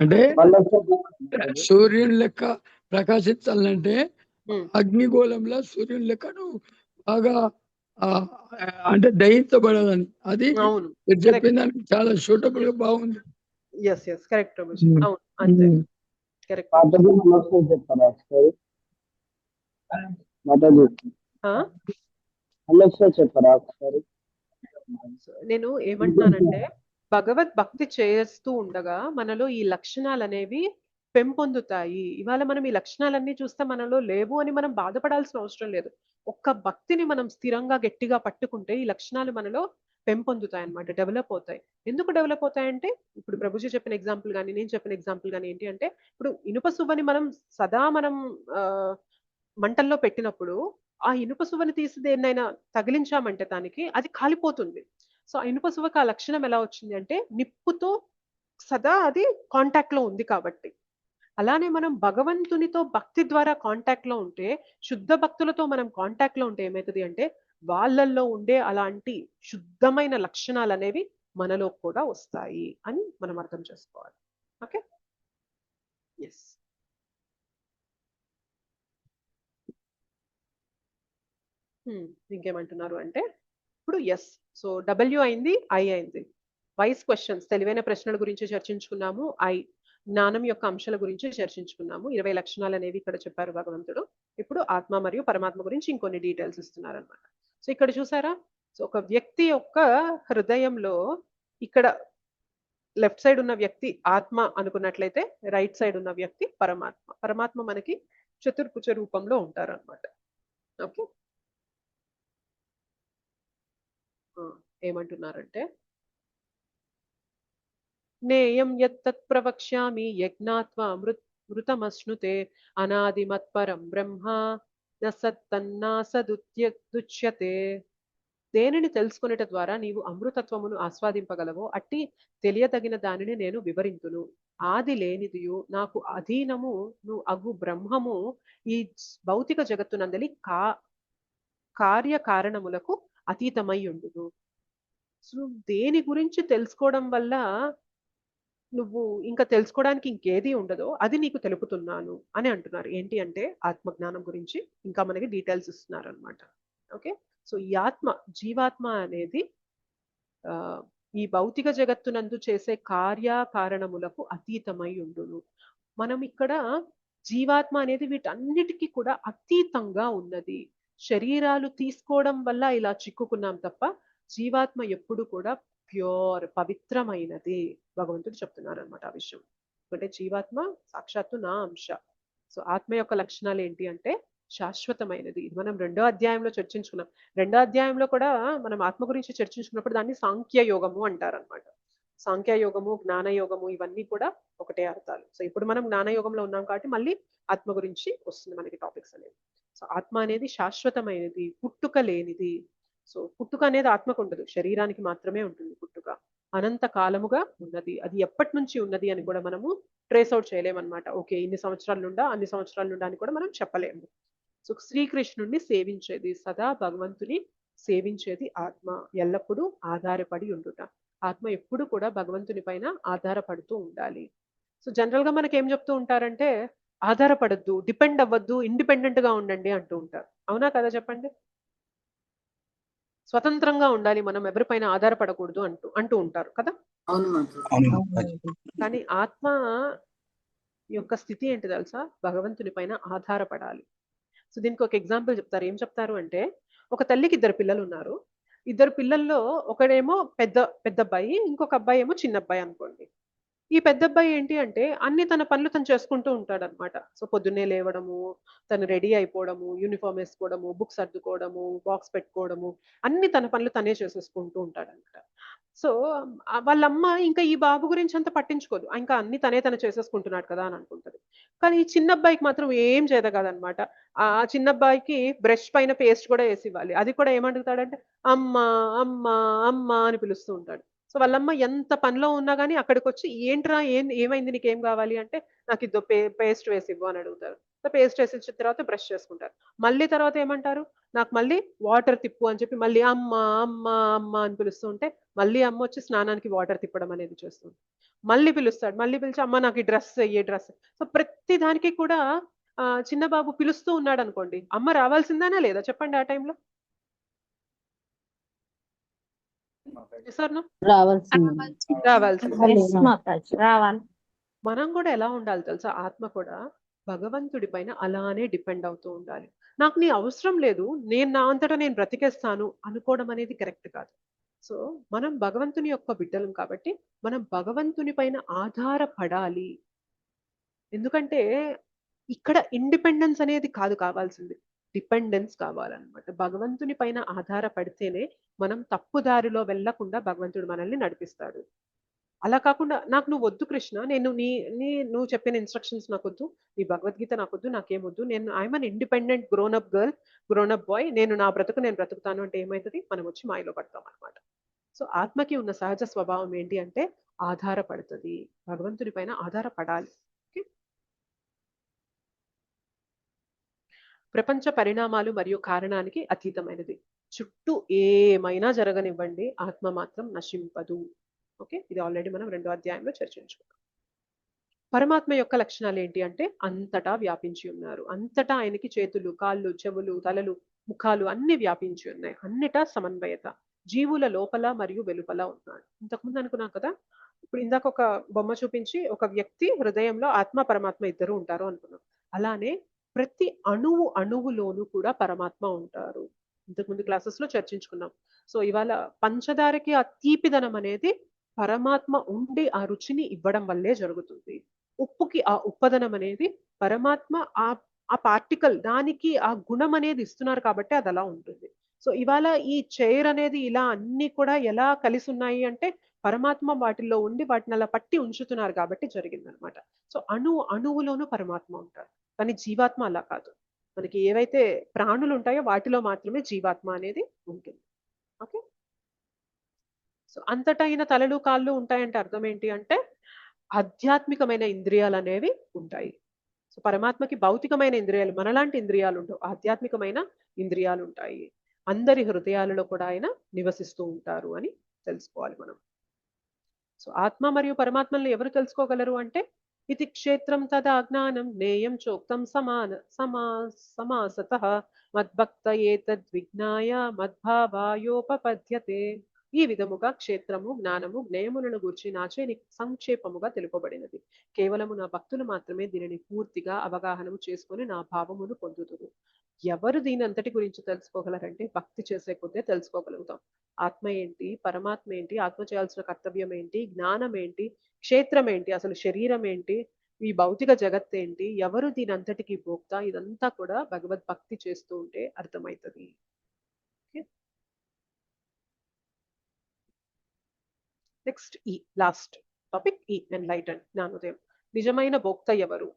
అంటే సూర్యుని లెక్క ప్రకాశించాలంటే అగ్నిగోళంలో సూర్యుని లెక్క నువ్వు బాగా అంటే దహించబడదని. అది మీరు చెప్పిన దానికి చాలా సూటబుల్ గా బాగుంది. కరెక్ట్. అవును, అంతే, కరెక్ట్. నేను ఏమంటున్నానంటే భగవద్ భక్తి చేస్తూ ఉండగా మనలో ఈ లక్షణాలు అనేవి పెంపొందుతాయి. ఇవాళ మనం ఈ లక్షణాలన్నీ చూస్తే మనలో లేవు అని మనం బాధపడాల్సిన అవసరం లేదు. ఒక్క భక్తిని మనం స్థిరంగా గట్టిగా పట్టుకుంటే ఈ లక్షణాలు మనలో పెంపొందుతాయి అన్నమాట, డెవలప్ అవుతాయి. ఎందుకు డెవలప్ అవుతాయంటే ఇప్పుడు ప్రభుజీ చెప్పిన ఎగ్జాంపుల్ కానీ నేను చెప్పిన ఎగ్జాంపుల్ కానీ ఏంటి అంటే ఇప్పుడు ఇనుప సువ్వని మనం సదా మంటల్లో పెట్టినప్పుడు ఆ ఇనుప సువ్వని తీసి దేన్నైనా తగిలించామంటే దానికి అది కాలిపోతుంది. సో ఆ ఇనుప సువ్వకి ఆ లక్షణం ఎలా వచ్చింది అంటే నిప్పుతో సదా అది కాంటాక్ట్ లో ఉంది కాబట్టి. అలానే మనం భగవంతునితో భక్తి ద్వారా కాంటాక్ట్ లో ఉంటే, శుద్ధ భక్తులతో మనం కాంటాక్ట్ లో ఉంటే ఏమవుతుంది అంటే వాళ్ళల్లో ఉండే అలాంటి శుద్ధమైన లక్షణాలు అనేవి మనలో కూడా వస్తాయి అని మనం అర్థం చేసుకోవాలి. Okay, yes. ఇంకేమంటున్నారు అంటే ఇప్పుడు ఎస్, సో డబ్ల్యూ అయింది, ఐ అయింది. వైస్ క్వశ్చన్స్, తెలివైన ప్రశ్నల గురించి చర్చించుకున్నాము. జ్ఞానం యొక్క అంశాల గురించి చర్చించుకున్నాము. 20 లక్షణాలు అనేవి ఇక్కడ చెప్పారు భగవంతుడు. ఇప్పుడు ఆత్మ మరియు పరమాత్మ గురించి ఇంకొన్ని డీటెయిల్స్ ఇస్తున్నారు అనమాట. సో ఇక్కడ చూసారా, సో ఒక వ్యక్తి యొక్క హృదయంలో ఇక్కడ లెఫ్ట్ సైడ్ ఉన్న వ్యక్తి ఆత్మ అనుకున్నట్లయితే రైట్ సైడ్ ఉన్న వ్యక్తి పరమాత్మ. పరమాత్మ మనకి చతుర్భుజ రూపంలో ఉంటారు అనమాట. ఓకే, ఏమంటున్నారంటే నేయం యత్తత్ ప్రవక్ష్యామి యజ్ఞాత్వా మృతమశ్నుతే అనాదిమత్పరం బ్రహ్మ నసత్తన్నాసదుచ్యతే. దేనిని తెలుసుకునేట ద్వారా నీవు అమృతత్వమును ఆస్వాదింపగలవో అట్టి తెలియదగిన దానిని నేను వివరింతును. ఆది లేనిదియు నాకు అధీనము ను అగు బ్రహ్మము ఈ భౌతిక జగత్తునందలి కార్యకారణములకు అతీతమై ఉండును. సో దేని గురించి తెలుసుకోవడం వల్ల నువ్వు ఇంకా తెలుసుకోవడానికి ఇంకేది ఉండదో అది నీకు తెలుపుతున్నాను అని అంటున్నారు. ఏంటి అంటే ఆత్మజ్ఞానం గురించి ఇంకా మనకి డీటెయిల్స్ ఇస్తున్నారు అనమాట. ఓకే, సో ఈ ఆత్మ, జీవాత్మ అనేది ఈ భౌతిక జగత్తునందు చేసే కార్యకారణములకు అతీతమై ఉండును. మనం ఇక్కడ జీవాత్మ అనేది వీటన్నిటికీ కూడా అతీతంగా ఉన్నది. శరీరాలు తీసుకోవడం వల్ల ఇలా చిక్కుకున్నాం తప్ప జీవాత్మ ఎప్పుడు కూడా ప్యూర్, పవిత్రమైనది భగవంతుడు చెప్తున్నారు అనమాట ఆ విషయం. అంటే జీవాత్మ సాక్షాత్తు నా అంశ. సో ఆత్మ యొక్క లక్షణాలు ఏంటి అంటే శాశ్వతమైనది. ఇది మనం 2వ అధ్యాయంలో చర్చించుకున్నాం. 2వ అధ్యాయంలో కూడా మనం ఆత్మ గురించి చర్చించుకున్నప్పుడు దాన్ని సాంఖ్య యోగము అంటారు అనమాట. సాంఖ్య యోగము, జ్ఞాన యోగము ఇవన్నీ కూడా ఒకటే అర్థాలు. సో ఇప్పుడు మనం జ్ఞాన యోగంలో ఉన్నాం కాబట్టి మళ్ళీ ఆత్మ గురించి వస్తుంది మనకి టాపిక్స్ అనేవి. సో ఆత్మ అనేది శాశ్వతమైనది, పుట్టుక లేనిది. సో పుట్టుక అనేది ఆత్మకు ఉండదు, శరీరానికి మాత్రమే ఉంటుంది పుట్టుక. అనంత కాలముగా ఉన్నది, అది ఎప్పటి నుంచి ఉన్నది అని కూడా మనము ట్రేస్ అవుట్ చేయలేమన్నమాట. ఓకే ఇన్ని సంవత్సరాల నుండా అన్ని సంవత్సరాల నుండా అని కూడా మనం చెప్పలేము. సో శ్రీకృష్ణుడిని సేవించేది, సదా భగవంతుని సేవించేది ఆత్మ, ఎల్లప్పుడూ ఆధారపడి ఉండుట. ఆత్మ ఎప్పుడు కూడా భగవంతుని పైన ఆధారపడుతూ ఉండాలి. సో జనరల్ గా మనకి ఏం చెప్తూ ఉంటారంటే ఆధారపడద్దు, డిపెండ్ అవ్వద్దు, ఇండిపెండెంట్ గా ఉండండి అంటూ ఉంటారు. అవునా కదా చెప్పండి? స్వతంత్రంగా ఉండాలి, మనం ఎవరిపైన ఆధారపడకూడదు అంటూ అంటూ ఉంటారు కదా. అవును మాతాజీ. అవును మాతాజీ. కానీ ఆత్మ యొక్క స్థితి ఏంటి తెలుసా? భగవంతుని పైన ఆధారపడాలి. సో దీనికి ఒక ఎగ్జాంపుల్ చెప్తారు. ఏం చెప్తారు అంటే, ఒక తల్లికి 2 పిల్లలు ఉన్నారు. 2 పిల్లల్లో ఒకడేమో పెద్ద పెద్ద అబ్బాయి, ఇంకొక అబ్బాయి ఏమో చిన్న అబ్బాయి అనుకోండి. ఈ పెద్ద అబ్బాయి ఏంటి అంటే అన్ని తన పనులు తను చేసుకుంటూ ఉంటాడనమాట. సో పొద్దున్నే లేవడము, తను రెడీ అయిపోవడము, యూనిఫామ్ వేసుకోవడము, బుక్స్ సర్దుకోవడము, బాక్స్ పెట్టుకోవడము, అన్ని తన పనులు తనే చేసేసుకుంటూ ఉంటాడనమాట. సో వాళ్ళమ్మ ఇంకా ఈ బాబు గురించి అంత పట్టించుకోదు. ఇంకా అన్ని తను చేసేసుకుంటున్నాడు కదా అని అనుకుంటది. కానీ ఈ చిన్న అబ్బాయికి మాత్రం ఏం చేత కాదనమాట. ఆ చిన్న అబ్బాయికి బ్రష్ పైన పేస్ట్ కూడా వేసి ఇవ్వాలి. అది కూడా ఏమడుగుతాడంటే అమ్మ అమ్మ అమ్మ అని పిలుస్తూ ఉంటాడు. సో వాళ్ళమ్మ ఎంత పనిలో ఉన్నా కానీ అక్కడికి వచ్చి ఏంట్రా ఏమైంది, నీకేం కావాలి అంటే నాకు ఇద్దో పేస్ట్ వేసి ఇవ్వు అని అడుగుతారు. సో పేస్ట్ వేసి ఇచ్చిన తర్వాత బ్రష్ చేసుకుంటారు. మళ్ళీ తర్వాత ఏమంటారు, నాకు మళ్ళీ వాటర్ తిప్పు అని చెప్పి మళ్ళీ అమ్మ అమ్మ అమ్మ అని పిలుస్తూ ఉంటే మళ్ళీ అమ్మ వచ్చి స్నానానికి వాటర్ తిప్పడం అనేది చేస్తుంది. మళ్ళీ పిలుస్తాడు, మళ్ళీ పిలిచి అమ్మ నాకు ఈ డ్రెస్ ఏ డ్రెస్. సో ప్రతి దానికి కూడా చిన్న బాబు పిలుస్తూ ఉన్నాడు అనుకోండి, అమ్మ రావాల్సిందేనా లేదా చెప్పండి ఆ టైంలో? రావాల్సింది. రావాలి. మనం కూడా ఎలా ఉండాలి తెలుసా? ఆత్మ కూడా భగవంతుడి పైన అలానే డిపెండ్ అవుతూ ఉండాలి. నాకు నీ అవసరం లేదు, నేను నా అంతటా నేను బ్రతికేస్తాను అనుకోవడం అనేది కరెక్ట్ కాదు. సో మనం భగవంతుని యొక్క బిడ్డలం కాబట్టి మనం భగవంతుని పైన ఆధారపడాలి. ఎందుకంటే ఇక్కడ ఇండిపెండెన్స్ అనేది కాదు కావాల్సింది, డిపెండెన్స్ కావాలన్నమాట. భగవంతుని పైన ఆధారపడితేనే మనం తప్పుదారిలో వెళ్లకుండా భగవంతుడు మనల్ని నడిపిస్తాడు. అలా కాకుండా నాకు నువ్వు వద్దు కృష్ణ, నేను నువ్వు చెప్పిన ఇన్స్ట్రక్షన్స్ నాకొద్దు, నీ భగవద్గీత నాకొద్దు, నాకేమొద్దు, నేను I'm an independent grown up girl, grown up boy, నేను నా బ్రతుకు నేను బ్రతుకుతాను అంటే ఏమవుతుంది, మనం వచ్చి మాయలో పడతాం అనమాట. సో ఆత్మకి ఉన్న సహజ స్వభావం ఏంటి అంటే ఆధారపడుతుంది, భగవంతుని పైన ఆధారపడాలి. ప్రపంచ పరిణామాలు మరియు కారణానికి అతీతమైనది. చుట్టూ ఏమైనా జరగనివ్వండి, ఆత్మ మాత్రం నశింపదు. ఓకే, ఇది ఆల్రెడీ మనం 2వ అధ్యాయంలో చర్చించుకున్నాం. పరమాత్మ యొక్క లక్షణాలు ఏంటి అంటే అంతటా వ్యాపించి ఉన్నారు. అంతటా ఆయనకి చేతులు, కాళ్ళు, చెవులు, తలలు, ముఖాలు అన్ని వ్యాపించి ఉన్నాయి. అన్నిటా సమన్వయత. జీవుల లోపల మరియు వెలుపల ఉన్నాడు. ఇంతకుముందు అనుకున్నాం కదా, ఇప్పుడు ఇందాక ఒక బొమ్మ చూపించి ఒక వ్యక్తి హృదయంలో ఆత్మ పరమాత్మ ఇద్దరు ఉంటారు అనుకున్నాం. అలానే ప్రతి అణువులోనూ కూడా పరమాత్మ ఉంటారు. ఇంతకుముందు క్లాసెస్ లో చర్చించుకున్నాం. సో ఇవాళ పంచదారకి ఆ తీపిదనం అనేది పరమాత్మ ఉండి ఆ రుచిని ఇవ్వడం వల్లే జరుగుతుంది. ఉప్పుకి ఆ ఉప్పదనం అనేది పరమాత్మ ఆ పార్టికల్ దానికి ఆ గుణం అనేది ఇస్తున్నారు కాబట్టి అది అలా ఉంటుంది. సో ఇవాళ ఈ చైర్ అనేది ఇలా అన్ని కూడా ఎలా కలిసి ఉన్నాయి అంటే పరమాత్మ వాటిల్లో ఉండి వాటిని అలా పట్టి ఉంచుతున్నారు కాబట్టి జరిగిందనమాట. సో అణువులోనూ పరమాత్మ ఉంటారు. కానీ జీవాత్మ అలా కాదు. మనకి ఏవైతే ప్రాణులు ఉంటాయో వాటిలో మాత్రమే జీవాత్మ అనేది ఉంటుంది. ఓకే, సో అంతటైన తలలు కాళ్ళు ఉంటాయంటే అర్థం ఏంటి అంటే ఆధ్యాత్మికమైన ఇంద్రియాలు అనేవి ఉంటాయి. సో పరమాత్మకి భౌతికమైన ఇంద్రియాలు, మనలాంటి ఇంద్రియాలు ఉండవు, ఆధ్యాత్మికమైన ఇంద్రియాలు ఉంటాయి. అందరి హృదయాలలో కూడా ఆయన నివసిస్తూ ఉంటారు అని తెలుసుకోవాలి మనం. సో ఆత్మ మరియు పరమాత్మల్ని ఎవరు తెలుసుకోగలరు అంటే ఇది క్షేత్రం తదా జ్ఞానం నేయం చోక్తం సమాసతః మద్భక్త ఏతద్విజ్ఞాయ మద్భావాయోపపద్యతే. ఈ విధముగా క్షేత్రము, జ్ఞానము, జ్ఞేయములను గూర్చి నాచే సంక్షేపముగా తెలుపబడినది. కేవలము నా భక్తులు మాత్రమే దీనిని పూర్తిగా అవగాహనము చేసుకొని నా భావమును పొందుతురు. ఎవరు దీని అంతటి గురించి తెలుసుకోగలరంటే భక్తి చేసే కొద్దే తెలుసుకోగలుగుతాం. ఆత్మ ఏంటి, పరమాత్మ ఏంటి, ఆత్మ చేయాల్సిన కర్తవ్యం ఏంటి, జ్ఞానం ఏంటి, క్షేత్రం ఏంటి, అసలు శరీరం ఏంటి, ఈ భౌతిక జగత్ ఏంటి, ఎవరు దీని అంతటికి భోక్త, ఇదంతా కూడా భగవద్భక్తి చేస్తూ ఉంటే అర్థమవుతుంది. నెక్స్ట్ ఈ లాస్ట్ టాపిక్, ఈ ఎన్లైటన్, జ్ఞానోదయం. నిజమైన భోక్త ఎవరు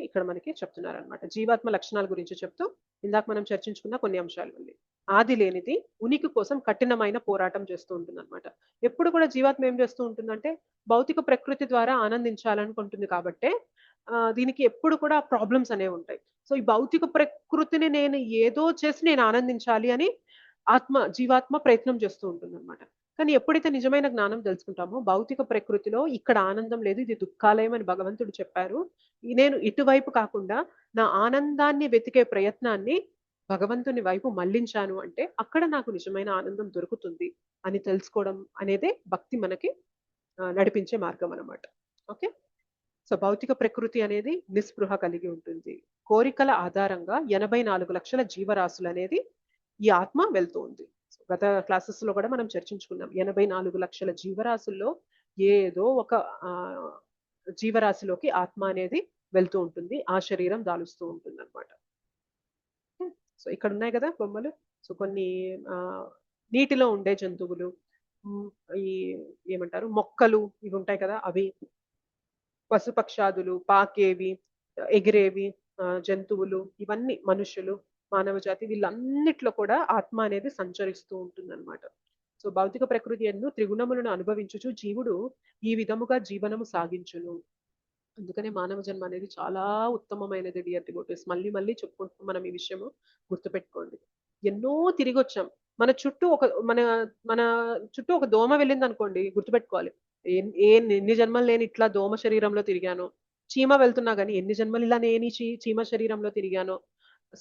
ఇక్కడ మనకి చెప్తున్నారనమాట. జీవాత్మ లక్షణాల గురించి చెప్తూ ఇందాక మనం చర్చించుకున్న కొన్ని అంశాలు మళ్ళీ. ఆది లేనిది ఉనికి కోసం కఠినమైన పోరాటం చేస్తూ ఉంటుంది అనమాట. ఎప్పుడు కూడా జీవాత్మ ఏం చేస్తూ ఉంటుందంటే భౌతిక ప్రకృతి ద్వారా ఆనందించాలనుకుంటుంది కాబట్టే దీనికి ఎప్పుడు కూడా ప్రాబ్లమ్స్ అనేవి ఉంటాయి. సో ఈ భౌతిక ప్రకృతిని నేను ఏదో చేసి నేను ఆనందించాలి అని జీవాత్మ ప్రయత్నం చేస్తూ ఉంటుంది అనమాట. కానీ ఎప్పుడైతే నిజమైన జ్ఞానం తెలుసుకుంటామో భౌతిక ప్రకృతిలో ఇక్కడ ఆనందం లేదు, ఇది దుఃఖాలయం అని భగవంతుడు చెప్పారు. నేను ఇటువైపు కాకుండా నా ఆనందాన్ని వెతికే ప్రయత్నాన్ని భగవంతుని వైపు మళ్లించాను అంటే అక్కడ నాకు నిజమైన ఆనందం దొరుకుతుంది అని తెలుసుకోవడం అనేదే భక్తి మనకి నడిపించే మార్గం అన్నమాట. ఓకే, సో భౌతిక ప్రకృతి అనేది నిస్పృహ కలిగి ఉంటుంది. కోరికల ఆధారంగా 84 లక్షల జీవరాశులు అనేది ఈ ఆత్మ వెళ్తూ ఉంది. గత క్లాసెస్ లో కూడా మనం చర్చించుకున్నాం. 84 లక్షల జీవరాశుల్లో ఏదో ఒక జీవరాశిలోకి ఆత్మ అనేది వెళ్తూ ఉంటుంది, ఆ శరీరం దాలుస్తూ ఉంటుంది అనమాట. సో ఇక్కడ ఉన్నాయి కదా బొమ్మలు. సో కొన్ని నీటిలో ఉండే జంతువులు, ఈ ఏమంటారు మొక్కలు ఇవి ఉంటాయి కదా, అవి పశుపక్షాదులు, పాకేవి, ఎగిరేవి జంతువులు, ఇవన్నీ మనుషులు, మానవ జాతి, వీళ్ళన్నిట్లో కూడా ఆత్మ అనేది సంచరిస్తూ ఉంటుంది అనమాట. సో భౌతిక ప్రకృతి యందు త్రిగుణములను అనుభవించుచు జీవుడు ఈ విధముగా జీవనము సాగించును. అందుకనే మానవ జన్మ అనేది చాలా ఉత్తమమైనది డియర్ డివోటీస్. మళ్ళీ మళ్ళీ చెప్పుకుంటున్నాం మనం ఈ విషయము, గుర్తుపెట్టుకోండి. ఎన్నో తిరిగి వచ్చాం. మన చుట్టూ ఒక దోమ వెళ్ళింది అనుకోండి, గుర్తుపెట్టుకోవాలి, ఎన్ని జన్మలు నేను ఇట్లా దోమ శరీరంలో తిరిగాను. చీమ వెళ్తున్నా గానీ ఎన్ని జన్మలు ఇలా నేను చీమ శరీరంలో తిరిగాను.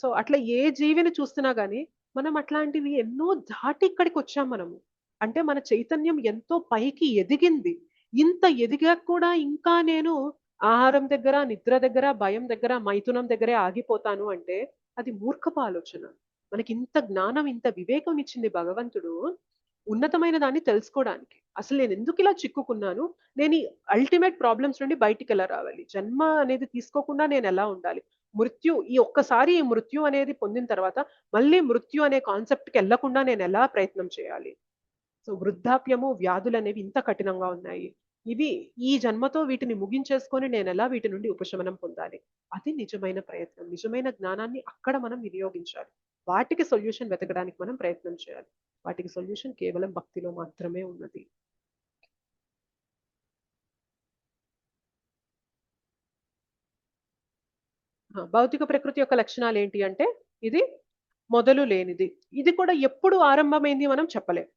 సో అట్లా ఏ జీవిని చూస్తున్నా గానీ మనం అట్లాంటివి ఎన్నో దాటి ఇక్కడికి వచ్చాం మనము. అంటే మన చైతన్యం ఎంతో పైకి ఎదిగింది. ఇంత ఎదిగా కూడా ఇంకా నేను ఆహారం దగ్గర, నిద్ర దగ్గర, భయం దగ్గర, మైథునం దగ్గరే ఆగిపోతాను అంటే అది మూర్ఖపు ఆలోచన. మనకి ఇంత జ్ఞానం, ఇంత వివేకం ఇచ్చింది భగవంతుడు ఉన్నతమైన దాన్ని తెలుసుకోవడానికి. అసలు నేను ఎందుకు ఇలా చిక్కుకున్నాను, నేను ఈ అల్టిమేట్ ప్రాబ్లమ్స్ నుండి బయటికి ఎలా రావాలి, జన్మ అనేది తీసుకోకుండా నేను ఎలా ఉండాలి, ఈ ఒక్కసారి ఈ మృత్యు అనేది పొందిన తర్వాత మళ్ళీ మృత్యు అనే కాన్సెప్ట్కి వెళ్లకుండా నేను ఎలా ప్రయత్నం చేయాలి. సో వృద్ధాప్యము, వ్యాధులు అనేవి ఇంత కఠినంగా ఉన్నాయి. ఇవి ఈ జన్మతో వీటిని ముగించేసుకొని నేను ఎలా వీటి నుండి ఉపశమనం పొందాలి, అది నిజమైన ప్రయత్నం. నిజమైన జ్ఞానాన్ని అక్కడ మనం వినియోగించాలి. వాటికి సొల్యూషన్ వెతకడానికి మనం ప్రయత్నం చేయాలి. వాటికి సొల్యూషన్ కేవలం భక్తిలో మాత్రమే ఉన్నది. భౌతిక ప్రకృతి యొక్క లక్షణాలు ఏంటి అంటే ఇది మొదలు లేనిది. ఇది కూడా ఎప్పుడు ఆరంభమైంది మనం చెప్పలేం.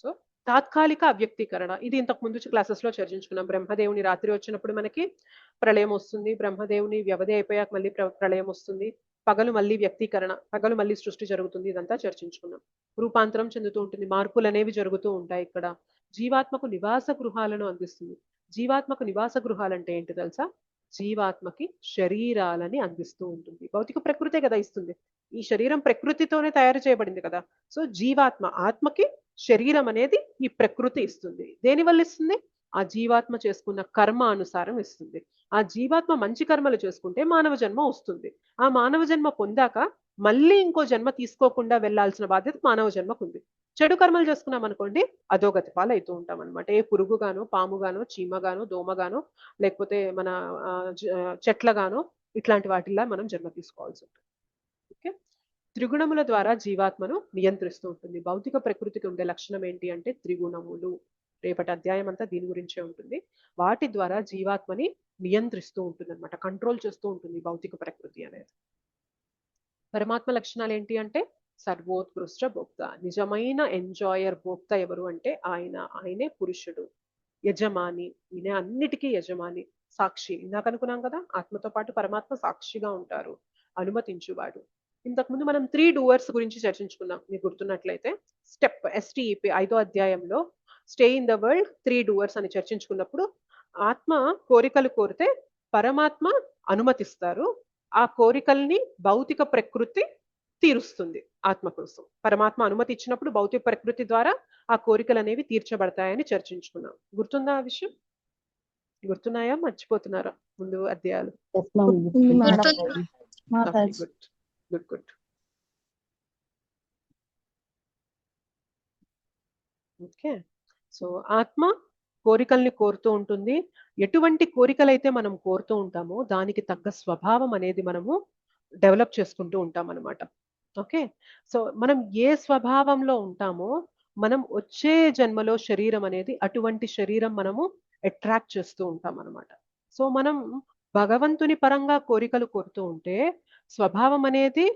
సో తాత్కాలిక అవ్యక్తీకరణ, ఇది ఇంతకు ముందు క్లాసెస్ లో చర్చించుకున్నాం. బ్రహ్మదేవుని రాత్రి వచ్చినప్పుడు మనకి ప్రళయం వస్తుంది, బ్రహ్మదేవుని వ్యవధి అయిపోయాక మళ్ళీ ప్రళయం వస్తుంది, పగలు మళ్ళీ వ్యక్తీకరణ, పగలు మళ్ళీ సృష్టి జరుగుతుంది. ఇదంతా చర్చించుకున్నాం. రూపాంతరం చెందుతూ ఉంటుంది, మార్పులు అనేవి జరుగుతూ ఉంటాయి. ఇక్కడ జీవాత్మకు నివాస గృహాలను అందిస్తుంది. జీవాత్మకు నివాస గృహాలు అంటే ఏంటి తెలుసా? జీవాత్మకి శరీరాలని అందిస్తూ ఉంటుంది. భౌతిక ప్రకృతే కదా ఇస్తుంది. ఈ శరీరం ప్రకృతితోనే తయారు చేయబడింది కదా. సో జీవాత్మ, ఆత్మకి శరీరం అనేది ఈ ప్రకృతి ఇస్తుంది. దేని వల్ల ఇస్తుంది? ఆ జీవాత్మ చేసుకున్న కర్మ అనుసారం ఇస్తుంది. ఆ జీవాత్మ మంచి కర్మలు చేసుకుంటే మానవ జన్మ వస్తుంది. ఆ మానవ జన్మ పొందాక మళ్ళీ ఇంకో జన్మ తీసుకోకుండా వెళ్లాల్సిన బాధ్యత మానవ జన్మకు ఉంది. చెడు కర్మలు చేసుకున్నాం అనుకోండి, అధోగతి పాలు అవుతూ ఉంటాం అనమాట. ఏ పురుగుగానో, పాముగానో, చీమగానో, దోమగానో, లేకపోతే మన చెట్లగానో, ఇట్లాంటి వాటిల్లా మనం జన్మ తీసుకోవాల్సి ఉంటుంది. ఓకే, త్రిగుణముల ద్వారా జీవాత్మను నియంత్రిస్తూ ఉంటుంది. భౌతిక ప్రకృతికి ఉండే లక్షణం ఏంటి అంటే త్రిగుణములు. రేపటి అధ్యాయం అంతా దీని గురించే ఉంటుంది. వాటి ద్వారా జీవాత్మని నియంత్రిస్తూ ఉంటుంది అనమాట, కంట్రోల్ చేస్తూ ఉంటుంది భౌతిక ప్రకృతి అనేది. పరమాత్మ లక్షణాలు ఏంటి అంటే సర్వోత్కృష్ట భోక్త. నిజమైన ఎంజాయర్ భోక్త ఎవరు అంటే ఆయనే పురుషుడు, యజమాని. ఈయన అన్నిటికీ యజమాని, సాక్షి. ఇందాక అనుకున్నాం కదా, ఆత్మతో పాటు పరమాత్మ సాక్షిగా ఉంటారు, అనుమతించువాడు. ఇంతకుముందు మనం 3 డూవర్స్ గురించి చర్చించుకున్నాం, మీకు గుర్తున్నట్లయితే. స్టెప్ STEP 5వ అధ్యాయంలో stay in the world 3 doers అని చర్చించుకున్నప్పుడు ఆత్మ కోరికలు కోరితే పరమాత్మ అనుమతిస్తారు. ఆ కోరికల్ని భౌతిక ప్రకృతి తీరుస్తుంది ఆత్మ కోసం. పరమాత్మ అనుమతి ఇచ్చినప్పుడు భౌతిక ప్రకృతి ద్వారా ఆ కోరికలు అనేవి తీర్చబడతాయని చర్చించుకున్నాం. గుర్తుందా ఆ విషయం? గుర్తున్నాయా, మర్చిపోతున్నారా ముందు అధ్యాయాలు? Good good. ఓకే, సో ఆత్మ కోరికల్ని కోరుతూ ఉంటుంది. ఎటువంటి కోరికలైతే మనం కోరుతూ ఉంటామో దానికి తగ్గ స్వభావం అనేది మనము డెవలప్ చేసుకుంటూ ఉంటాం అనమాట. ఓకే, సో మనం ఏ స్వభావంలో ఉంటామో మనం వచ్చే జన్మలో శరీరం అనేది అటువంటి శరీరం మనము అట్రాక్ట్ చేస్తూ ఉంటాం అనమాట. సో మనం భగవంతుని పరంగా కోరికలు కోరుతూ ఉంటే స్వభావం అనేది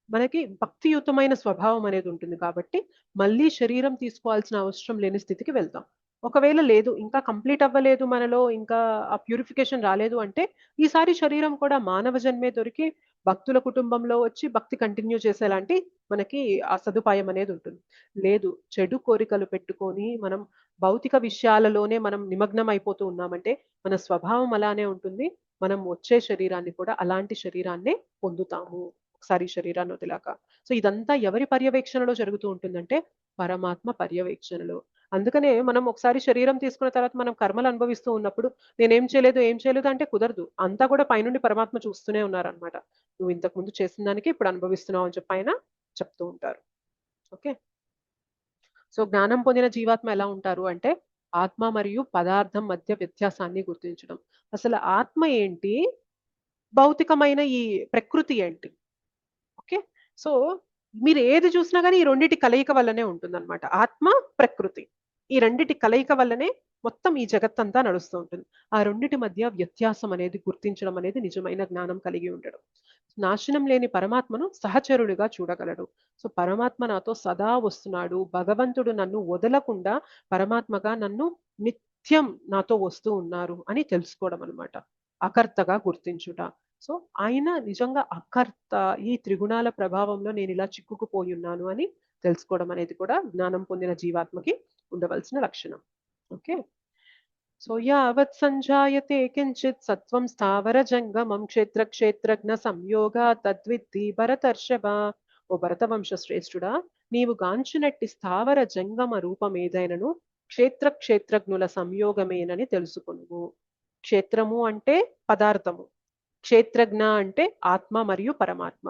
మనకి భక్తియుతమైన స్వభావం అనేది ఉంటుంది కాబట్టి మళ్ళీ శరీరం తీసుకోవాల్సిన అవసరం లేని స్థితికి వెళ్తాం. ఒకవేళ లేదు, ఇంకా కంప్లీట్ అవ్వలేదు, మనలో ఇంకా ఆ ప్యూరిఫికేషన్ రాలేదు అంటే ఈసారి శరీరం కూడా మానవ జన్మే దొరికి భక్తుల కుటుంబంలో వచ్చి భక్తి కంటిన్యూ చేసేలాంటి మనకి ఆ సదుపాయం అనేది ఉంటుంది. లేదు, చెడు కోరికలు పెట్టుకొని మనం భౌతిక విషయాలలోనే మనం నిమగ్నం అయిపోతూ ఉన్నామంటే మన స్వభావం అలానే ఉంటుంది. మనం వచ్చే శరీరాన్ని కూడా అలాంటి శరీరాన్నే పొందుతాము ఒకసారి శరీరాన్ని వదిలాక. సో ఇదంతా ఎవరి పర్యవేక్షణలో జరుగుతూ ఉంటుందంటే పరమాత్మ పర్యవేక్షణలో. అందుకనే మనం ఒకసారి శరీరం తీసుకున్న తర్వాత మనం కర్మలు అనుభవిస్తూ ఉన్నప్పుడు నేనేం చేయలేదు ఏం చేయలేదు అంటే కుదరదు. అంతా కూడా పైనుండి పరమాత్మ చూస్తూనే ఉన్నారనమాట. నువ్వు ఇంతకు ముందు చేసిన దానికి ఇప్పుడు అనుభవిస్తున్నావు అని చెప్పి ఆయన చెప్తూ ఉంటారు. ఓకే, సో జ్ఞానం పొందిన జీవాత్మ ఎలా ఉంటారు అంటే ఆత్మ మరియు పదార్థం మధ్య వ్యత్యాసాన్ని గుర్తించడం. అసలు ఆత్మ ఏంటి, భౌతికమైన ఈ ప్రకృతి ఏంటి. ఓకే, సో మీరు ఏది చూసినా కానీ ఈ రెండిటి కలయిక వల్లనే ఉంటుందన్నమాట. ఆత్మ ప్రకృతి ఈ రెండిటి కలయిక వల్లనే మొత్తం ఈ జగత్తంతా నడుస్తూ ఉంటుంది. ఆ రెండిటి మధ్య వ్యత్యాసం అనేది గుర్తించడం అనేది నిజమైన జ్ఞానం కలిగి ఉండడం. నాశనం లేని పరమాత్మను సహచరుడిగా చూడగలడు. సో పరమాత్మ నాతో సదా వస్తున్నాడు, భగవంతుడు నన్ను వదలకుండా పరమాత్మగా నన్ను నిత్యం నాతో వస్తూ ఉన్నారు అని తెలుసుకోవడం అనమాట. అకర్తగా గుర్తించుట. సో ఆయన నిజంగా అకర్త, ఈ త్రిగుణాల ప్రభావంలో నేను ఇలా చిక్కుకుపోయి ఉన్నాను అని తెలుసుకోవడం అనేది కూడా జ్ఞానం పొందిన జీవాత్మకి ఉండవలసిన లక్షణం. ఓకే, సో యావత్ సంజాయతే కించిత్ సత్వం స్థావర జంగమం క్షేత్ర క్షేత్రజ్ఞ సంయోగ తద్విద్ధి భరతర్షభ. ఓ భరతవంశ శ్రేష్ఠుడా, నీవు గాంచినట్టి స్థావర జంగమ రూపం ఏదైనను క్షేత్ర క్షేత్రజ్ఞుల సంయోగమేనని తెలుసుకును. క్షేత్రము అంటే పదార్థము, క్షేత్రజ్ఞ అంటే ఆత్మ మరియు పరమాత్మ.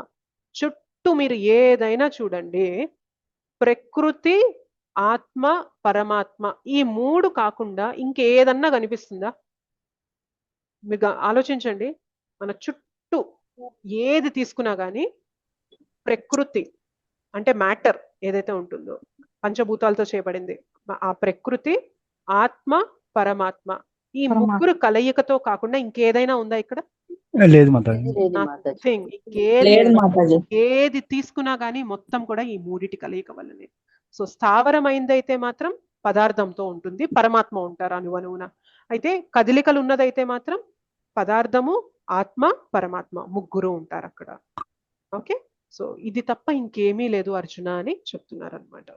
చుట్టూ మీరు ఏదైనా చూడండి, ప్రకృతి, ఆత్మ, పరమాత్మ ఈ మూడు కాకుండా ఇంకేదన్నా కనిపిస్తుందా? మీరు ఆలోచించండి. మన చుట్టూ ఏది తీసుకున్నా కానీ ప్రకృతి అంటే మ్యాటర్ ఏదైతే ఉంటుందో పంచభూతాలతో చేయబడింది, ఆ ప్రకృతి, ఆత్మ, పరమాత్మ ఈ ముగ్గురు కలయికతో కాకుండా ఇంకేదైనా ఉందా ఇక్కడ? లేదు మాతాజీ. Nothing. ఏది తీసుకున్నా గానీ మొత్తం కూడా ఈ మూడిటి కలయిక వల్లనే. సో స్థావరమైందైతే మాత్రం పదార్థంతో ఉంటుంది, పరమాత్మ ఉంటారు అనువనువున. అయితే కదలికలు ఉన్నదైతే మాత్రం పదార్థము, ఆత్మ, పరమాత్మ ముగ్గురు ఉంటారు అక్కడ. ఓకే, సో ఇది తప్ప ఇంకేమీ లేదు అర్జున అని చెప్తున్నారు అనమాట.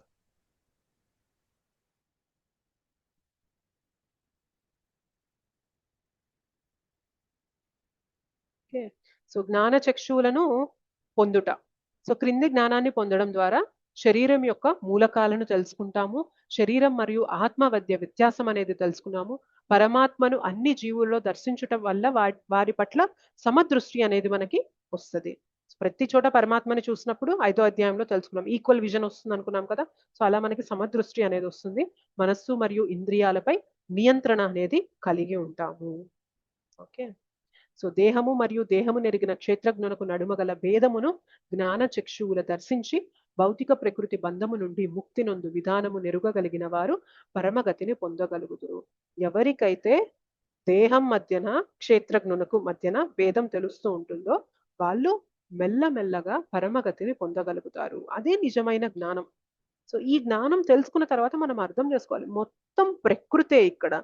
ఓకే, సో జ్ఞాన చక్షువులను పొందుట. సో క్రింది జ్ఞానాన్ని పొందడం ద్వారా శరీరం యొక్క మూలకాలను తెలుసుకుంటాము, శరీరం మరియు ఆత్మ మధ్య వ్యత్యాసం అనేది తెలుసుకున్నాము, పరమాత్మను అన్ని జీవుల్లో దర్శించటం వల్ల వారి పట్ల సమదృష్టి అనేది మనకి వస్తుంది. ప్రతి చోట పరమాత్మని చూసినప్పుడు 5వ అధ్యాయంలో తెలుసుకున్నాం, ఈక్వల్ విజన్ వస్తుంది అనుకున్నాం కదా. సో అలా మనకి సమదృష్టి అనేది వస్తుంది, మనస్సు మరియు ఇంద్రియాలపై నియంత్రణ అనేది కలిగి ఉంటాము. ఓకే, సో దేహము మరియు దేహము నెరిగిన క్షేత్రజ్ఞునకు నడుమ గల భేదమును జ్ఞాన చక్షువుల దర్శించి భౌతిక ప్రకృతి బంధము నుండి ముక్తి నొందు విధానము నెరుగగలిగిన వారు పరమగతిని పొందగలుగుతారు. ఎవరికైతే దేహం మధ్యన క్షేత్రజ్ఞునకు మధ్యన భేదం తెలుస్తూ ఉంటుందో వాళ్ళు మెల్లమెల్లగా పరమగతిని పొందగలుగుతారు. అదే నిజమైన జ్ఞానం. సో ఈ జ్ఞానం తెలుసుకున్న తర్వాత మనం అర్థం చేసుకోవాలి, మొత్తం ప్రకృతే ఇక్కడ.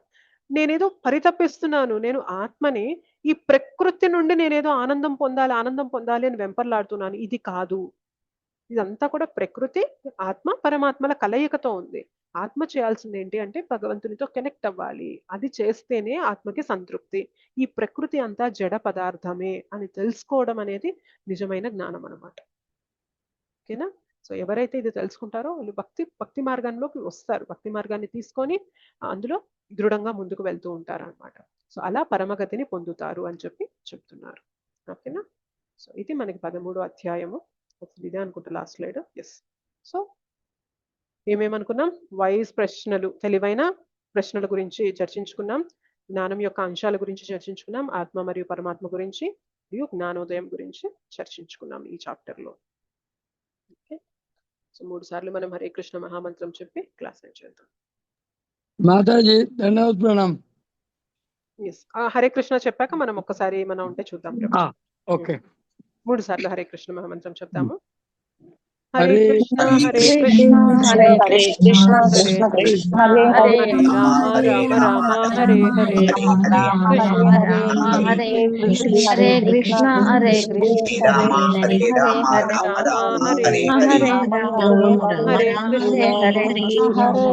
నేనేదో పరితపిస్తున్నాను, నేను ఆత్మని, ఈ ప్రకృతి నుండి నేనేదో ఆనందం పొందాలి అని వెంపర్లాడుతున్నాను. ఇది కాదు, ఇదంతా కూడా ప్రకృతి, ఆత్మ, పరమాత్మల కలయికతో ఉంది. ఆత్మ చేయాల్సింది ఏంటి అంటే భగవంతునితో కనెక్ట్ అవ్వాలి, అది చేస్తేనే ఆత్మకి సంతృప్తి. ఈ ప్రకృతి అంతా జడ పదార్థమే అని తెలుసుకోవడం అనేది నిజమైన జ్ఞానం అన్నమాట. ఓకేనా? సో ఎవరైతే ఇది తెలుసుకుంటారో వాళ్ళు భక్తి మార్గంలోకి వస్తారు, భక్తి మార్గాన్ని తీసుకొని అందులో దృఢంగా ముందుకు వెళ్తూ ఉంటారు అన్నమాట. సో అలా పరమగతిని పొందుతారు అని చెప్పి చెప్తున్నారు. ఓకేనా? సో ఇది మనకి 13వ అధ్యాయము. ఇదే అనుకుంటా లాస్ట్ స్లైడ్. ఎస్, సో ఏమేమనుకున్నాం? వైజ్ ప్రశ్నలు, తెలివైన ప్రశ్నల గురించి చర్చించుకున్నాం, జ్ఞానం యొక్క అంశాల గురించి చర్చించుకున్నాం, ఆత్మ మరియు పరమాత్మ గురించి మరియు జ్ఞానోదయం గురించి చర్చించుకున్నాం ఈ చాప్టర్లో. ఓకే, సో 3 సార్లు మనం హరే కృష్ణ మహామంత్రం చెప్పి క్లాస్ చేద్దాం. మాతాజీ ధన్యవాద ప్రణాం. ఎస్, హరే కృష్ణ చెప్పాక మనం ఒక్కసారి ఏమైనా ఉంటే చూద్దాం. ఓకే, 3 సార్లు హరే కృష్ణ మహామంత్రం చెప్తాము. హరే హరే కృష్ణ హరే కృష్ణ కృష్ణ హరే కృష్ణ కృష్ణ హరే కృష్ణ హరే కృష్ణ హరే హరే హరే రామ రామ రామ హరే హరే రామ కృష్ణ రామ హరే కృష్ణ హరే కృష్ణ హరే శ్రీరామ కృష్ణ హరే రామ హరే రామ రామ రామ హరే హరే హరే హరే హరే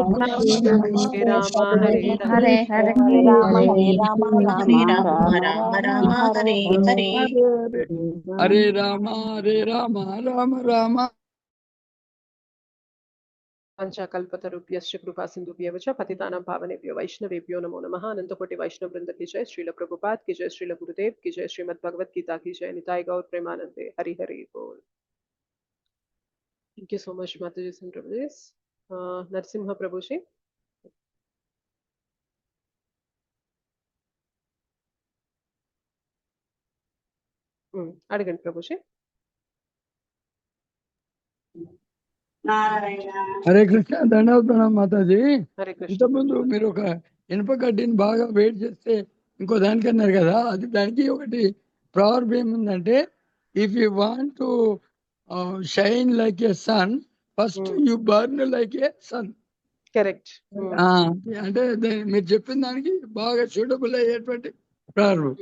కృష్ణ హరే కృష్ణ హరే రామ హరే రామ హరే హరే రామ హరే రామ రామ రామ రామ హరే హరే హరే రామ హరే రామ రామ రామ. పంచాకల్పతరుభ్యశ్చ కృపా సింధుభ్యవ చ పతితానాం పావనేభ్యో వైష్ణవేభ్యో నమో నమః. అనంతకోటి వైష్ణవ వృంద की जय, श्रील प्रभुपाद की जय, श्रील गुरुदेव की जय, श्रीमद् भगवत गीता की जय, निताय गौर प्रेमानंदे, हरि हरि बोल. Thank you so much, Mataji and Prabhuji. Narsimha Prabhuji. అడగండి ప్రభుజీ. హరే కృష్ణ దండవత్ మాతాజీ. హరే కృష్ణ. ఇంతకుముందు మీరు ఒక ఇనుప కడ్డీని బాగా వెయిట్ చేస్తే ఇంకో దానికి అన్నారు కదా, అది దానికి ఒకటి ప్రావర్బ్ ఏముందంటే, if you want to shine like a sun first you burn like a sun. Correct. అంటే మీరు చెప్పిన దానికి బాగా సూటబుల్ అయ్యేటువంటి ప్రారంభం.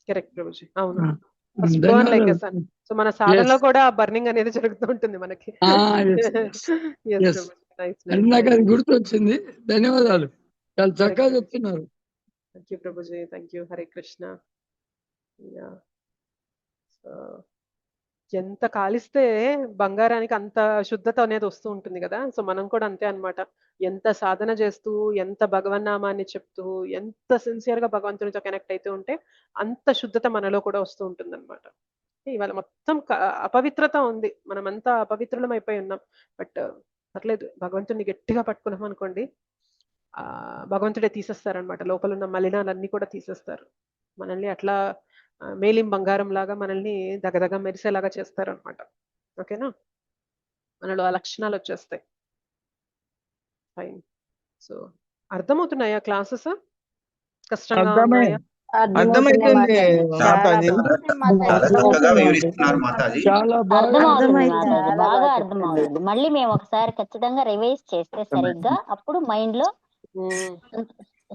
కరెక్ట్ ప్రభుజీ. అవును. Burn like a sun. So మన సాధనలో కూడా బర్నింగ్ అనేది జరుగుతూ ఉంటుంది మనకి. నాకు అది గుర్తొచ్చింది. ధన్యవాదాలు, చాలా చక్కగా చెప్తున్నారు. Thank you Prabhuji. Thank you. Hare Krishna. ఎంత కాలిస్తే బంగారానికి అంత శుద్ధత అనేది వస్తూ ఉంటుంది కదా. సో మనం కూడా అంతే అన్నమాట. ఎంత సాధన చేస్తూ, ఎంత భగవన్నామాన్ని చెప్తూ, ఎంత సిన్సియర్ గా భగవంతునితో కనెక్ట్ అయితే ఉంటే అంత శుద్ధత మనలో కూడా వస్తూ ఉంటుంది అనమాట. ఇవాళ మొత్తం అపవిత్రత ఉంది, మనమంతా అపవిత్రులం అయిపోయి ఉన్నాం. బట్ పర్లేదు, భగవంతుని గట్టిగా పట్టుకున్నాం అనుకోండి, భగవంతుడే తీసేస్తారనమాట. లోపల ఉన్న మలినాలన్నీ కూడా తీసేస్తారు. మనల్ని అట్లా మేలిం బంగారం లాగా మనల్ని దగదగ మెరిసేలాగా చేస్తారనమాట. ఓకేనా, మనలో ఆ లక్షణాలు వచ్చేస్తాయి. ఫైన్. సో అర్థమవుతున్నాయా క్లాసెస్? కష్టంగా ఉన్నాయా? అర్థమవుతుంది. చాలా చక్కగా వివరిస్తున్నారు మాతాజీ. చాలా బాగా బాగా అర్థమవుతుంది. మళ్ళీ మేము ఒకసారి ఖచ్చితంగా రివైజ్ చేస్తే సరిగ్గా అప్పుడు మైండ్ లో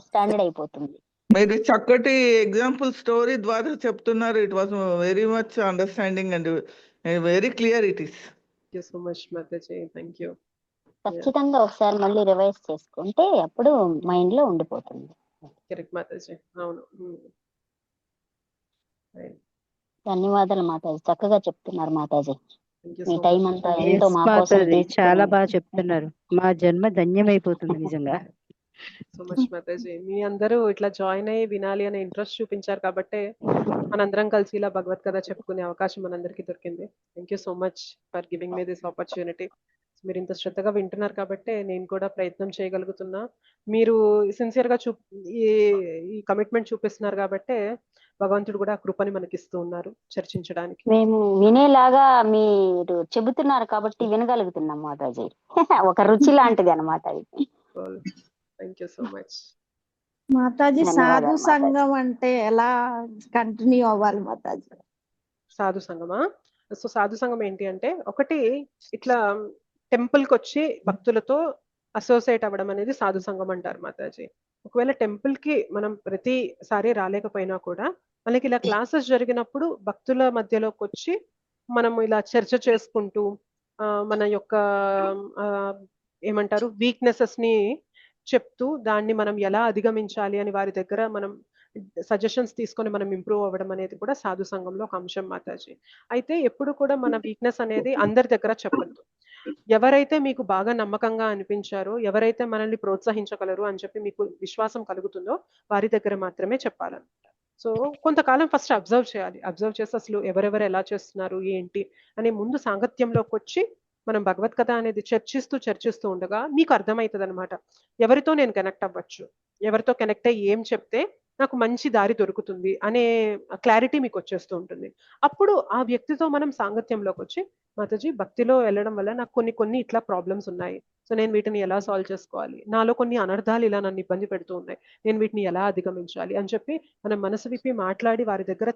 స్టాండర్డ్ అయిపోతుంది. మీరు చక్కటి ఎగ్జాంపుల్ స్టోరీ ద్వారా చెప్తున్నారు. It was very much understanding and very clear it is. Thank you so much Mataji. Thank you. ఖచ్చితంగా ఒకసారి మళ్ళీ రివైజ్ చేసుకుంటే అప్పుడు మైండ్ లో ఉండిపోతుంది. కరెక్ట్ మాతాజీ. అవును. ధన్యవాదాలు మాతాజీ, చక్కగా చెప్తున్నారు మాతాజీ. మీ టైం అంతా ఎంతో మా కోసం చాలా బాగా చెప్తున్నారు. మా జన్మ ధన్యమైపోతుంది నిజంగా. So much Mataji. మీ అందరూ ఇట్లా జాయిన్ అయ్యి వినాలి అనే ఇంట్రెస్ట్ చూపించారు కాబట్టి మనందరం కలిసి ఇలా భగవత్ కథ చెప్పుకునే అవకాశం మనందరికీ దొరికింది. Thank you so much for giving me this opportunity. మీరు ఇంత శ్రద్ధగా వింటున్నారు కాబట్టి నేను కూడా ప్రయత్నం చేయగలుగుతున్నా. మీరు సిన్సియర్ గా ఈ కమిట్మెంట్ చూపిస్తున్నారు కాబట్టి భగవంతుడు కూడా కృపని మనకి ఇస్తూ ఉన్నారు చర్చించడానికి. మేము వినేలాగా మీరు చెబుతున్నారు కాబట్టి వినగలుగుతున్నాం మాతాజీ. ఒక రుచి లాంటిది అన్నమాట ఇది. Thank you so much Mataji. సాధు సంఘం అంటే ఎలా కంటిన్యూ అవ్వాలి మాతాజీ? సాధు సంఘమా? సో సాధు సంఘం ఏంటి అంటే, ఒకటి ఇట్లా టెంపుల్ కి వచ్చి భక్తులతో అసోసియేట్ అవ్వడం అనేది సాధు సంఘం అంటారు మాతాజీ. ఒకవేళ టెంపుల్ కి మనం ప్రతిసారి రాలేకపోయినా కూడా మనకి ఇలా క్లాసెస్ జరిగినప్పుడు భక్తుల మధ్యలోకి వచ్చి మనం ఇలా చర్చ చేసుకుంటూ మన యొక్క ఏమంటారు వీక్నెసెస్ ని చెప్తూ దాన్ని మనం ఎలా అధిగమించాలి అని వారి దగ్గర మనం సజెషన్స్ తీసుకొని మనం ఇంప్రూవ్ అవ్వడం అనేది కూడా సాధు సంఘంలో ఒక అంశం మాతాజీ. అయితే ఎప్పుడు కూడా మన వీక్నెస్ అనేది అందరి దగ్గర చెప్పద్దు. ఎవరైతే మీకు బాగా నమ్మకంగా అనిపించారో, ఎవరైతే మనల్ని ప్రోత్సహించగలరు అని చెప్పి మీకు విశ్వాసం కలుగుతుందో వారి దగ్గర మాత్రమే చెప్పాలన్నమాట. సో కొంతకాలం ఫస్ట్ అబ్జర్వ్ చేయాలి. అబ్జర్వ్ చేసి అసలు ఎవరెవరు ఎలా చేస్తున్నారు ఏంటి అని ముందు సాంగత్యంలోకి వచ్చి మనం భగవద్గీత అనేది చర్చిస్తూ ఉండగా మీకు అర్థమవుతుంది అనమాట, ఎవరితో నేను కనెక్ట్ అవ్వచ్చు, ఎవరితో కనెక్ట్ అయ్యి ఏం చెప్తే నాకు మంచి దారి దొరుకుతుంది అనే క్లారిటీ మీకు వచ్చేస్తూ ఉంటుంది. అప్పుడు ఆ వ్యక్తితో మనం సాంగత్యంలోకి వచ్చి మాతాజీ భక్తిలో వెళ్ళడం వల్ల నాకు కొన్ని ఇట్లా ప్రాబ్లమ్స్ ఉన్నాయి. సో నేను వీటిని ఎలా సాల్వ్ చేసుకోవాలి, నాలో కొన్ని అనర్థాలు ఇలా నన్ను ఇబ్బంది పెడుతూ ఉన్నాయి, నేను వీటిని ఎలా అధిగమించాలి అని చెప్పి మనం మనసు విప్పి మాట్లాడి వారి దగ్గర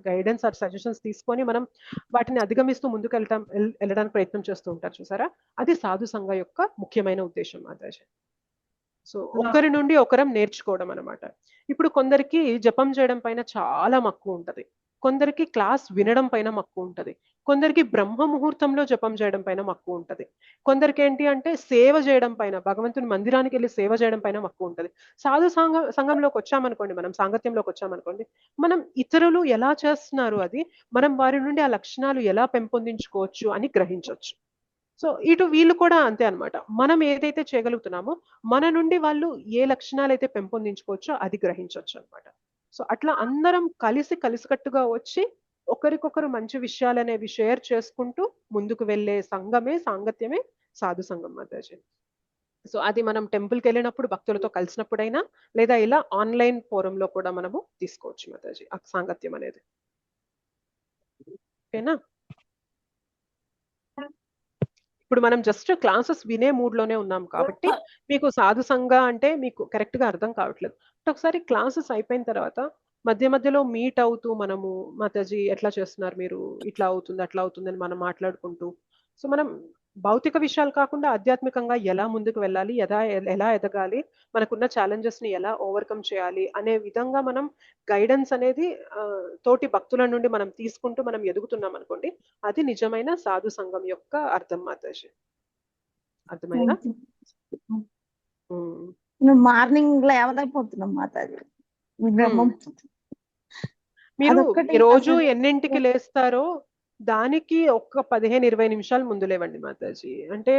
గైడెన్స్ ఆర్ సజెషన్స్ తీసుకొని మనం వాటిని అధిగమిస్తూ ముందుకు వెళ్ళడానికి ప్రయత్నం చేస్తూ ఉంటారు చూసారా, అది సాధు సంఘ యొక్క ముఖ్యమైన ఉద్దేశం మాతాజీ. సో ఒకరి నుండి ఒకరం నేర్చుకోవడం అనమాట. ఇప్పుడు కొందరికి జపం చేయడం పైన చాలా మక్కువ ఉంటది, కొందరికి క్లాస్ వినడం పైన మక్కువ ఉంటది, కొందరికి బ్రహ్మ ముహూర్తంలో జపం చేయడం పైన మక్కువ ఉంటది, కొందరికి ఏంటి అంటే సేవ చేయడం పైన, భగవంతుని మందిరానికి వెళ్ళి సేవ చేయడం పైన మక్కువ ఉంటది. సాధు సంఘంలోకి వచ్చామనుకోండి, మనం సాంగత్యంలోకి వచ్చామనుకోండి, మనం ఇతరులు ఎలా చేస్తున్నారు అది మనం వారి నుండి ఆ లక్షణాలు ఎలా పెంపొందించుకోవచ్చు అని గ్రహించవచ్చు. సో ఇటు వీళ్ళు కూడా అంతే అన్నమాట, మనం ఏదైతే చేయగలుగుతున్నామో మన నుండి వాళ్ళు ఏ లక్షణాలు అయితే పెంపొందించుకోవచ్చో అది గ్రహించవచ్చు అన్నమాట. సో అట్లా అందరం కలిసికట్టుగా వచ్చి ఒకరికొకరు మంచి విషయాలు అనేవి షేర్ చేసుకుంటూ ముందుకు వెళ్ళే సంఘమే సాంగత్యమే సాధు సంఘం మాతాజీ. సో అది మనం టెంపుల్కి వెళ్ళినప్పుడు భక్తులతో కలిసినప్పుడైనా లేదా ఇలా ఆన్లైన్ ఫోరంలో కూడా మనము తీసుకోవచ్చు మాతాజీ ఆ సాంగత్యం అనేది. ఓకేనా? ఇప్పుడు మనం జస్ట్ క్లాసెస్ వినే మూడ్ లోనే ఉన్నాం కాబట్టి మీకు సాధు సంఘ అంటే మీకు కరెక్ట్ గా అర్థం కావట్లేదు. ఒకసారి క్లాసెస్ అయిపోయిన తర్వాత మధ్య మధ్యలో మీట్ అవుతూ మనము మాతాజీ ఎట్లా చేస్తున్నారు మీరు, ఇట్లా అవుతుంది అట్లా అవుతుంది అని మనం మాట్లాడుకుంటూ, సో మనం భౌతిక విషయాలు కాకుండా ఆధ్యాత్మికంగా ఎలా ముందుకు వెళ్ళాలి, ఎలా ఎదగాలి, మనకున్న ఛాలెంజెస్ ని ఎలా ఓవర్కమ్ చేయాలి అనే విధంగా మనం గైడెన్స్ అనేది తోటి భక్తుల నుండి మనం తీసుకుంటూ మనం ఎదుగుతున్నాం అనుకోండి, అది నిజమైన సాధు సంఘం యొక్క అర్థం మాతాజీ. అర్థమైందా? మార్నింగ్ లేవలేకపోతున్నాం మాతాజీ. మీరు రోజు ఎన్నింటికి లేస్తారో దానికి ఒక్క 15-20 నిమిషాలు ముందు లేవండి మాతాజీ. అంటే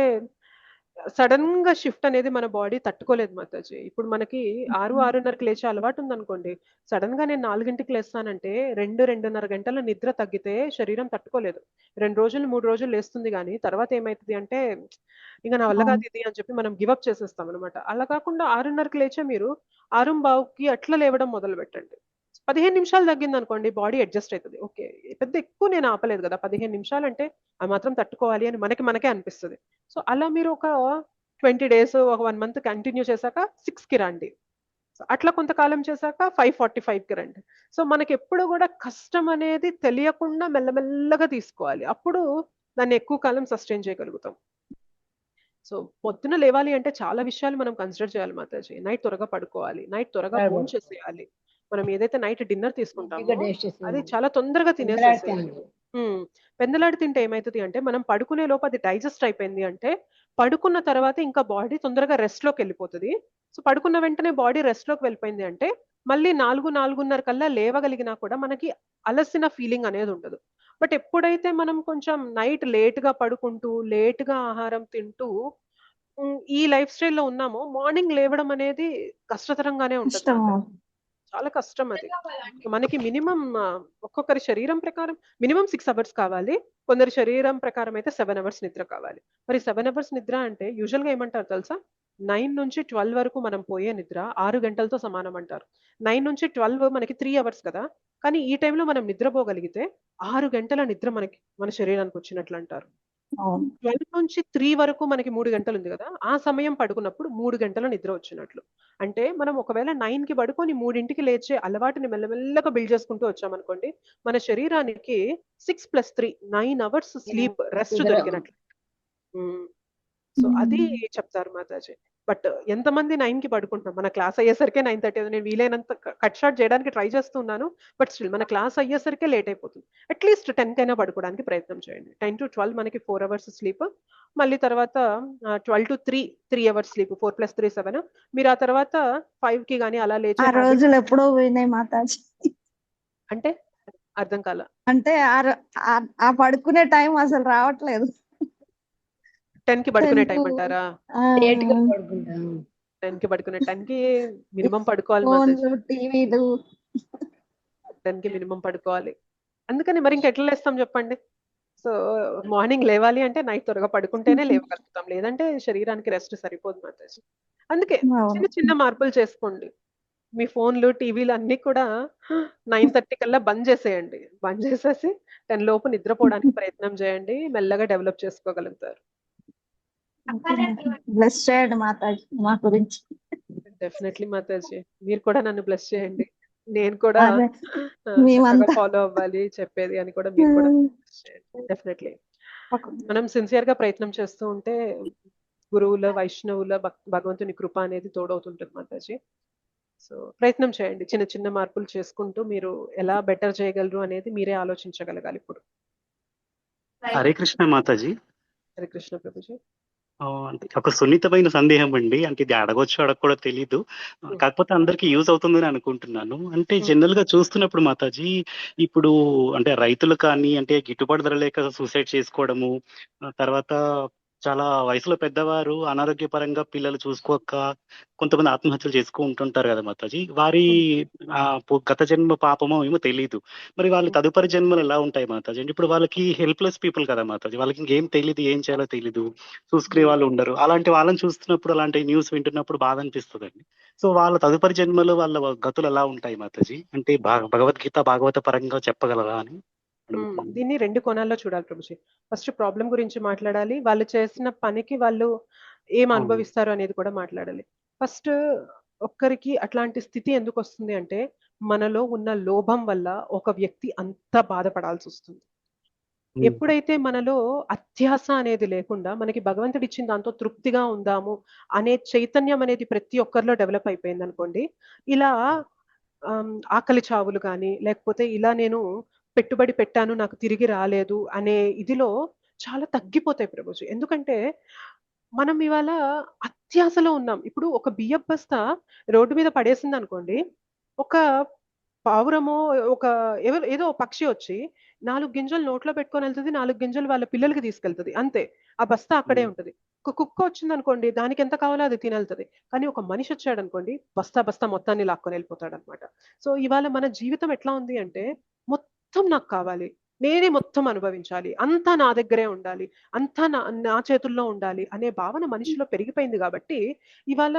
సడన్ గా షిఫ్ట్ అనేది మన బాడీ తట్టుకోలేదు మాతాజీ. ఇప్పుడు మనకి 6-6:30కి లేచే అలవాటు ఉందనుకోండి, సడన్ గా నేను 4ంటికి లేస్తానంటే 2-2.5 గంటల నిద్ర తగ్గితే శరీరం తట్టుకోలేదు. 2 రోజులు 3 రోజులు లేస్తుంది కానీ తర్వాత ఏమైతుంది అంటే ఇంకా నా వల్ల కాదు ఇది అని చెప్పి మనం గివప్ చేసేస్తాం అనమాట. అలా కాకుండా 6:30కి లేచే మీరు 6:15కి అట్లా లేవడం మొదలు పెట్టండి. 15 నిమిషాలు తగ్గింది అనుకోండి బాడీ అడ్జస్ట్ అవుతుంది. ఓకే పెద్ద ఎక్కువ నేను ఆపలేదు కదా, 15 నిమిషాలు అంటే ఆ మాత్రం తట్టుకోవాలి అని మనకే అనిపిస్తుంది. సో అలా మీరు ఒక 20 days ఒక 1 month కంటిన్యూ చేశాక 6కి రండి. సో అట్లా కొంతకాలం చేశాక 5:45కి రండి. సో మనకి ఎప్పుడు కూడా కష్టం అనేది తెలియకుండా మెల్లమెల్లగా తీసుకోవాలి, అప్పుడు దాన్ని ఎక్కువ కాలం సస్టైన్ చేయగలుగుతాం. సో పొద్దున లేవాలి అంటే చాలా విషయాలు మనం కన్సిడర్ చేయాలి మాతాజీ. నైట్ త్వరగా పడుకోవాలి, నైట్ త్వరగా ఫోన్ చేసేయాలి, మనం ఏదైతే నైట్ డిన్నర్ తీసుకుంటామో అది చాలా తొందరగా తినేసేయాలి. పెందలాడి తింటే ఏమైతుంది అంటే మనం పడుకునే లోపు అది డైజెస్ట్ అయిపోయింది అంటే పడుకున్న తర్వాత ఇంకా బాడీ తొందరగా రెస్ట్ లోకి వెళ్ళిపోతుంది. సో పడుకున్న వెంటనే బాడీ రెస్ట్ లోకి వెళ్ళిపోయింది అంటే మళ్ళీ 4-4:30 కల్లా లేవగలిగినా కూడా మనకి అలసిన ఫీలింగ్ అనేది ఉండదు. బట్ ఎప్పుడైతే మనం కొంచెం నైట్ లేట్ గా పడుకుంటూ లేట్ గా ఆహారం తింటూ ఈ లైఫ్ స్టైల్లో ఉన్నామో మార్నింగ్ లేవడం అనేది కష్టతరంగానే ఉంటుంది, చాలా కష్టం అది. మనకి మినిమం ఒక్కొక్కరి శరీరం ప్రకారం మినిమం 6 hours కావాలి, కొందరి శరీరం ప్రకారం అయితే 7 hours నిద్ర కావాలి. మరి 7 hours నిద్ర అంటే యూజువల్ గా ఏమంటారు తెలుసా, 9 నుంచి 12 వరకు మనం పోయే నిద్ర 6 గంటలతో సమానం అంటారు. 9 నుంచి 12 మనకి 3 hours కదా, కానీ ఈ టైంలో మనం నిద్రపోగలిగితే 6 గంటల నిద్ర మన శరీరానికి వచ్చినట్లు అంటారు. 12 నుంచి 3 వరకు మనకి 3 గంటలు ఉంది కదా, ఆ సమయం పడుకున్నప్పుడు 3 గంటల నిద్ర వచ్చినట్లు. అంటే మనం ఒకవేళ 9కి పడుకొని 3ంటికి లేచే అలవాటుని మెల్లమెల్లగా బిల్డ్ చేసుకుంటూ వచ్చామనుకోండి, మన శరీరానికి 6+3 9 hours స్లీప్ రెస్ట్ దొరికినట్లు. సో అది చెప్తారు మాతాజీ. బట్ ఎంతమంది 9కి పడుకుంటున్నాం, మన క్లాస్ అయ్యేసరికి 9:30. నేను వీలైనంత కట్ షార్ట్ చేయడానికి ట్రై చేస్తున్నాను, బట్ స్టిల్ మన క్లాస్ అయ్యేసరికి లేట్ అయిపోతుంది. అట్లీస్ట్ 10కైనా పడుకోవడానికి ప్రయత్నం చేయండి. 10 to 12 మనకి 4 hours స్లీప్, మళ్ళీ తర్వాత 12 to 3 hours స్లీప్, 4+3 7. మీరు ఆ తర్వాత 5కి కానీ అలా లేచే రోజులు ఎప్పుడో పోయినాయి మాతాజీ. అంటే అర్థం కాల అంటే ఆ పడుకునే టైం అసలు రావట్లేదు. 10కి పడుకునే టైం అంటారా? 10కి పడుకునే 10కి మినిమం పడుకోవాలి, 10కి మినిమం పడుకోవాలి. అందుకని మరి ఇంకెట్లా లేస్తాం చెప్పండి? సో మార్నింగ్ లేవాలి అంటే నైట్ త్వరగా పడుకుంటేనే లేవగలుగుతాం, లేదంటే శరీరానికి రెస్ట్ సరిపోదు మాతాజీ. అందుకే చిన్న చిన్న మార్పులు చేసుకోండి. మీ ఫోన్లు టీవీలు అన్ని కూడా 9:30 కల్లా బంద్ చేసేయండి. బంద్ చేసేసి 10 లోపు నిద్రపోవడానికి ప్రయత్నం చేయండి. మెల్లగా డెవలప్ చేసుకోగలుగుతారు. బ్లెస్ చేయండి మాతాజీ మా గురించి. డెఫినెట్లీ మాతాజీ, మీరు కూడా నన్ను బ్లెస్ చేయండి. నేను కూడా అదే చక్కగా మేమంతా ఫాలో అవ్వాలి చెప్పేది అని కూడా మీరు కూడా bless చేయండి. డెఫినెట్లీ మనం సిన్సియర్ గా ప్రయత్నం చేస్తూ ఉంటే గురువుల వైష్ణవుల భగవంతుని కృప అనేది తోడవుతుంటుంది మాతాజీ. సో ప్రయత్నం చేయండి, చిన్న చిన్న మార్పులు చేసుకుంటూ మీరు ఎలా బెటర్ చేయగలరు అనేది మీరే ఆలోచించగలగాలి ఇప్పుడు. హరే కృష్ణ మాతాజీ. హరే కృష్ణ ప్రభుజీ. అంటే ఒక సున్నితమైన సందేహం అండి. అంటే ఇది అడగొచ్చు అడగకూడదు తెలీదు. కాకపోతే అందరికి యూజ్ అవుతుందని అనుకుంటున్నాను. అంటే జనరల్ గా చూస్తున్నప్పుడు మాతాజీ, ఇప్పుడు అంటే రైతులు కానీ అంటే గిట్టుబాటు ధర లేక సూసైడ్ చేసుకోవడము, తర్వాత చాలా వయసులో పెద్దవారు అనారోగ్యపరంగా పిల్లలు చూసుకోక కొంతమంది ఆత్మహత్యలు చేసుకుంటుంటారు కదా మాతాజీ. వారి గత జన్మ పాపమో ఏమో తెలీదు. మరి వాళ్ళ తదుపరి జన్మలు ఎలా ఉంటాయి మాతాజీ? అంటే ఇప్పుడు వాళ్ళకి హెల్ప్లెస్ పీపుల్ కదా మాతాజీ, వాళ్ళకి ఇంకేం తెలీదు, ఏం చేయాలో తెలీదు, చూసుకునే వాళ్ళు ఉండరు. అలాంటి వాళ్ళని చూస్తున్నప్పుడు, అలాంటి న్యూస్ వింటున్నప్పుడు బాధ అనిపిస్తుందండి. సో వాళ్ళ తదుపరి జన్మలు వాళ్ళ గతులు ఎలా ఉంటాయి మాతాజీ? అంటే భగవద్గీత భాగవత పరంగా చెప్పగలరా అని దీన్ని 2 కోణాల్లో చూడాలి ప్రభుజీ. ఫస్ట్ ప్రాబ్లం గురించి మాట్లాడాలి, వాళ్ళు చేసిన పనికి వాళ్ళు ఏం అనుభవిస్తారు అనేది కూడా మాట్లాడాలి. ఫస్ట్ ఒక్కరికి అట్లాంటి స్థితి ఎందుకు వస్తుంది అంటే మనలో ఉన్న లోభం వల్ల ఒక వ్యక్తి అంత బాధపడాల్సి వస్తుంది. ఎప్పుడైతే మనలో అత్యాస అనేది లేకుండా మనకి భగవంతుడు ఇచ్చిన దాంతో తృప్తిగా ఉందాము అనే చైతన్యం అనేది ప్రతి ఒక్కరిలో డెవలప్ అయిపోయింది అనుకోండి, ఇలా ఆకలి చావులు కానీ లేకపోతే ఇలా నేను పెట్టుబడి పెట్టాను నాకు తిరిగి రాలేదు అనే ఇదిలో చాలా తగ్గిపోతాయి ప్రభుజీ. ఎందుకంటే మనం ఇవాళ అత్యాశలో ఉన్నాం. ఇప్పుడు ఒక బియ్యపు బస్తా రోడ్డు మీద పడేసింది అనుకోండి, ఒక పావురమో ఒక ఏదో పక్షి వచ్చి 4 గింజలు నోట్లో పెట్టుకొని వెళ్తుంది, 4 గింజలు వాళ్ళ పిల్లలకి తీసుకెళ్తుంది, అంతే. ఆ బస్తా అక్కడే ఉంటది. ఒక కుక్క వచ్చింది అనుకోండి, దానికి ఎంత కావాలో అది తినెళ్తుంది. కానీ ఒక మనిషి వచ్చాడు అనుకోండి, బస్తా మొత్తాన్ని లాక్కొని వెళ్ళిపోతాడు అనమాట. సో ఇవాళ మన జీవితం ఎట్లా ఉంది అంటే మొత్తం నాకు కావాలి, నేనే మొత్తం అనుభవించాలి, అంతా నా దగ్గరే ఉండాలి, అంతా నా చేతుల్లో ఉండాలి అనే భావన మనిషిలో పెరిగిపోయింది. కాబట్టి ఇవాళ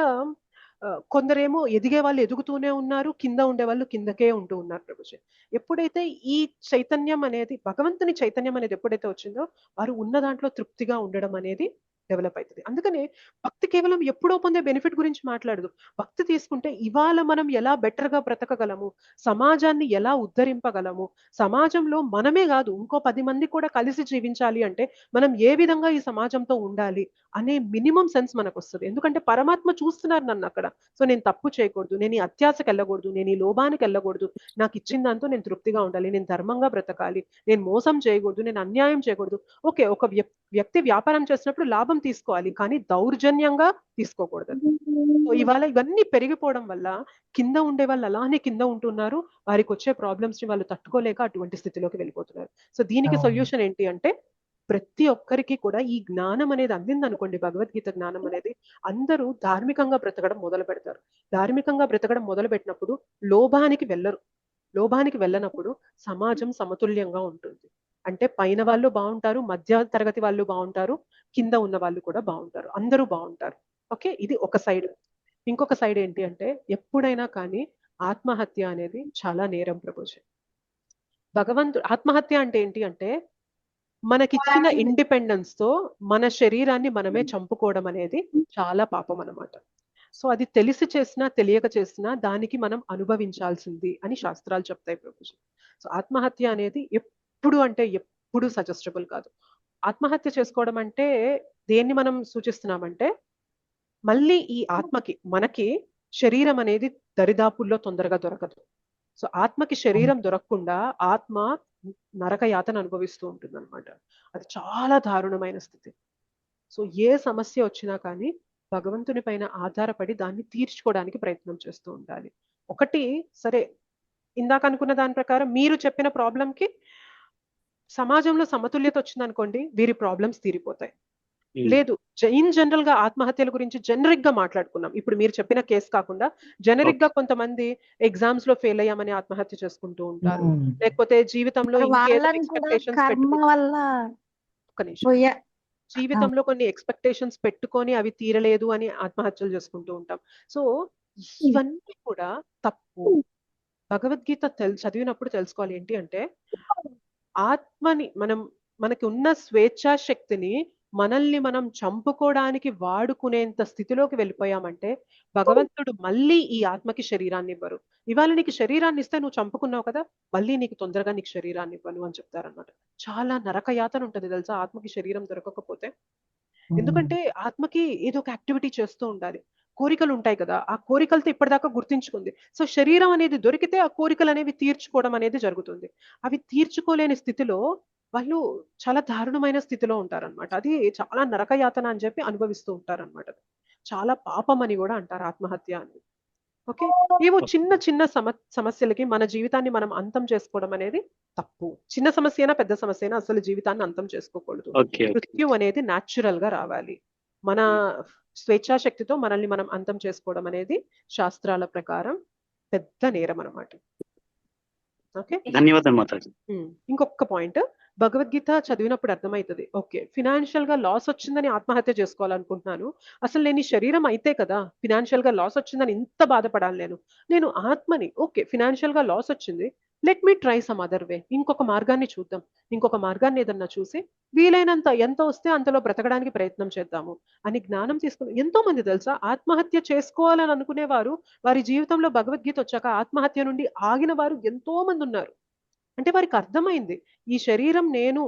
కొందరేమో ఎదిగే వాళ్ళు ఎదుగుతూనే ఉన్నారు, కింద ఉండే వాళ్ళు కిందకే ఉంటూ ఉన్నారు ప్రభుజీ. ఎప్పుడైతే ఈ చైతన్యం అనేది, భగవంతుని చైతన్యం అనేది ఎప్పుడైతే వచ్చిందో వారు ఉన్న దాంట్లో తృప్తిగా ఉండడం అనేది డెవలప్ అవుతుంది. అందుకనే భక్తి కేవలం ఎప్పుడో పొందే బెనిఫిట్ గురించి మాట్లాడదు. భక్తి తీసుకుంటే ఇవాళ మనం ఎలా బెటర్ గా బ్రతకగలము, సమాజాన్ని ఎలా ఉద్ధరింపగలము, సమాజంలో మనమే కాదు ఇంకో 10 మంది కూడా కలిసి జీవించాలి అంటే మనం ఏ విధంగా ఈ సమాజంతో ఉండాలి అనే మినిమం సెన్స్ మనకు వస్తుంది. ఎందుకంటే పరమాత్మ చూస్తున్నారు నన్ను అక్కడ. సో నేను తప్పు చేయకూడదు, నేను ఈ అత్యాశకి వెళ్ళకూడదు, నేను ఈ లోభానికి వెళ్ళకూడదు, నాకు ఇచ్చిన దాంతో నేను తృప్తిగా ఉండాలి, నేను ధర్మంగా బ్రతకాలి, నేను మోసం చేయకూడదు, నేను అన్యాయం చేయకూడదు. ఓకే, ఒక వ్యక్తి వ్యాపారం చేసినప్పుడు లాభం తీసుకోవాలి, కానీ దౌర్జన్యంగా తీసుకోకూడదు. సో ఇవాళ ఇవన్నీ పెరిగిపోవడం వల్ల కింద ఉండే వాళ్ళు అలానే కింద ఉంటున్నారు, వారికి వచ్చే ప్రాబ్లమ్స్ ని వాళ్ళు తట్టుకోలేక అటువంటి స్థితిలోకి వెళ్ళిపోతున్నారు. సో దీనికి సొల్యూషన్ ఏంటి అంటే ప్రతి ఒక్కరికి కూడా ఈ జ్ఞానం అనేది అందింది అనుకోండి, భగవద్గీత జ్ఞానం అనేది, అందరూ ధార్మికంగా బ్రతకడం మొదలు పెడతారు. ధార్మికంగా బ్రతకడం మొదలు పెట్టినప్పుడు లోభానికి వెళ్ళరు. లోభానికి వెళ్ళనప్పుడు సమాజం సమతుల్యంగా ఉంటుంది. అంటే పైన వాళ్ళు బాగుంటారు, మధ్య తరగతి వాళ్ళు బాగుంటారు, కింద ఉన్న వాళ్ళు కూడా బాగుంటారు, అందరూ బాగుంటారు. ఓకే, ఇది ఒక సైడ్. ఇంకొక సైడ్ ఏంటి అంటే ఎప్పుడైనా కానీ ఆత్మహత్య అనేది చాలా నేరం ప్రభుజీ. ఆత్మహత్య అంటే ఏంటి అంటే మనకిచ్చిన ఇండిపెండెన్స్ తో మన శరీరాన్ని మనమే చంపుకోవడం అనేది చాలా పాపం అన్నమాట. సో అది తెలిసి చేసినా తెలియక చేసినా దానికి మనం అనుభవించాల్సింది అని శాస్త్రాలు చెప్తాయి ప్రభుజీ. సో ఆత్మహత్య అనేది ఎప్పుడు సజెస్టబుల్ కాదు. ఆత్మహత్య చేసుకోవడం అంటే దేన్ని మనం సూచిస్తున్నామంటే మళ్ళీ ఈ ఆత్మకి మనకి శరీరం అనేది దరిదాపుల్లో తొందరగా దొరకదు. సో ఆత్మకి శరీరం దొరకకుండా ఆత్మ నరక యాతన అనుభవిస్తూ ఉంటుంది అనమాట. అది చాలా దారుణమైన స్థితి. సో ఏ సమస్య వచ్చినా కానీ భగవంతుని పైన ఆధారపడి దాన్ని తీర్చుకోవడానికి ప్రయత్నం చేస్తూ ఉండాలి. ఒకటి సరే, ఇందాక అనుకున్న దాని ప్రకారం మీరు చెప్పిన ప్రాబ్లంకి సమాజంలో సమతుల్యత వచ్చిందనుకోండి, వీరి ప్రాబ్లమ్స్ తీరిపోతాయి. లేదు, ఇన్ జనరల్ గా ఆత్మహత్యల గురించి జనరిక్ గా మాట్లాడుకున్నాం. ఇప్పుడు మీరు చెప్పిన కేసు కాకుండా జనరిక్ గా కొంతమంది ఎగ్జామ్స్ లో ఫెయిల్ అయ్యామని ఆత్మహత్య చేసుకుంటూ ఉంటారు, లేకపోతే జీవితంలో జీవితంలో కొన్ని ఎక్స్పెక్టేషన్స్ పెట్టుకొని అవి తీరలేదు అని ఆత్మహత్యలు చేసుకుంటూ ఉంటాం. సో ఇవన్నీ కూడా తప్పు. భగవద్గీత చదివినప్పుడు తెలుసుకోవాలి ఏంటి అంటే, ఆత్మని మనకి ఉన్న స్వేచ్ఛా శక్తిని మనల్ని మనం చంపుకోవడానికి వాడుకునేంత స్థితిలోకి వెళ్ళిపోయామంటే భగవంతుడు మళ్ళీ ఈ ఆత్మకి శరీరాన్ని ఇవ్వరు. ఇవాళ నీకు శరీరాన్ని ఇస్తే నువ్వు చంపుకున్నావు కదా, మళ్ళీ నీకు తొందరగా నీకు శరీరాన్ని ఇవ్వను అని చెప్తారనమాట. చాలా నరకయాతన ఉంటుంది తెలుసా ఆత్మకి శరీరం దొరకకపోతే. ఎందుకంటే ఆత్మకి ఏదో ఒక యాక్టివిటీ చేస్తూ ఉండాలి. కోరికలు ఉంటాయి కదా, ఆ కోరికలతో ఇప్పటిదాకా గుర్తించుకుంది. సో శరీరం అనేది దొరికితే ఆ కోరికలు అనేవి తీర్చుకోవడం అనేది జరుగుతుంది. అవి తీర్చుకోలేని స్థితిలో వాళ్ళు చాలా దారుణమైన స్థితిలో ఉంటారనమాట. అది చాలా నరకయాతన అని చెప్పి అనుభవిస్తూ ఉంటారనమాట. చాలా పాపం అని కూడా అంటారు ఆత్మహత్య అని. ఓకే, ఏవో చిన్న చిన్న సమస్యలకి మన జీవితాన్ని మనం అంతం చేసుకోవడం అనేది తప్పు. చిన్న సమస్య అయినా పెద్ద సమస్య అయినా అసలు జీవితాన్ని అంతం చేసుకోకూడదు. మృత్యు అనేది న్యాచురల్ గా రావాలి. మన స్వేచ్ఛాశక్తితో మనల్ని మనం అంతం చేసుకోవడం అనేది శాస్త్రాల ప్రకారం పెద్ద నేరం అన్నమాట. ఓకే, ధన్యవాదాలు మాతాజీ. ఇంకొక పాయింట్, భగవద్గీత చదివినప్పుడు అర్థమవుతుంది. ఓకే, ఫినాన్షియల్ గా లాస్ వచ్చిందని ఆత్మహత్య చేసుకోవాలనుకుంటున్నాను, అసలు నేను ఈ శరీరం అయితే కదా ఫినాన్షియల్ గా లాస్ వచ్చిందని ఇంత బాధపడాలి. నేను ఆత్మని. ఓకే, ఫినాన్షియల్ గా లాస్ వచ్చింది, let me try some other way. ఇంకొక మార్గాన్ని చూద్దాం, ఇంకొక మార్గాన్ని ఏదన్నా చూసి వీలైనంత ఎంత వస్తే అంతలో బ్రతకడానికి ప్రయత్నం చేద్దాము అని జ్ఞానం తీసుకుని ఎంతో మంది తెలుసా ఆత్మహత్య చేసుకోవాలని అనుకునేవారు వారి జీవితంలో భగవద్గీత వచ్చాక ఆత్మహత్య నుండి ఆగిన వారు ఎంతో మంది ఉన్నారు. అంటే వారికి అర్థమైంది ఈ శరీరం నేను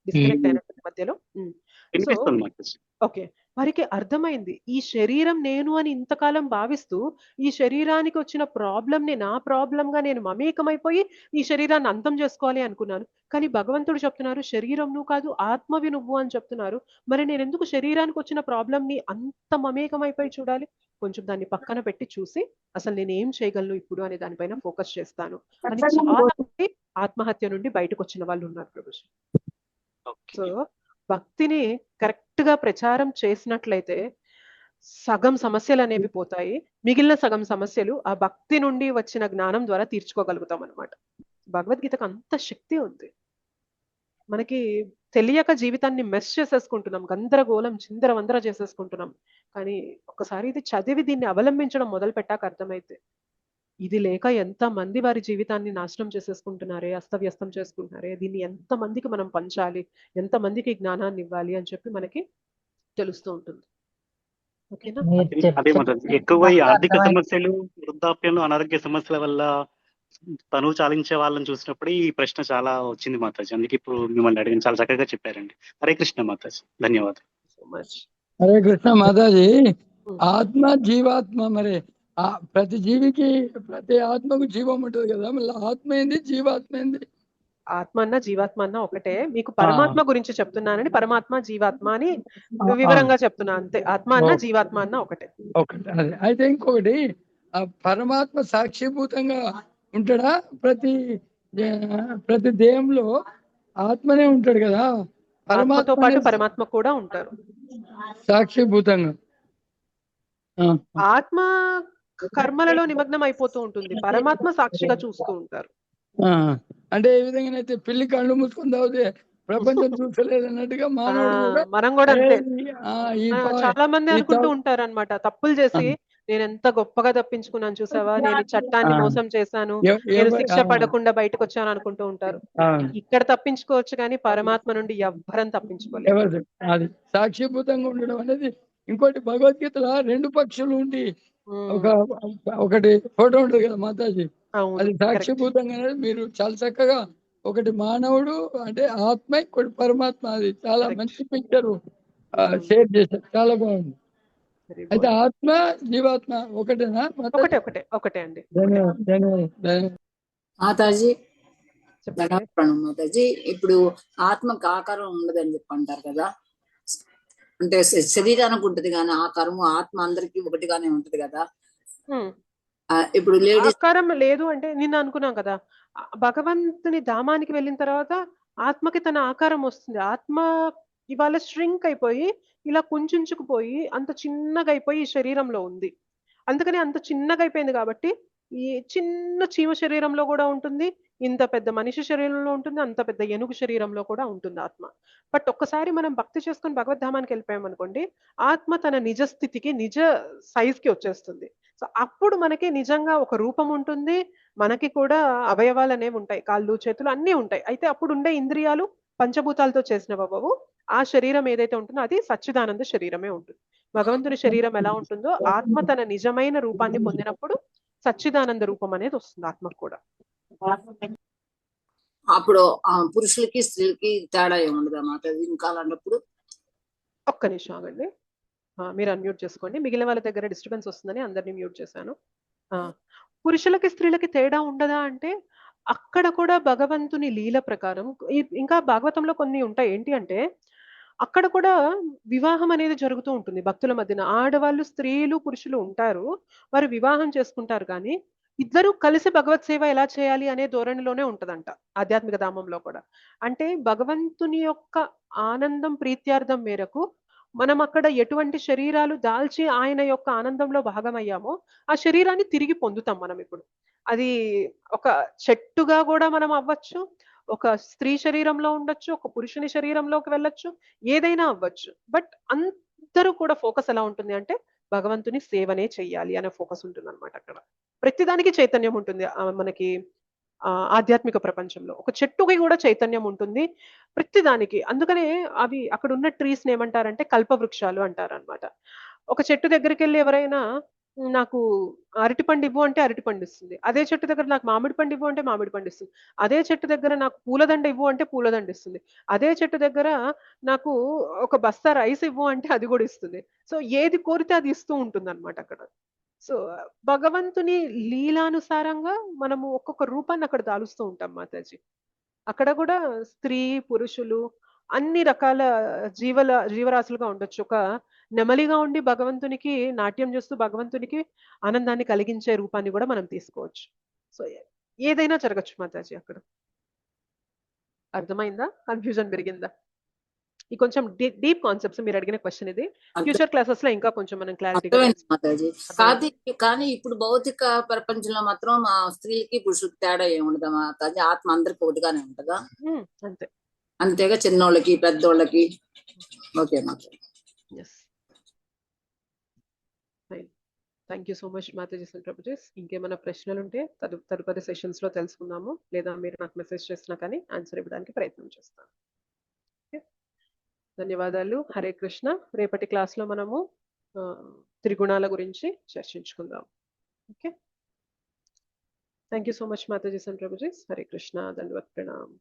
డిస్కనెక్ట్ అయినట్టు మధ్యలో. ఓకే, వారికి అర్థమైంది ఈ శరీరం నేను అని ఇంతకాలం భావిస్తూ ఈ శరీరానికి వచ్చిన ప్రాబ్లం ని నా ప్రాబ్లం గా నేను మమేకమైపోయి ఈ శరీరాన్ని అంతం చేసుకోవాలి అనుకున్నాను. కానీ భగవంతుడు చెప్తున్నారు శరీరం నువ్వు కాదు ఆత్మవి నువ్వు అని చెప్తున్నారు. మరి నేను ఎందుకు శరీరానికి వచ్చిన ప్రాబ్లం ని అంత మమేకమైపోయి చూడాలి? కొంచెం దాన్ని పక్కన పెట్టి చూసి అసలు నేను ఏం చేయగలను ఇప్పుడు అనే దానిపైన ఫోకస్ చేస్తాను అని చాలా మంది ఆత్మహత్య నుండి బయటకు వచ్చిన వాళ్ళు ఉన్నారు ప్రభుజీ. సో భక్తిని కరెక్ట్ గా ప్రచారం చేసినట్లయితే సగం సమస్యలు అనేవి పోతాయి, మిగిలిన సగం సమస్యలు ఆ భక్తి నుండి వచ్చిన జ్ఞానం ద్వారా తీర్చుకోగలుగుతాం అనమాట. భగవద్గీతకు అంత శక్తి ఉంది. మనకి తెలియక జీవితాన్ని మెస్ చేసేసుకుంటున్నాం, గందరగోళం చిందరవందర చేసేసుకుంటున్నాం. కానీ ఒకసారి ఇది చదివి దీన్ని అవలంబించడం మొదలు పెట్టాక అర్థమైతే ఇది లేక ఎంత మంది వారి జీవితాన్ని నాశనం చేసేసుకుంటున్నారే, అస్తవ్యస్తం చేసుకుంటున్నారే, దీన్ని ఎంత మందికి మనం పంచాలి, ఎంత మందికి జ్ఞానాన్ని ఇవ్వాలి అని చెప్పి మనకి తెలుస్తూ ఉంటుంది. ఓకేనా? అదే మాతాజీ, ఎక్కువ ఈ ఆర్థిక సమస్యలు, వృద్ధాప్యంలో అనారోగ్య సమస్యల వల్ల తను చాలించే వాళ్ళని చూసినప్పుడు ఈ ప్రశ్న చాలా వచ్చింది మాతాజీ. అందుకే ఇప్పుడు మిమ్మల్ని అడిగిన, చాలా చక్కగా చెప్పారండి. హరే కృష్ణ మాతాజీ, ధన్యవాదాలు. So much. హరే కృష్ణ మాతాజీ. ఆత్మ జీవాత్మ, మరి ప్రతి జీవికి ప్రతి ఆత్మకు జీవం ఉంటుంది కదా, మళ్ళీ ఆత్మ ఏంది జీవాత్మ ఏంది? ఆత్మ అన్న జీవాత్మ అన్న ఒకటే. మీకు పరమాత్మ గురించి చెప్తున్నానని పరమాత్మ జీవాత్మ అని వివరంగా చెప్తున్నా అంతే. ఆత్మ అన్న జీవాత్మ అన్న ఒకటే. అదే. అయితే ఇంకొకటి, పరమాత్మ సాక్షిభూతంగా ఉంటాడా? ప్రతి దేహంలో ఆత్మనే ఉంటాడు కదా, ఆత్మతో పాటు పరమాత్మ కూడా ఉంటారు సాక్షిభూతంగా. ఆత్మ కర్మలలో నిమగ్నం అయిపోతూ ఉంటుంది, పరమాత్మ సాక్షిగా చూస్తూ ఉంటారు. అంటే ఏ విధంగానైతే పిల్లి కళ్ళు మూసుకొని తాగితే ప్రపంచం చూసలేదు అన్నట్టుగా మానవుడు మనం కూడా అంతే. చాలా మంది అనుకుంటూ ఉంటారు అనమాట, తప్పులు చేసి నేను ఎంత గొప్పగా తప్పించుకున్నాను చూసావా, నేను చట్టాన్ని మోసం చేశాను, నేను శిక్ష పడకుండా బయటకు వచ్చాను అనుకుంటూ ఉంటారు. ఇక్కడ తప్పించుకోవచ్చు కానీ పరమాత్మ నుండి ఎవ్వరం తప్పించుకోలేదు. అది సాక్షిభూతంగా ఉండడం అనేది. ఇంకోటి, భగవద్గీతలో రెండు పక్షులు ఉండి ఒకటి ఫోటో ఉంటుంది కదా మాతాజీ, అది సాక్షిభూతంగా మీరు చాలా చక్కగా, ఒకటి మానవుడు అంటే ఆత్మ, ఇంకోటి పరమాత్మ, అది చాలా మంచి పిక్చర్ షేర్ చేశారు, చాలా బాగుంది. అయితే ఆత్మ జీవాత్మ ఒకటేనా? ఒకటే అండి. ధన్యవాదాలు మాతాజీ. ప్రణం మాతాజీ. ఇప్పుడు ఆత్మకు ఆకారం ఉండదని చెప్పి అంటారు కదా, అంటే శరీరానికి ఉంటది కానీ ఆకారము ఆత్మ అందరికి ఒకటిగానే ఉంటది కదా. ఇప్పుడు ఆకారం లేదు అంటే నిన్న అనుకున్నాం కదా, భగవంతుని ధామానికి వెళ్ళిన తర్వాత ఆత్మకి తన ఆకారం వస్తుంది. ఆత్మ ఇవాళ ష్రింక్ అయిపోయి ఇలా కుంచుకుపోయి అంత చిన్నగా అయిపోయి ఈ శరీరంలో ఉంది. అందుకని అంత చిన్నగా అయిపోయింది కాబట్టి ఈ చిన్న చీమ శరీరంలో కూడా ఉంటుంది, ఇంత పెద్ద మనిషి శరీరంలో ఉంటుంది, అంత పెద్ద ఏనుగు శరీరంలో కూడా ఉంటుంది ఆత్మ. బట్ ఒక్కసారి మనం భక్తి చేసుకుని భగవద్ధామానికి వెళ్ళిపోయామనుకోండి, ఆత్మ తన నిజ స్థితికి, నిజ సైజ్కి వచ్చేస్తుంది. సో అప్పుడు మనకి నిజంగా ఒక రూపం ఉంటుంది, మనకి కూడా అవయవాలు అనేవి ఉంటాయి, కాళ్ళు చేతులు అన్నీ ఉంటాయి. అయితే అప్పుడు ఉండే ఇంద్రియాలు పంచభూతాలతో చేసినవి అవ్వవు. ఆ శరీరం ఏదైతే ఉంటుందో అది సచ్చిదానంద శరీరమే ఉంటుంది. భగవంతుని శరీరం ఎలా ఉంటుందో ఆత్మ తన నిజమైన రూపాన్ని పొందినప్పుడు సచ్చిదానంద రూపం అనేది వస్తుంది ఆత్మకు కూడా. అప్పుడు పురుషులకి స్త్రీలకి తేడా ఏముండదా మాతాజీ ఇంకా అలాంటప్పుడు? ఒక్క నిమిషం ఆగండి, మీరు అన్మ్యూట్ చేసుకోండి. మిగిలిన వాళ్ళ దగ్గర డిస్టర్బెన్స్ వస్తుందని అందరినీ మ్యూట్ చేశాను. పురుషులకి స్త్రీలకి తేడా ఉండదా అంటే అక్కడ కూడా భగవంతుని లీల ప్రకారం ఇంకా భాగవతంలో కొన్ని ఉంటాయి. ఏంటి అంటే అక్కడ కూడా వివాహం అనేది జరుగుతూ ఉంటుంది భక్తుల మధ్యన. ఆడవాళ్ళు, స్త్రీలు, పురుషులు ఉంటారు, వారు వివాహం చేసుకుంటారు, కానీ ఇద్దరు కలిసి భగవత్ సేవ ఎలా చేయాలి అనే ధోరణిలోనే ఉంటదంట ఆధ్యాత్మిక ధామంలో కూడా. అంటే భగవంతుని యొక్క ఆనందం ప్రీత్యార్థం మేరకు మనం అక్కడ ఎటువంటి శరీరాలు దాల్చి ఆయన యొక్క ఆనందంలో భాగమయ్యామో ఆ శరీరాన్ని తిరిగి పొందుతాం మనం ఇప్పుడు. అది ఒక చెట్టుగా కూడా మనం అవ్వచ్చు, ఒక స్త్రీ శరీరంలో ఉండొచ్చు, ఒక పురుషుని శరీరంలోకి వెళ్ళొచ్చు, ఏదైనా అవ్వచ్చు. బట్ అందరూ కూడా ఫోకస్ ఎలా ఉంటుంది అంటే భగవంతుని సేవనే చెయ్యాలి అనే ఫోకస్ ఉంటుంది అనమాట. అక్కడ ప్రతిదానికి చైతన్యం ఉంటుంది మనకి ఆధ్యాత్మిక ప్రపంచంలో. ఒక చెట్టుకి కూడా చైతన్యం ఉంటుంది ప్రతిదానికి. అందుకనే అవి అక్కడ ఉన్న ట్రీస్ ఏమంటారంటే కల్పవృక్షాలు అంటారు అనమాట. ఒక చెట్టు దగ్గరికి వెళ్ళి ఎవరైనా నాకు అరటిపండు ఇవ్వు అంటే అరటిపండు ఇస్తుంది, అదే చెట్టు దగ్గర నాకు మామిడి పండు ఇవ్వు అంటే మామిడి పండు ఇస్తుంది, అదే చెట్టు దగ్గర నాకు పూలదండ ఇవ్వు అంటే పూలదండ ఇస్తుంది, అదే చెట్టు దగ్గర నాకు ఒక బస్తా రైస్ ఇవ్వు అంటే అది కూడా ఇస్తుంది. సో ఏది కోరితే అది ఇస్తూ ఉంటుంది అనమాట అక్కడ. సో భగవంతుని లీలానుసారంగా మనము ఒక్కొక్క రూపాన్ని అక్కడ దాలుస్తూ ఉంటాం మాతాజీ. అక్కడ కూడా స్త్రీ పురుషులు అన్ని రకాల జీవరాశులుగా ఉండొచ్చు. ఒక నెమలిగా ఉండి భగవంతునికి నాట్యం చేస్తూ భగవంతునికి ఆనందాన్ని కలిగించే రూపాన్ని కూడా మనం తీసుకోవచ్చు. సో ఏదైనా జరగచ్చు మాతాజీ అక్కడ. అర్థమైందా? కన్ఫ్యూజన్ పెరిగిందా? ఈ కొంచెం డీప్ కాన్సెప్ట్స్ మీరు అడిగిన క్వశ్చన్ ఇది. ఫ్యూచర్ క్లాసెస్ లో ఇంకా కొంచెం మనం క్లారిటీ. కానీ ఇప్పుడు భౌతిక ప్రపంచంలో మాత్రం స్త్రీలకి పురుషులకి తేడా ఏముండదా మాతాజీ? ఆత్మ అందరికి ఒకటిగానే ఉంటదా? అంతే, అంతేగా, చిన్నోళ్ళకి పెద్దోళ్ళకి. Okay Mataji. Thank you so much Mataji Prabhujis. ఇంకేమైనా ప్రశ్నలు ఉంటే తదుపరి సెషన్స్ లో తెలుసుకుందాము, లేదా మీరు నాకు మెసేజ్ చేసినా కానీ ఆన్సర్ ఇవ్వడానికి ప్రయత్నం చేస్తాను. ధన్యవాదాలు. హరే కృష్ణ. రేపటి క్లాస్ లో మనము త్రిగుణాల గురించి చర్చించుకుందాం. Okay, thank you so much Mataji Prabhujis. Hare Krishna. దండవత్ ప్రణామ్.